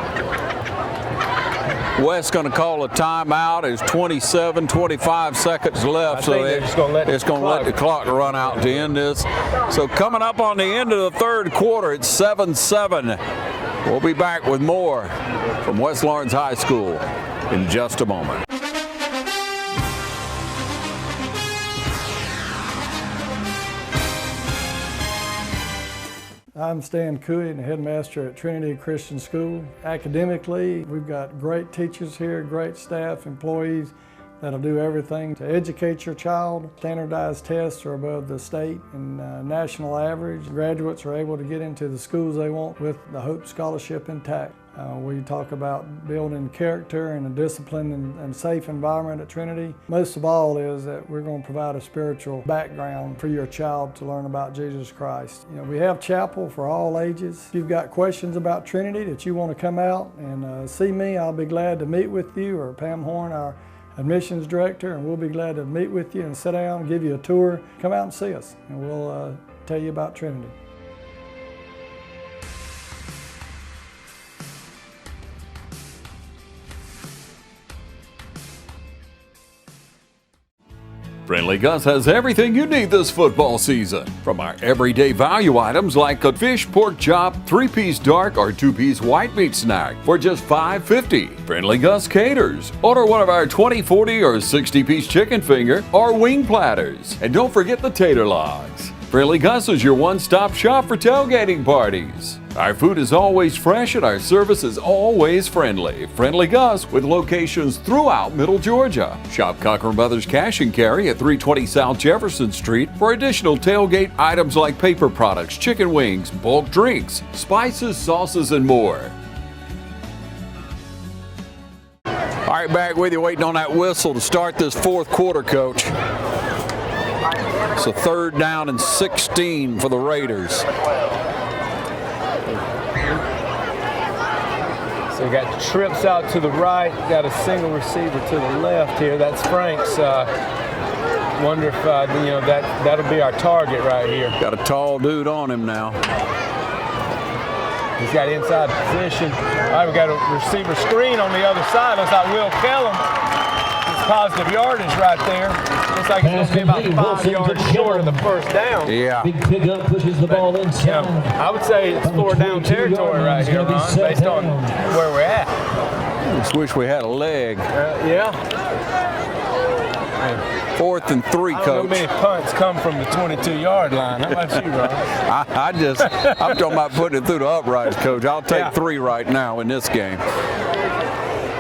West's going to call a timeout. There's 25 seconds left, so it's going to let the clock run out to end this. So coming up on the end of the 3rd quarter, it's 7-7. We'll be back with more from West Lawrence High School in just a moment.
I'm Stan Cooey, the headmaster at Trinity Christian School. Academically, we've got great teachers here, great staff, employees that'll do everything to educate your child. Standardized tests are above the state and national average. Graduates are able to get into the schools they want with the Hope Scholarship intact. We talk about building character and a disciplined and safe environment at Trinity. Most of all is that we're going to provide a spiritual background for your child to learn about Jesus Christ. You know, we have chapel for all ages. If you've got questions about Trinity that you want to come out and see me, I'll be glad to meet with you, or Pam Horn, our admissions director, and we'll be glad to meet with you and sit down and give you a tour. Come out and see us, and we'll tell you about Trinity.
Friendly Gus has everything you need this football season. From our everyday value items like a fish pork chop, 3-piece dark or 2-piece white meat snack for just $5.50. Friendly Gus caters. Order one of our 20, 40, or 60-piece chicken finger or wing platters. And don't forget the tater logs. Friendly Gus is your one-stop shop for tailgating parties. Our food is always fresh and our service is always friendly. Friendly Gus with locations throughout Middle Georgia. Shop Cochran Brothers Cash and Carry at 320 South Jefferson Street for additional tailgate items like paper products, chicken wings, bulk drinks, spices, sauces, and more. All right, back with you, waiting on that whistle to start this fourth quarter, Coach. It's a 3rd down and 16 for the Raiders.
So we got trips out to the right, got a single receiver to the left here. That's Frank's. Wonder if that'll be our target right here.
Got a tall dude on him now.
He's got inside position. All right, we got a receiver screen on the other side. Looks like Will Kellum. It's positive yardage right there. Looks like it's going to be about 5 yards short of the first down.
Yeah.
Big pickup pushes the ball inside.
I would say it's 4 down territory right here, Ron, based on where we're at.
Just wish we had a leg.
Yeah.
4th and 3, Coach.
I don't know many punts come from the 22-yard line. How about you, Ron?
I'm talking about putting it through the uprights, Coach. I'll take 3 right now in this game.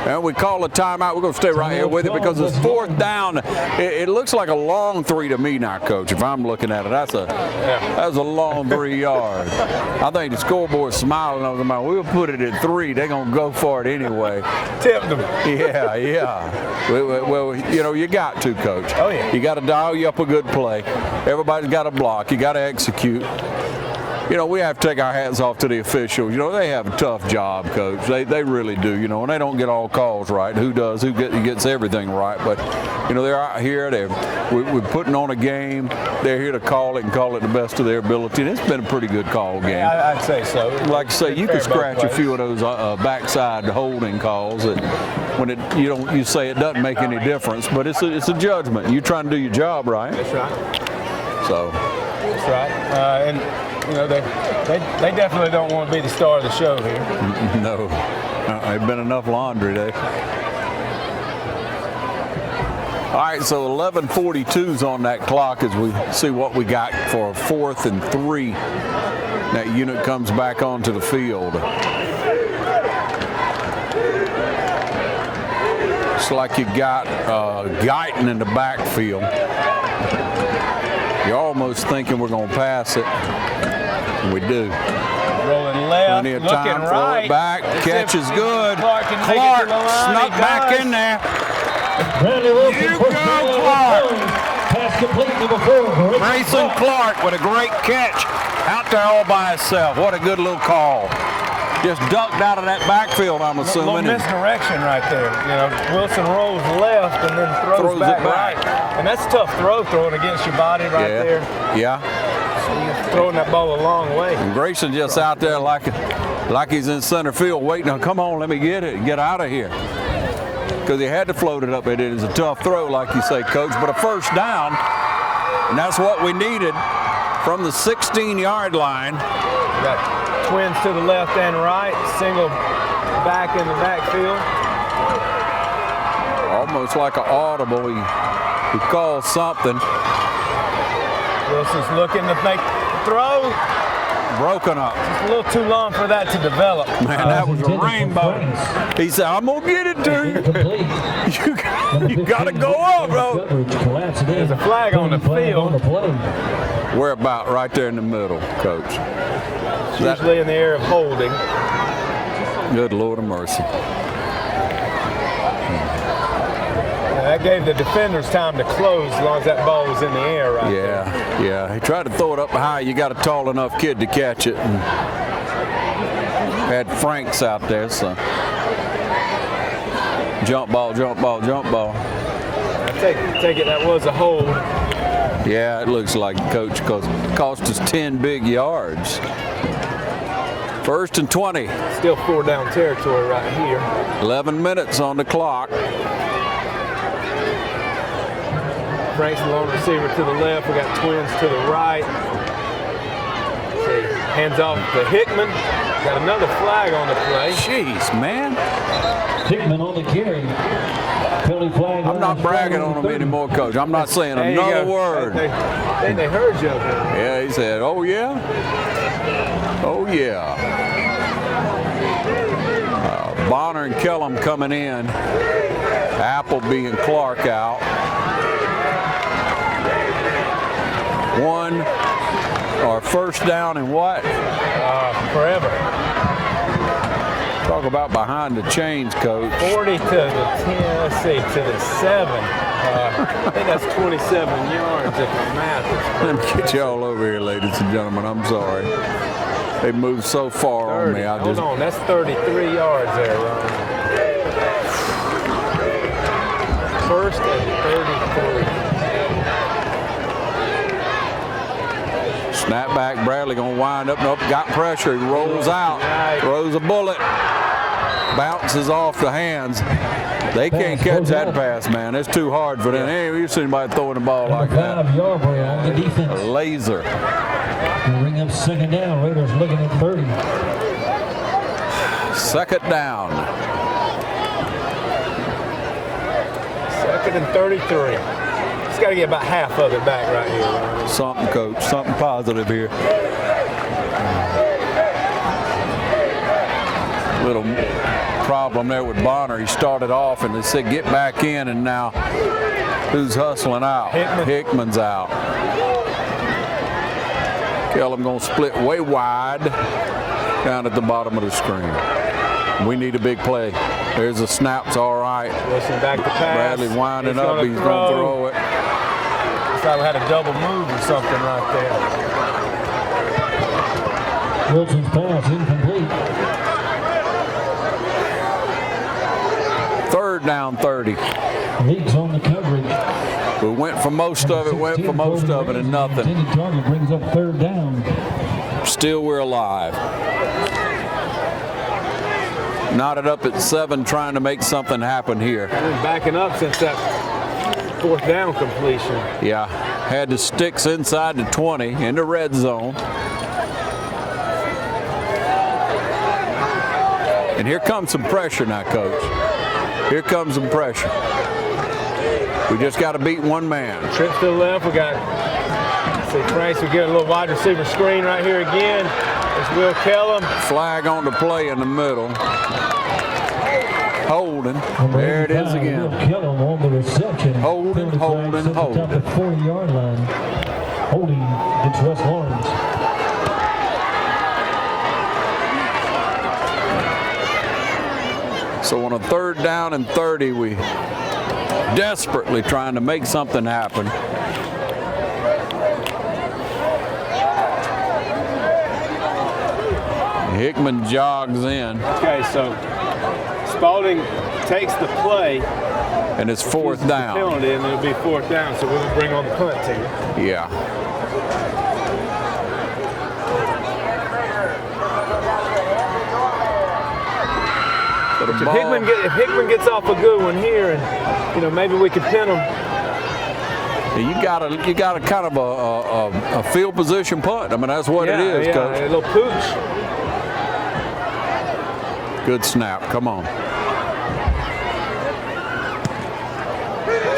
And we call a timeout. We're going to stay right here with it because it's 4th down. It looks like a long 3 to me now, Coach, if I'm looking at it. That's a long 3 yards. I think the scoreboard's smiling on them. We'll put it at 3. They're going to go for it anyway.
Tip them.
Yeah. Well, you got to, Coach.
Oh, yeah.
You got to dial you up a good play. Everybody's got to block. You got to execute. We have to take our hats off to the officials. They have a tough job, Coach. They really do, and they don't get all calls right. Who does? Who gets everything right? But, they're out here. We're putting on a game. They're here to call it and call it the best of their ability. And it's been a pretty good call game.
Yeah, I'd say so.
Like I say, you can scratch a few of those backside holding calls that when you say it doesn't make any difference, but it's a judgment. You're trying to do your job right.
That's right.
So.
That's right. They definitely don't want to be the star of the show here.
No. There's been enough laundry today. All right, so 11:42's on that clock as we see what we got for a 4th and 3. That unit comes back onto the field. Looks like you got Guyton in the backfield. You're almost thinking we're going to pass it. We do.
Rolling left,
plenty of
looking
time, throw
right.
it back, catch is good.
Clark
snuck back in there. You go, Clark.
Pass complete, number 4.
Grayson Clark with a great catch out there all by himself. What a good little call. Just ducked out of that backfield, I'm assuming.
A little misdirection right there. Wilson rolls left and then throws back right. And that's a tough throwing against your body right there.
Yeah.
So you're throwing that ball a long way.
And Grayson just out there like he's in center field waiting. Come on, let me get it and get out of here. Because he had to float it up. It is a tough throw, like you say, Coach, but a 1st down. And that's what we needed from the 16-yard line.
We got twins to the left and right, single back in the backfield.
Almost like an audible. He calls something.
Wilson's looking to make the throw.
Broken up.
Just a little too long for that to develop.
Man, that was a rainbow. He said, I'm going to get it to you. You got to go up, bro.
There's a flag on the field.
We're about right there in the middle, Coach.
Usually in the area of holding.
Good Lord of mercy.
That gave the defenders time to close as long as that ball was in the air right there.
Yeah. He tried to throw it up high. You got a tall enough kid to catch it. And had Franks out there, so. Jump ball.
I take it that was a hold.
Yeah, it looks like, Coach, because it cost us 10 big yards. 1st and 20.
Still 4 down territory right here.
11 minutes on the clock.
Frank's the lone receiver to the left. We got twins to the right. Hands off to Hickman. Got another flag on the play.
Jeez, man.
Hickman on the carry. Penalty flag.
I'm not bragging on him anymore, Coach. I'm not saying another word.
They heard you.
Yeah, he said, oh, yeah? Oh, yeah. Bonner and Kellum coming in. Appleby and Clark out. First down and what?
Forever.
Talk about behind the chains, Coach.
40 to the 10, let's see, to the 7. I think that's 27 yards if my math is correct.
Let me get y'all over here, ladies and gentlemen. I'm sorry. They moved so far
30.
on me.
Hold on, that's 33 yards there, Ron. First and 33.
Snap back, Bradley gonna wind up. Nope, got pressure. He rolls out, throws a bullet, bounces off the hands. They can't catch that pass, man. It's too hard for them. Hey, we've seen anybody throwing the ball like that.
Yarborough on the defense.
Laser.
Bring up second down. Raiders looking at 30.
Second down.
Second and 33. Just got to get about half of it back right here.
Something, Coach. Something positive here. Little problem there with Bonner. He started off and they said get back in, and now who's hustling out? Hickman's out. Kellum gonna split way wide down at the bottom of the screen. We need a big play. There's a snap. It's all right.
Wilson back to pass.
Bradley winding up. He's gonna throw it.
Looks like we had a double move or something right there.
Wilson's pass incomplete.
Third down 30.
League's on the coverage.
We went for most of it, and nothing.
Intended target brings up third down.
Still we're alive. Knotted up at 7, trying to make something happen here.
Been backing up since that fourth down completion.
Yeah, had the sticks inside the 20 in the red zone. And here comes some pressure now, Coach. Here comes some pressure. We just got to beat one man.
Trips to the left. We got, see, Franks, we get a little wide receiver screen right here again. It's Will Kellum.
Flag on the play in the middle. Holding. There it is again.
Will Kellum on the reception.
Holding.
Top of the 40-yard line. Holding against West Lawrence.
So on a third down and 30, we desperately trying to make something happen. Hickman jogs in.
Okay, so Spalding takes the play.
And it's fourth down.
Penalty, and it'll be fourth down, so we'll bring on the punt team.
Yeah.
If Hickman gets off a good one here, and maybe we could pin him.
You got a kind of a field position punt. I mean, that's what it is, Coach.
A little pooch.
Good snap. Come on.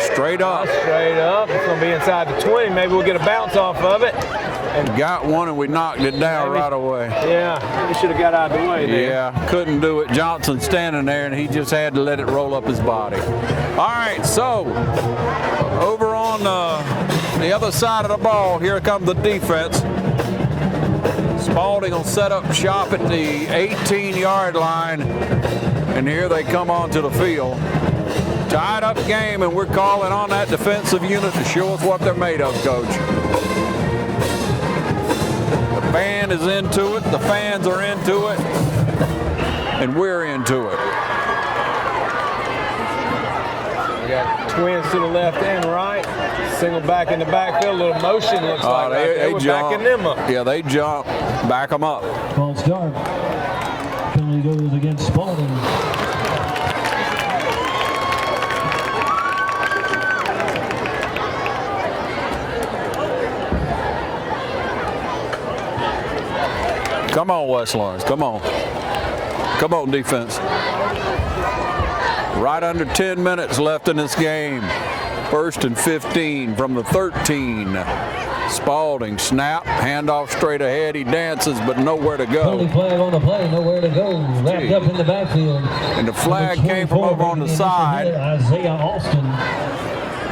Straight up.
Straight up. It's going to be inside the 20. Maybe we'll get a bounce off of it.
And got one, and we knocked it down right away.
Yeah, we should have got out of the way there.
Yeah, couldn't do it. Johnson standing there, and he just had to let it roll up his body. All right, so over on the other side of the ball, here comes the defense. Spalding will set up shop at the 18-yard line, and here they come onto the field. Tied up game, and we're calling on that defensive unit to show us what they're made of, Coach. The band is into it, the fans are into it, and we're into it.
We got twins to the left and right. Single back in the backfield, a little motion looks like they were backing them up.
Yeah, they jump, back them up.
False start. Penalty goes against Spalding.
Come on, West Lawrence. Come on. Come on, defense. Right under 10 minutes left in this game. 1st and 15 from the 13. Spalding snap, handoff straight ahead. He dances, but nowhere to go.
Penalty flag on the play, nowhere to go. Wrapped up in the backfield.
And the flag came from over on the side.
Isaiah Austin.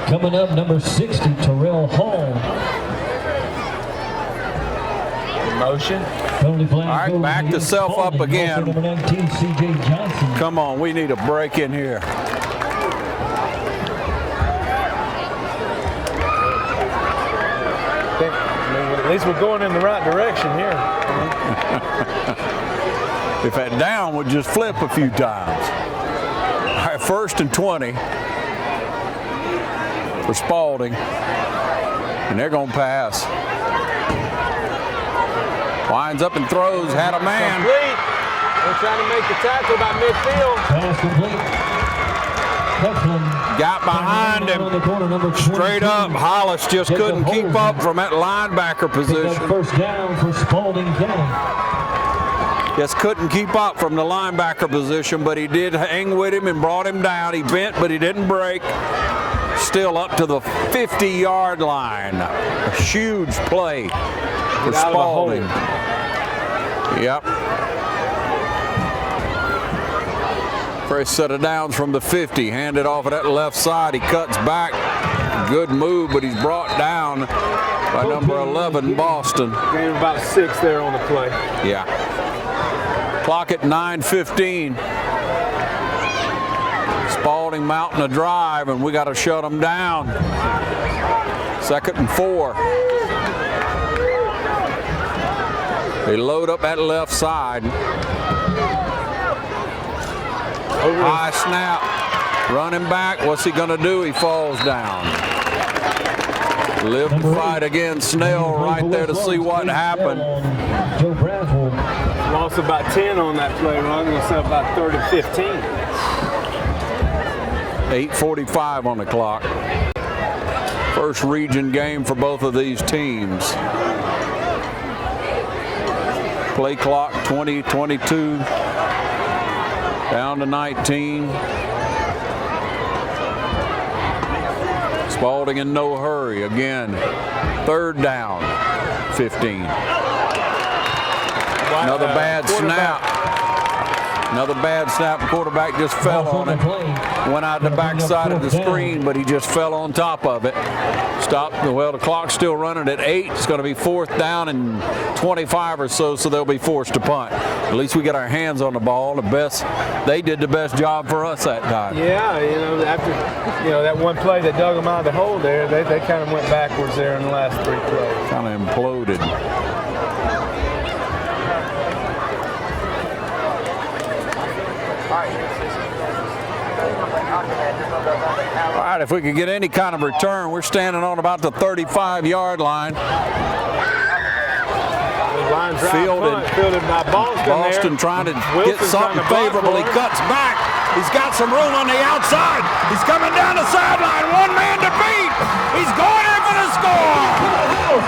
Coming up, number 60, Terrell Hall.
Motion.
Penalty flag.
All right, back to self up again.
Number 19, C.J. Johnson.
Come on, we need a break in here.
At least we're going in the right direction here.
If that down would just flip a few times. All right, 1st and 20 for Spalding. And they're going to pass. Winds up and throws, had a man.
Complete. They're trying to make the tackle by midfield.
Pass complete.
Got behind him, straight up. Hollis just couldn't keep up from that linebacker position.
First down for Spalding County.
Just couldn't keep up from the linebacker position, but he did hang with him and brought him down. He bent, but he didn't break. Still up to the 50-yard line. A huge play for Spalding. Yep. First set of downs from the 50, handed off of that left side. He cuts back. Good move, but he's brought down by number 11, Boston.
Gained about 6 there on the play.
Yeah. Clock at 9:15. Spalding mounting a drive, and we got to shut them down. 2nd and 4. They load up that left side. High snap, running back. What's he gonna do? He falls down. Live to fight again. Snell right there to see what happened.
Joe Bradford.
Lost about 10 on that play run. We'll say about 3rd and 15.
8:45 on the clock. First region game for both of these teams. Play clock 20-22. Down to 19. Spalding in no hurry again. 3rd down, 15. Another bad snap. Another bad snap. Quarterback just fell on it. Went out the backside of the screen, but he just fell on top of it. Stopped. Well, the clock's still running at 8. It's going to be 4th down and 25 or so, so they'll be forced to punt. At least we got our hands on the ball. They did the best job for us that time.
Yeah, after that one play that dug them out of the hole there, they kind of went backwards there in the last 3 plays.
Kind of imploded. All right, if we could get any kind of return, we're standing on about the 35-yard line.
Fielded by Boston
trying to get something favorable. He cuts back. He's got some room on the outside. He's coming down the sideline. One man to beat. He's going in for the score.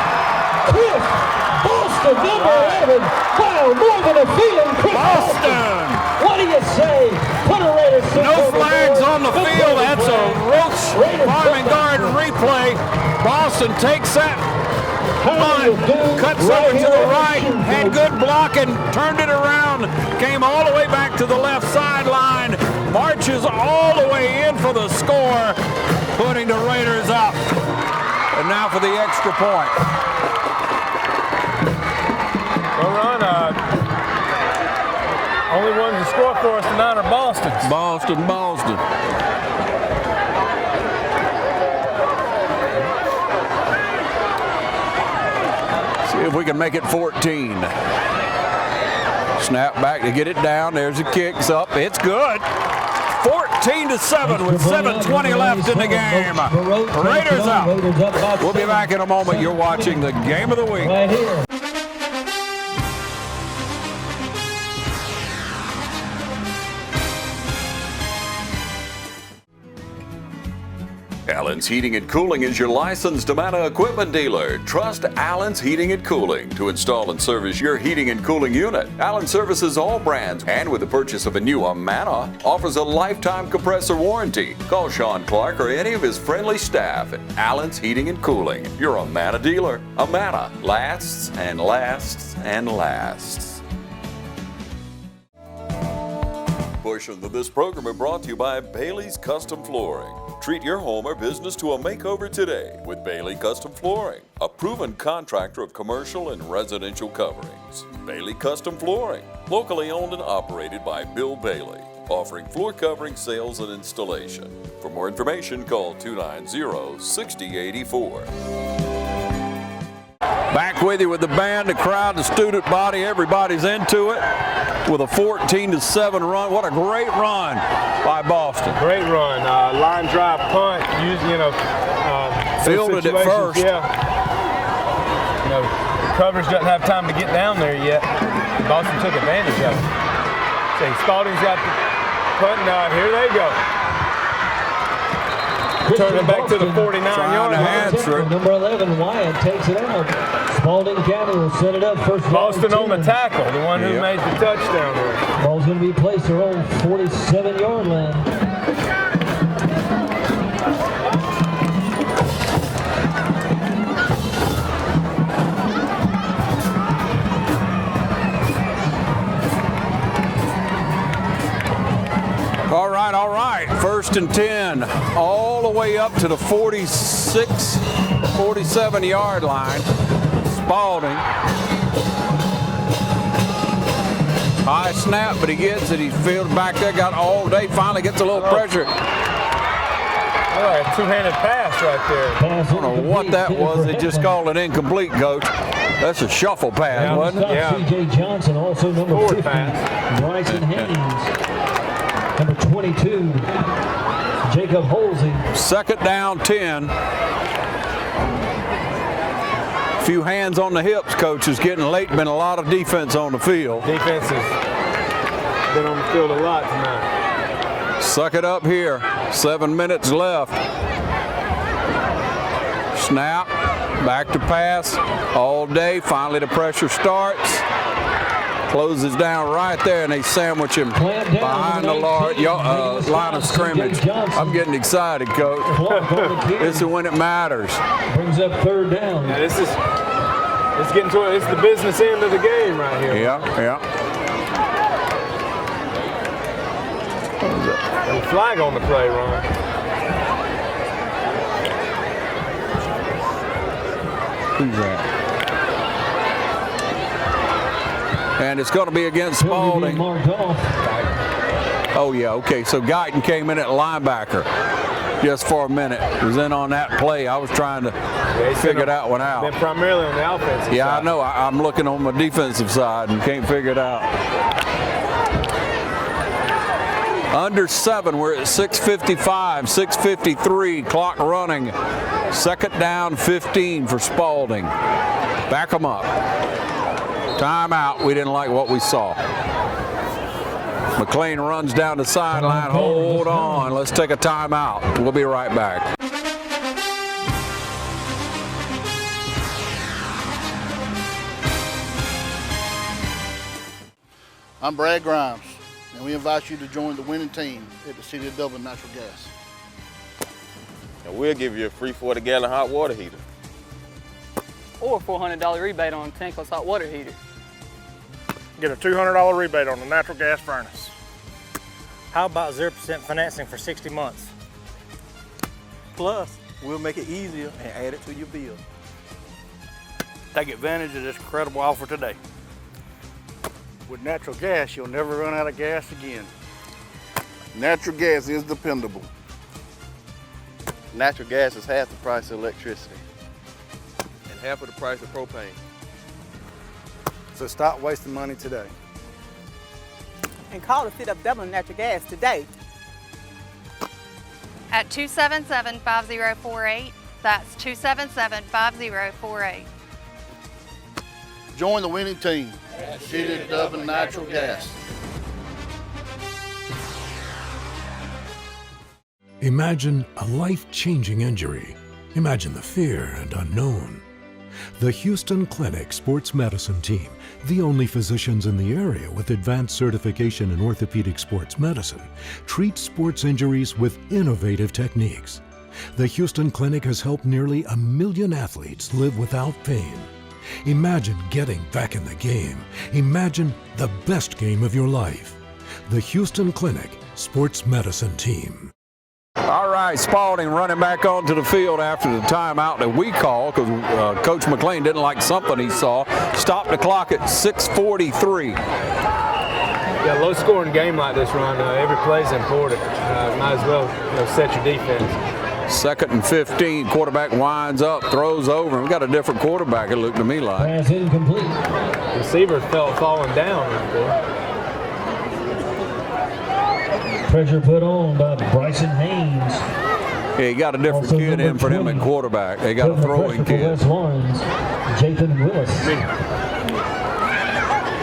Boston, number 11. Wow, more than a feeling.
Boston.
What do you say?
No flags on the field. That's a Roach Farming Garden replay. Boston takes that punt, cuts over to the right, had good blocking, turned it around, came all the way back to the left sideline, marches all the way in for the score, putting the Raiders up. And now for the extra point.
Well, Ron, only ones to score for us tonight are Boston.
Boston. See if we can make it 14. Snap back to get it down. There's the kicks up. It's good. 14-7 with 7:20 left in the game. Raiders up. We'll be back in a moment. You're watching the Game of the Week.
Right here.
Allen's Heating and Cooling is your licensed Amana equipment dealer. Trust Allen's Heating and Cooling to install and service your heating and cooling unit. Allen services all brands, and with the purchase of a new Amana, offers a lifetime compressor warranty. Call Sean Clark or any of his friendly staff at Allen's Heating and Cooling, your Amana dealer. Amana lasts and lasts and lasts. Portions of this program are brought to you by Bailey's Custom Flooring. Treat your home or business to a makeover today with Bailey Custom Flooring, a proven contractor of commercial and residential coverings. Bailey Custom Flooring, locally owned and operated by Bill Bailey, offering floor covering sales and installation. For more information, call 290-6084. Back with you with the band, the crowd, the student body, everybody's into it with a 14-7 run. What a great run by Boston.
Great run. Line drive punt,
fielded it first.
Yeah. Coverage doesn't have time to get down there yet. Boston took advantage of it. See, Spalding's got the punt. Here they go. Turn it back to the 49-yard line.
Number 11, Wyatt takes it out. Spalding County will set it up first.
Boston on the tackle, the one who made the touchdown run.
Ball's going to be placed their own 47-yard line.
All right. 1st and 10, all the way up to the 47-yard line. Spalding. High snap, but he gets it. He's fielded back there, got all day, finally gets a little pressure.
All right, two-handed pass right there.
I don't know what that was. They just called it incomplete, Coach. That's a shuffle pass, wasn't it?
Yeah. C.J. Johnson, also number 50. Bryson Haynes. Number 22, Jacob Holsey.
2nd down, 10. Few hands on the hips, Coach. Is getting late. Been a lot of defense on the field.
Defense has been on the field a lot tonight.
Suck it up here. 7 minutes left. Snap. Back to pass. All day. Finally the pressure starts. Closes down right there, and they sandwich him behind the line of scrimmage. I'm getting excited, Coach. This is when it matters.
Brings up 3rd down.
Yeah, it's getting to it. It's the business end of the game right here.
Yeah.
And flag on the play, Ron.
Who's that? And it's going to be against Spalding. Oh, yeah, okay. So Guyton came in at linebacker just for a minute. Was in on that play. I was trying to figure that one out.
Been primarily on the offensive side.
Yeah, I know. I'm looking on my defensive side and can't figure it out. Under 7, we're at 6:55, 6:53, clock running. 2nd down, 15 for Spalding. Back them up. Timeout. We didn't like what we saw. McLean runs down the sideline. Hold on. Let's take a timeout. We'll be right back.
I'm Brad Grimes, and we invite you to join the winning team at the City of Dublin Natural Gas.
And we'll give you a free 40-gallon hot water heater.
Or a $400 rebate on a tankless hot water heater.
Get a $200 rebate on the natural gas furnace.
How about 0% financing for 60 months?
Plus, we'll make it easier and add it to your bill.
Take advantage of this incredible offer today. With natural gas, you'll never run out of gas again.
Natural gas is dependable.
Natural gas is half the price of electricity. And half of the price of propane.
So stop wasting money today.
And call the City of Dublin Natural Gas today.
At 277-5048. That's 277-5048.
Join the winning team at City of Dublin Natural Gas.
Imagine a life-changing injury. Imagine the fear and unknown. The Houston Clinic Sports Medicine Team, the only physicians in the area with advanced certification in orthopedic sports medicine, treats sports injuries with innovative techniques. The Houston Clinic has helped nearly 1 million athletes live without pain. Imagine getting back in the game. Imagine the best game of your life. The Houston Clinic Sports Medicine Team.
All right, Spalding running back onto the field after the timeout that we called because Coach McLean didn't like something he saw. Stopped the clock at 6:43.
Yeah, low-scoring game like this, Ron. Every play is important. Might as well set your defense.
2nd and 15. Quarterback winds up, throws over. We got a different quarterback, it looked to me like.
Pass incomplete.
Receivers falling down right there.
Pressure put on by Bryson Haynes.
Yeah, you got a different kid in for him at quarterback. They got a throwing kid.
West Lawrence, Jathan Willis.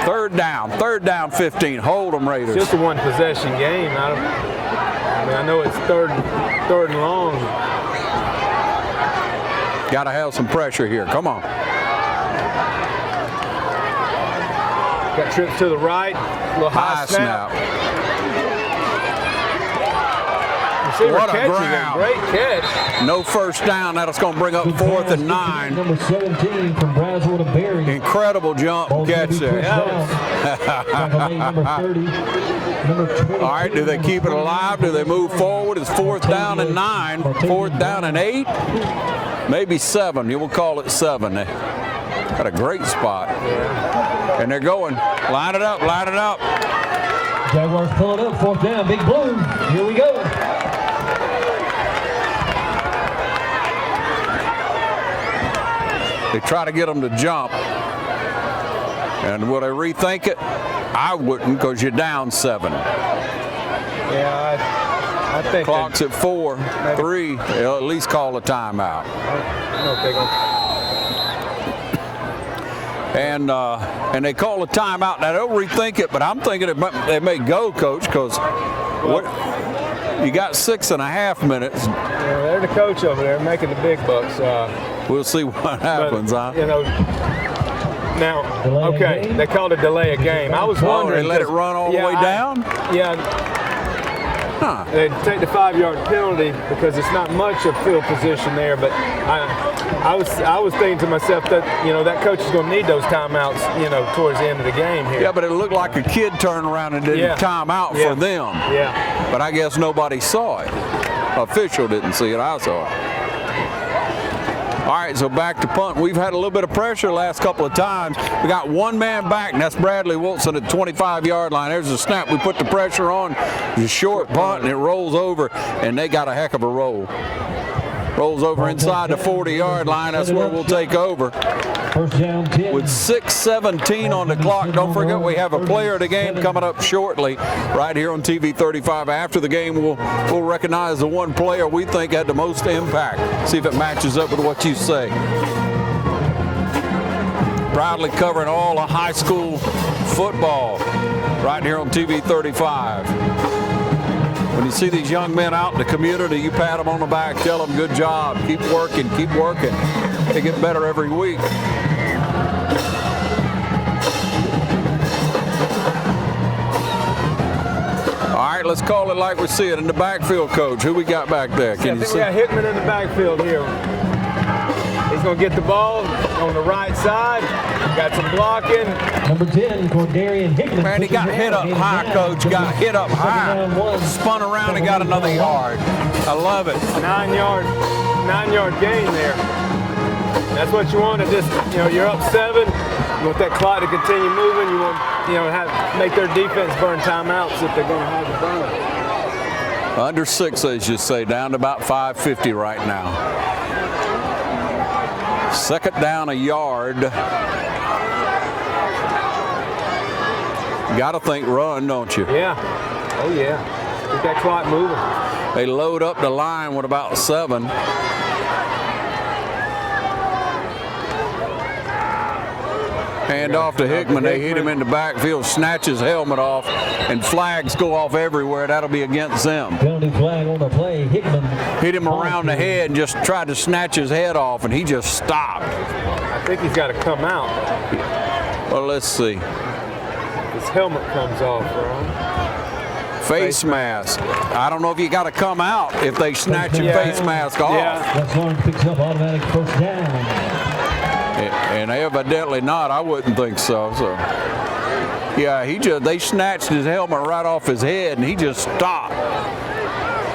3rd down, 15. Hold them, Raiders.
Just a one-possession game. I know it's third and long.
Got to have some pressure here. Come on.
Got trips to the right. A little high snap.
What a ground.
Great catch.
No first down. That's going to bring up 4th and 9.
Number 17 from Brownsville to Berry.
Incredible jump catch there.
Number 30. Number 20.
All right, do they keep it alive? Do they move forward? It's 4th down and 9. 4th down and 8. Maybe 7. You will call it 7. They got a great spot. And they're going. Line it up, line it up.
Jaguars pulling up. 4th down. Big blue. Here we go.
They try to get them to jump. And will they rethink it? I wouldn't, because you're down 7.
Yeah, I think
clock's at 4, 3. They'll at least call a timeout. And they call a timeout. Now they'll rethink it, but I'm thinking they may go, Coach, because you got 6.5 minutes.
Yeah, they're the coach over there, making the big bucks.
We'll see what happens, huh?
Now, okay, they called a delay a game. I was wondering.
They let it run all the way down?
They take the 5-yard penalty because it's not much of field position there. But I was thinking to myself that that coach is going to need those timeouts towards the end of the game here.
Yeah, but it looked like a kid turned around and did a timeout for them.
Yeah.
But I guess nobody saw it. Official didn't see it. I saw it. All right, so back to punt. We've had a little bit of pressure the last couple of times. We got one man back, and that's Bradley Wilson at the 25-yard line. There's a snap. We put the pressure on. The short punt, and it rolls over, and they got a heck of a roll. Rolls over inside the 40-yard line. That's where we'll take over.
First down 10.
With 6:17 on the clock. Don't forget we have a player of the game coming up shortly right here on TV 35. After the game, we'll recognize the one player we think had the most impact. See if it matches up with what you say. Proudly covering all of high school football right here on TV 35. When you see these young men out in the community, you pat them on the back, tell them good job, keep working, keep working. They get better every week. All right, let's call it like we see it in the backfield, Coach. Who we got back there?
Can you see? We got Hickman in the backfield here. He's going to get the ball on the right side. Got some blocking.
Number 10, Cordarian Hickman.
Man, he got hit up high, Coach. Got hit up high. Spun around and got another yard. I love it.
9-yard gain there. That's what you want to just, you're up 7. You want that clock to continue moving. You want, make their defense burn timeouts if they're going to have the burn.
Under 6, as you say, down to about 5:50 right now. 2nd down, a yard. Got to think run, don't you?
Yeah. Oh, yeah. Get that clock moving.
They load up the line with about 7. Hand off to Hickman. They hit him in the backfield, snatch his helmet off, and flags go off everywhere. That'll be against them.
Penalty flag on the play. Hickman
hit him around the head and just tried to snatch his head off, and he just stopped.
I think he's got to come out.
Well, let's see.
His helmet comes off, Ron.
Face mask. I don't know if you got to come out if they snatch your face mask off.
That's one picks up automatic first down.
And evidently not. I wouldn't think so. So, yeah, they snatched his helmet right off his head, and he just stopped.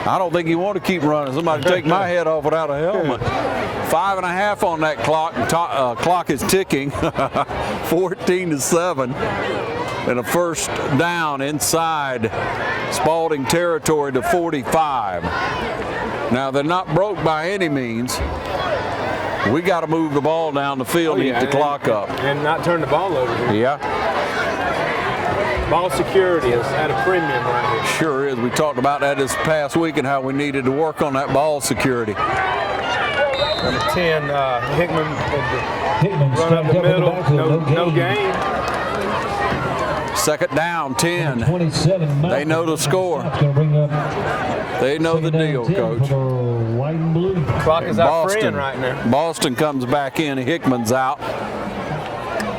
I don't think he want to keep running. Somebody take my head off without a helmet. 5.5 on that clock. Clock is ticking. 14-7. And a first down inside Spalding territory to 45. Now, they're not broke by any means. We got to move the ball down the field to get the clock up.
And not turn the ball over.
Yeah.
Ball security is at a premium right here.
Sure is. We talked about that this past week and how we needed to work on that ball security.
Number 10, Hickman run up the middle, no gain.
Second down, 10. They know the score. They know the deal, Coach.
Clock is our friend right now.
Boston comes back in. Hickman's out.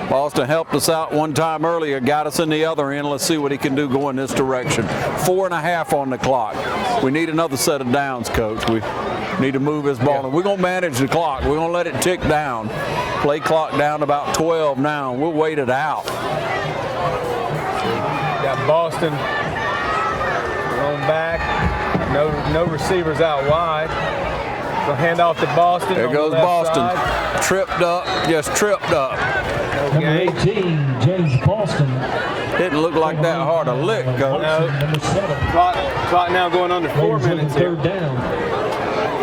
Boston helped us out one time earlier, got us in the other end. Let's see what he can do going this direction. 4.5 on the clock. We need another set of downs, Coach. We need to move his ball. And we're going to manage the clock. We're going to let it tick down. Play clock down to about 12 now. We'll wait it out.
Got Boston on back. No receivers out wide. So hand off to Boston.
There goes Boston.
Side.
Tripped up, just tripped up.
Number 18, James Boston.
Didn't look like that hard a lick, Coach.
No. Clock now going under 4 minutes here.
Third down.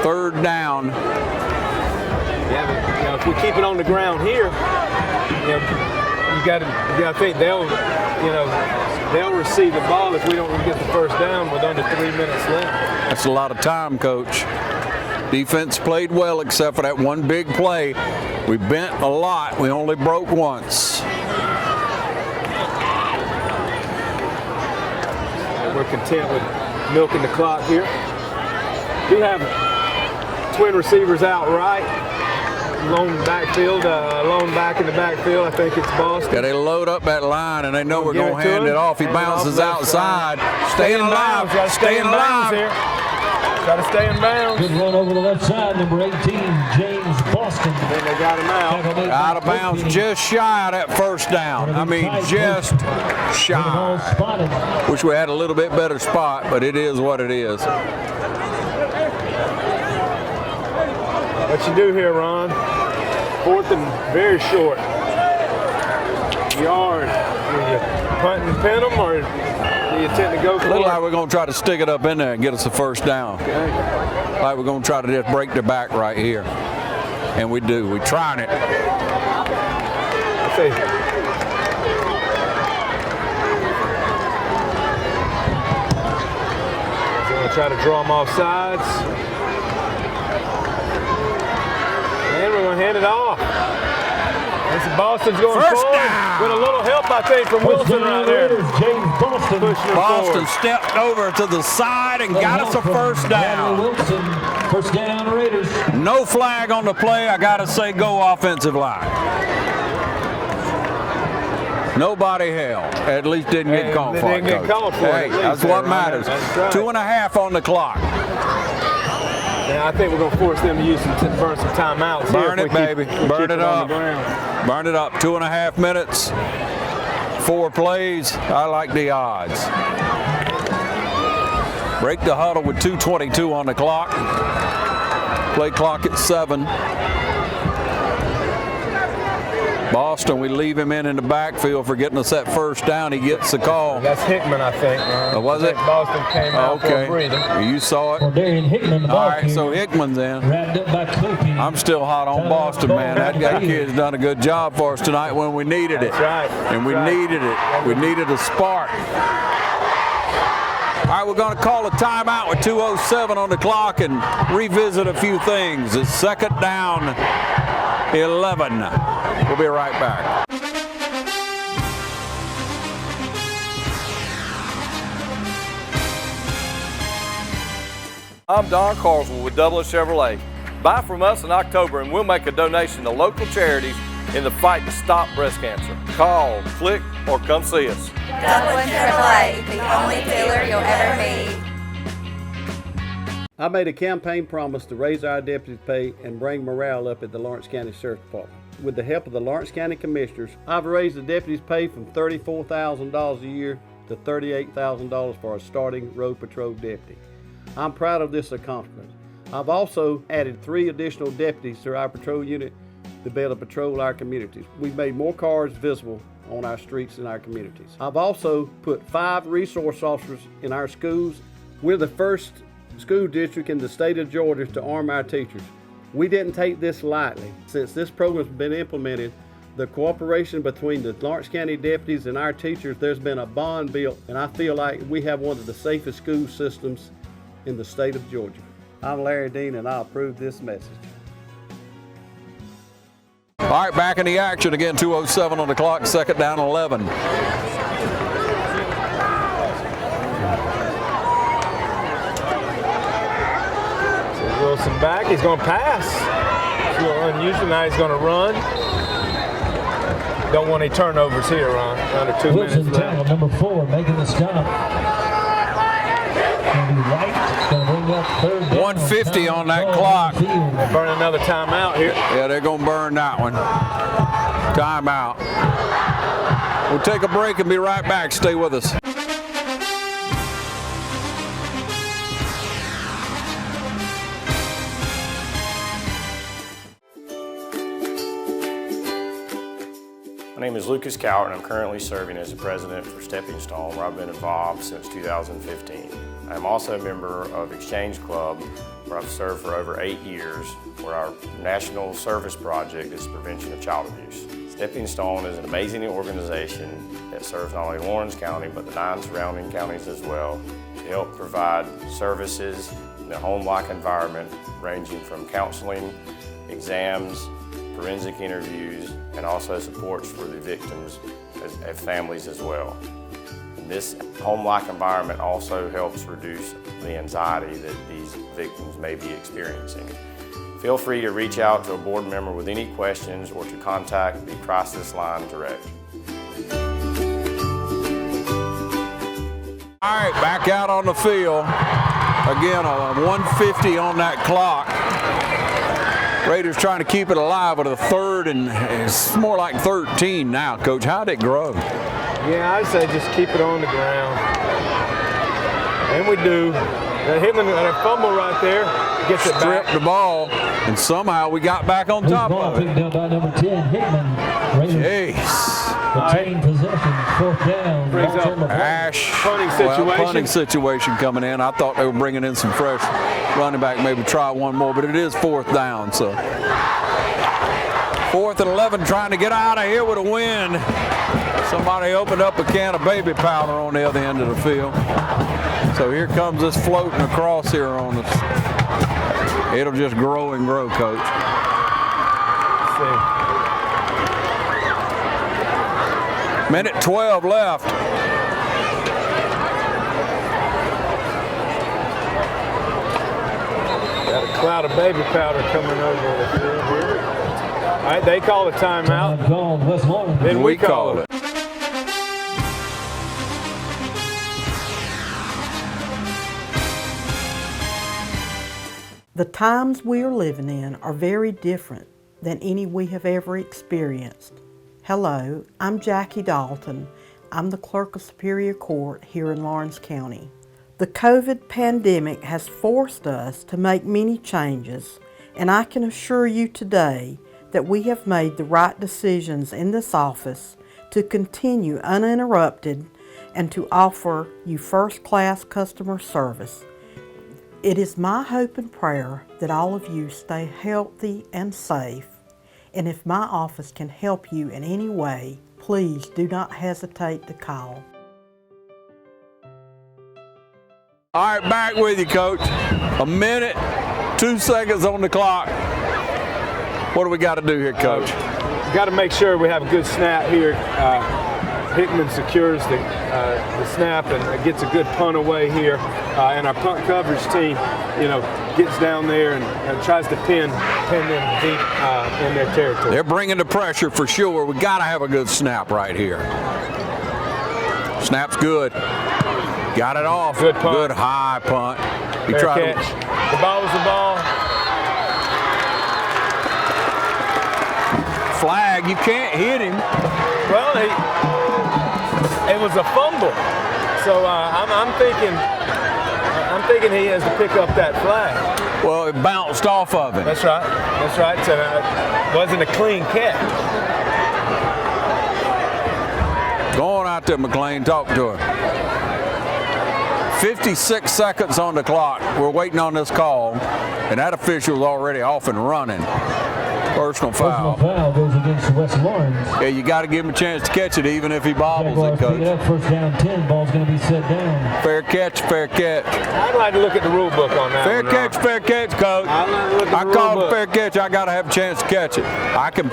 Third down.
Yeah, but, if we keep it on the ground here, you got to think they'll receive the ball if we don't get the first down with under 3 minutes left.
That's a lot of time, Coach. Defense played well except for that one big play. We bent a lot. We only broke once.
We're content with milking the clock here. We have twin receivers out right. Lone backfield, lone back in the backfield. I think it's Boston.
Yeah, they load up that line and they know we're going to hand it off. He bounces outside. Stay in line.
Got to stay in bounds here. Got to stay in bounds.
Good run over the left side. Number 18, James Boston.
Then they got him out.
Out of bounds, just shy of that first down. I mean, just shy. Wish we had a little bit better spot, but it is what it is.
What you do here, Ron? Fourth and very short. Yard. Do you punt and pin them, or do you tend to go for it?
Look like we're going to try to stick it up in there and get us a first down.
Okay.
Like we're going to try to just break their back right here. And we do. We're trying it.
Let's see. So we'll try to draw them off sides. And we're going to hand it off. Boston's going
first
forward.
Down.
With a little help, I think, from Wilson right there.
James Boston.
Boston stepped over to the side and got us a first down.
Wilson, first down, Raiders.
No flag on the play. I got to say, go offensive line. Nobody held. At least didn't get called for it.
Didn't get called for it.
Hey, that's what matters. Right. 2.5 on the clock.
Yeah, I think we're going to force them to burn some timeouts.
Burn it, baby. Burn it up. Burn it up. 2.5 minutes. 4 plays. I like the odds. Break the huddle with 2:22 on the clock. Play clock at 7. Boston, we leave him in the backfield for getting us that first down. He gets the call.
That's Hickman, I think.
Was it?
Boston came out for a breather.
You saw it.
Hickman,
all right, so Hickman's in.
Wrapped up by Cookie.
I'm still hot on Boston, man. That kid's done a good job for us tonight when we needed it.
That's right.
And we needed it. We needed a spark. All right, we're going to call a timeout with 2:07 on the clock and revisit a few things. It's second down, 11. We'll be right back.
I'm Don Carswell with Douglas Chevrolet. Buy from us in October and we'll make a donation to local charities in the fight to stop breast cancer. Call, click, or come see us.
Douglas Chevrolet, the only dealer you'll ever need.
I made a campaign promise to raise our deputies' pay and bring morale up at the Lawrence County Sheriff's Department. With the help of the Lawrence County Commissioners, I've raised the deputies' pay from $34,000 a year to $38,000 for a starting road patrol deputy. I'm proud of this accomplishment. I've also added 3 additional deputies to our patrol unit to be able to patrol our communities. We've made more cars visible on our streets in our communities. I've also put 5 resource officers in our schools. We're the first school district in the state of Georgia to arm our teachers. We didn't take this lightly. Since this program's been implemented, the cooperation between the Lawrence County deputies and our teachers, there's been a bond built, and I feel like we have one of the safest school systems in the state of Georgia. I'm Larry Dean, and I approve this message.
All right, back in the action again, 2:07 on the clock, second down 11.
So Wilson back, he's going to pass. It's a little unusual, now he's going to run. Don't want any turnovers here, Ron. Under 2
Wilson
minutes
tackle,
left.
number 4, making the stop. Going to bring up third down.
150 on that clock.
Burn another timeout here.
Yeah, they're going to burn that one. Timeout. We'll take a break and be right back. Stay with us.
My name is Lucas Cowart, and I'm currently serving as the president for Stepping Stone, where I've been involved since 2015. I'm also a member of Exchange Club, where I've served for over 8 years, where our national service project is prevention of child abuse. Stepping Stone is an amazing organization that serves not only Lawrence County, but the 9 surrounding counties as well, to help provide services in a home-like environment, ranging from counseling, exams, forensic interviews, and also supports for the victims as families as well. And this home-like environment also helps reduce the anxiety that these victims may be experiencing. Feel free to reach out to a board member with any questions or to contact the crisis line direct.
All right, back out on the field. Again, 150 on that clock. Raiders trying to keep it alive with a third, and it's more like 13 now, Coach. How'd it grow?
Yeah, I'd say just keep it on the ground. And we do. That Hickman, that fumble right there, gets it back.
Stripped the ball, and somehow we got back on top of it.
Picked up by number 10, Hickman. Raiders retain possession, 4th down.
Brings up punting situation.
Well, punting situation coming in. I thought they were bringing in some fresh running back, maybe try one more, but it is 4th down. So 4th and 11, trying to get out of here with a win. Somebody opened up a can of baby powder on the other end of the field. So here comes this floating across here on us. It'll just grow and grow, Coach.
Let's see.
Minute 12 left.
Got a cloud of baby powder coming over the field here. All right, they call a timeout. Then we call it.
The times we are living in are very different than any we have ever experienced. Hello, I'm Jackie Dalton. I'm the Clerk of Superior Court here in Lawrence County. The COVID pandemic has forced us to make many changes, and I can assure you today that we have made the right decisions in this office to continue uninterrupted and to offer you first-class customer service. It is my hope and prayer that all of you stay healthy and safe, and if my office can help you in any way, please do not hesitate to call.
All right, back with you, Coach. A minute, 2 seconds on the clock. What do we got to do here, Coach?
Got to make sure we have a good snap here. Hickman secures the snap and gets a good punt away here. And our punt coverage team gets down there and tries to pin them deep in their territory.
They're bringing the pressure for sure. We got to have a good snap right here. Snap's good. Got it off.
Good punt.
Good high punt. He
Fair
tried
catch. The ball was the ball.
Flag. You can't hit him.
Well, it was a fumble. So I'm thinking he has to pick up that flag.
Well, it bounced off of him.
That's right. That's right. So it wasn't a clean catch.
Go on out there, McLean. Talk to him. 56 seconds on the clock. We're waiting on this call, and that official's already off and running. Personal foul.
Personal foul goes against West Lawrence.
Yeah, you got to give him a chance to catch it, even if he bobbles
Jaguars
it, Coach.
pick it up, first down 10. Ball's going to be set down.
Fair catch, fair catch.
I'd like to look at the rule book on that.
Fair catch, fair catch, Coach. I called a fair catch. I got to have a chance to catch it. I can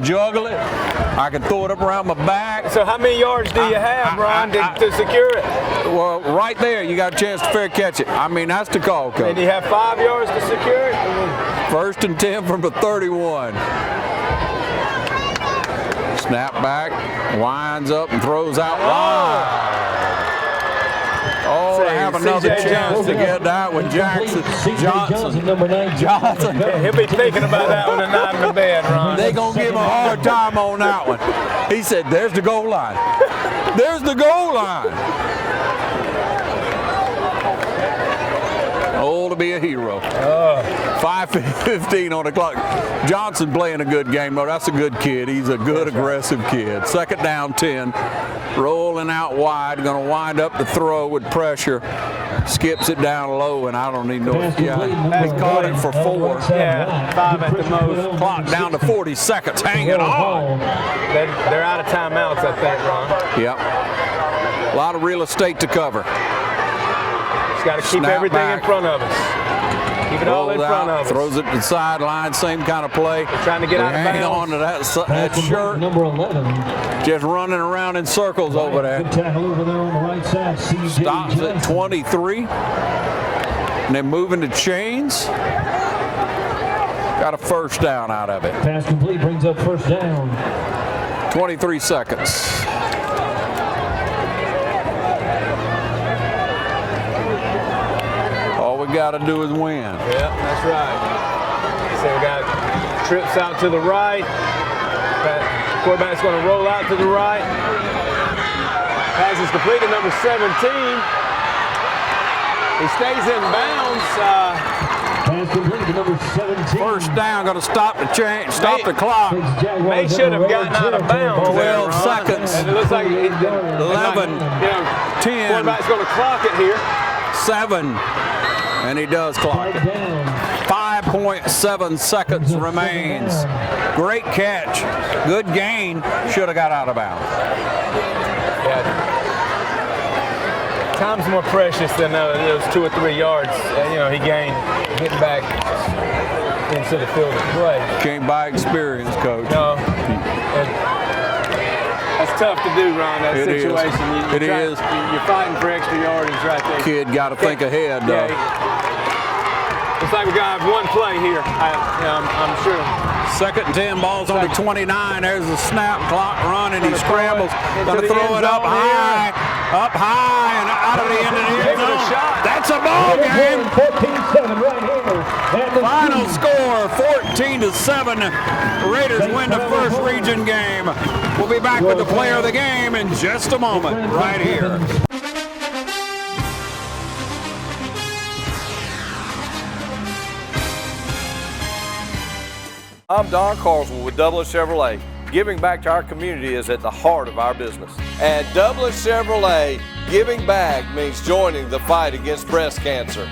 juggle it. I can throw it up around my back.
So how many yards do you have, Ron, to secure it?
Well, right there, you got a chance to fair catch it. I mean, that's the call, Coach.
And you have 5 yards to secure it?
First and 10 from the 31. Snap back, winds up and throws out wide. Oh, they have another chance to get that one. Johnson.
Number 9.
Johnson.
He'll be thinking about that one tonight in the bed, Ron.
They're going to give him a hard time on that one. He said, there's the goal line. There's the goal line. Oh, to be a hero. 5:15 on the clock. Johnson playing a good game, though. That's a good kid. He's a good, aggressive kid. Second down 10. Rolling out wide. Going to wind up the throw with pressure. Skips it down low, and I don't even know. Yeah, he caught it for 4.
Yeah, 5 at the most.
Clock down to 40 seconds. Hanging on.
They're out of timeouts, I think, Ron.
Yep. A lot of real estate to cover.
Just got to keep everything in front of us. Keep it all in front of us.
Throws it to the sideline, same kind of play.
They're trying to get out of bounds.
Hang on to that shirt.
Number 11.
Just running around in circles over there.
Good tackle over there on the right side.
Stops at 23. And then moving to chains. Got a first down out of it.
Pass complete, brings up first down.
23 seconds. All we got to do is win.
Yeah, that's right. So we got trips out to the right. Quarterback's going to roll out to the right. Pass is complete to number 17. He stays in bounds.
Pass complete to number 17.
First down, going to stop the chain, stop the clock.
May should have gotten out of bounds.
12 seconds.
And it looks like
11, 10.
Quarterback's going to clock it here.
7. And he does clock it. 5.7 seconds remains. Great catch. Good gain. Should have got out of bounds.
Yeah. Time's more precious than those 2 or 3 yards. He gained getting back into the field of play.
Came by experience, Coach.
No. That's tough to do, Ron, that situation.
It is.
You're fighting for extra yardage right there.
Kid got to think ahead, though.
Looks like we got one play here, I'm sure.
Second and 10, ball's on the 29. There's the snap, clock running. He scrambles. Going to throw it up high, and out of the end of the end zone. That's a ball game.
14-7 right here.
Final score, 14-7. Raiders win the first region game. We'll be back with the player of the game in just a moment, right here.
I'm Don Carswell with Douglas Chevrolet. Giving back to our community is at the heart of our business. At Douglas Chevrolet, giving back means joining the fight against breast cancer.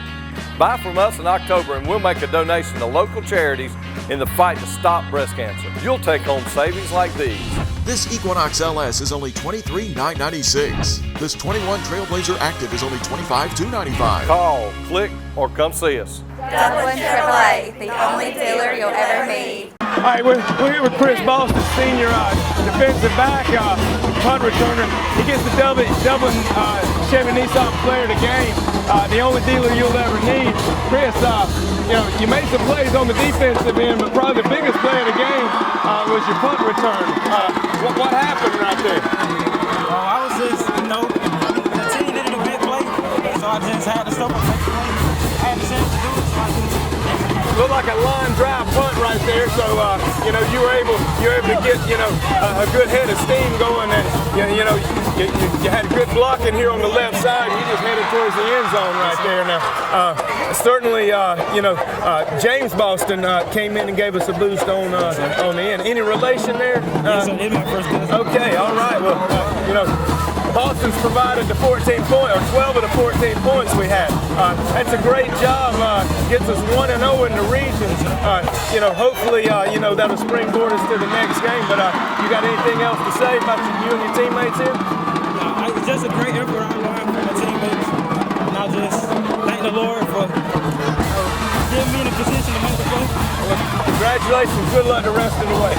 Buy from us in October and we'll make a donation to local charities in the fight to stop breast cancer. You'll take home savings like these.
This Equinox LS is only $23,996. This 21 Trailblazer Active is only $25,295.
Call, click, or come see us.
Douglas Chevrolet, the only dealer you'll ever need.
right, we're here with Chris Boston, senior defensive back, punt returner. He gets the Dublin Chevy Nissan Player of the Game, the only dealer you'll ever need. Chris, you made some plays on the defensive end, but probably the biggest play of the game was your punt return. What happened right there?
I was just, the team needed a big play, so I just had to stop and make the play. I had the chance to do it, so I did it.
Looked like a line drive punt right there, so you were able to get a good head of steam going, and you had good blocking here on the left side. You just headed towards the end zone right there. Now, certainly, James Boston came in and gave us a boost on the end. Any relation there?
Yes, I did my first cousin.
Okay, all right. Well, Boston's provided the 12 of the 14 points we had. That's a great job. Gets us 1-0 in the region. Hopefully, that'll springboard us to the next game. But you got anything else to say about you and your teammates here?
It was just a great effort I learned from my teammates. And I just thank the Lord for getting me in a position to make the play.
Well, congratulations. Good luck the rest of the way.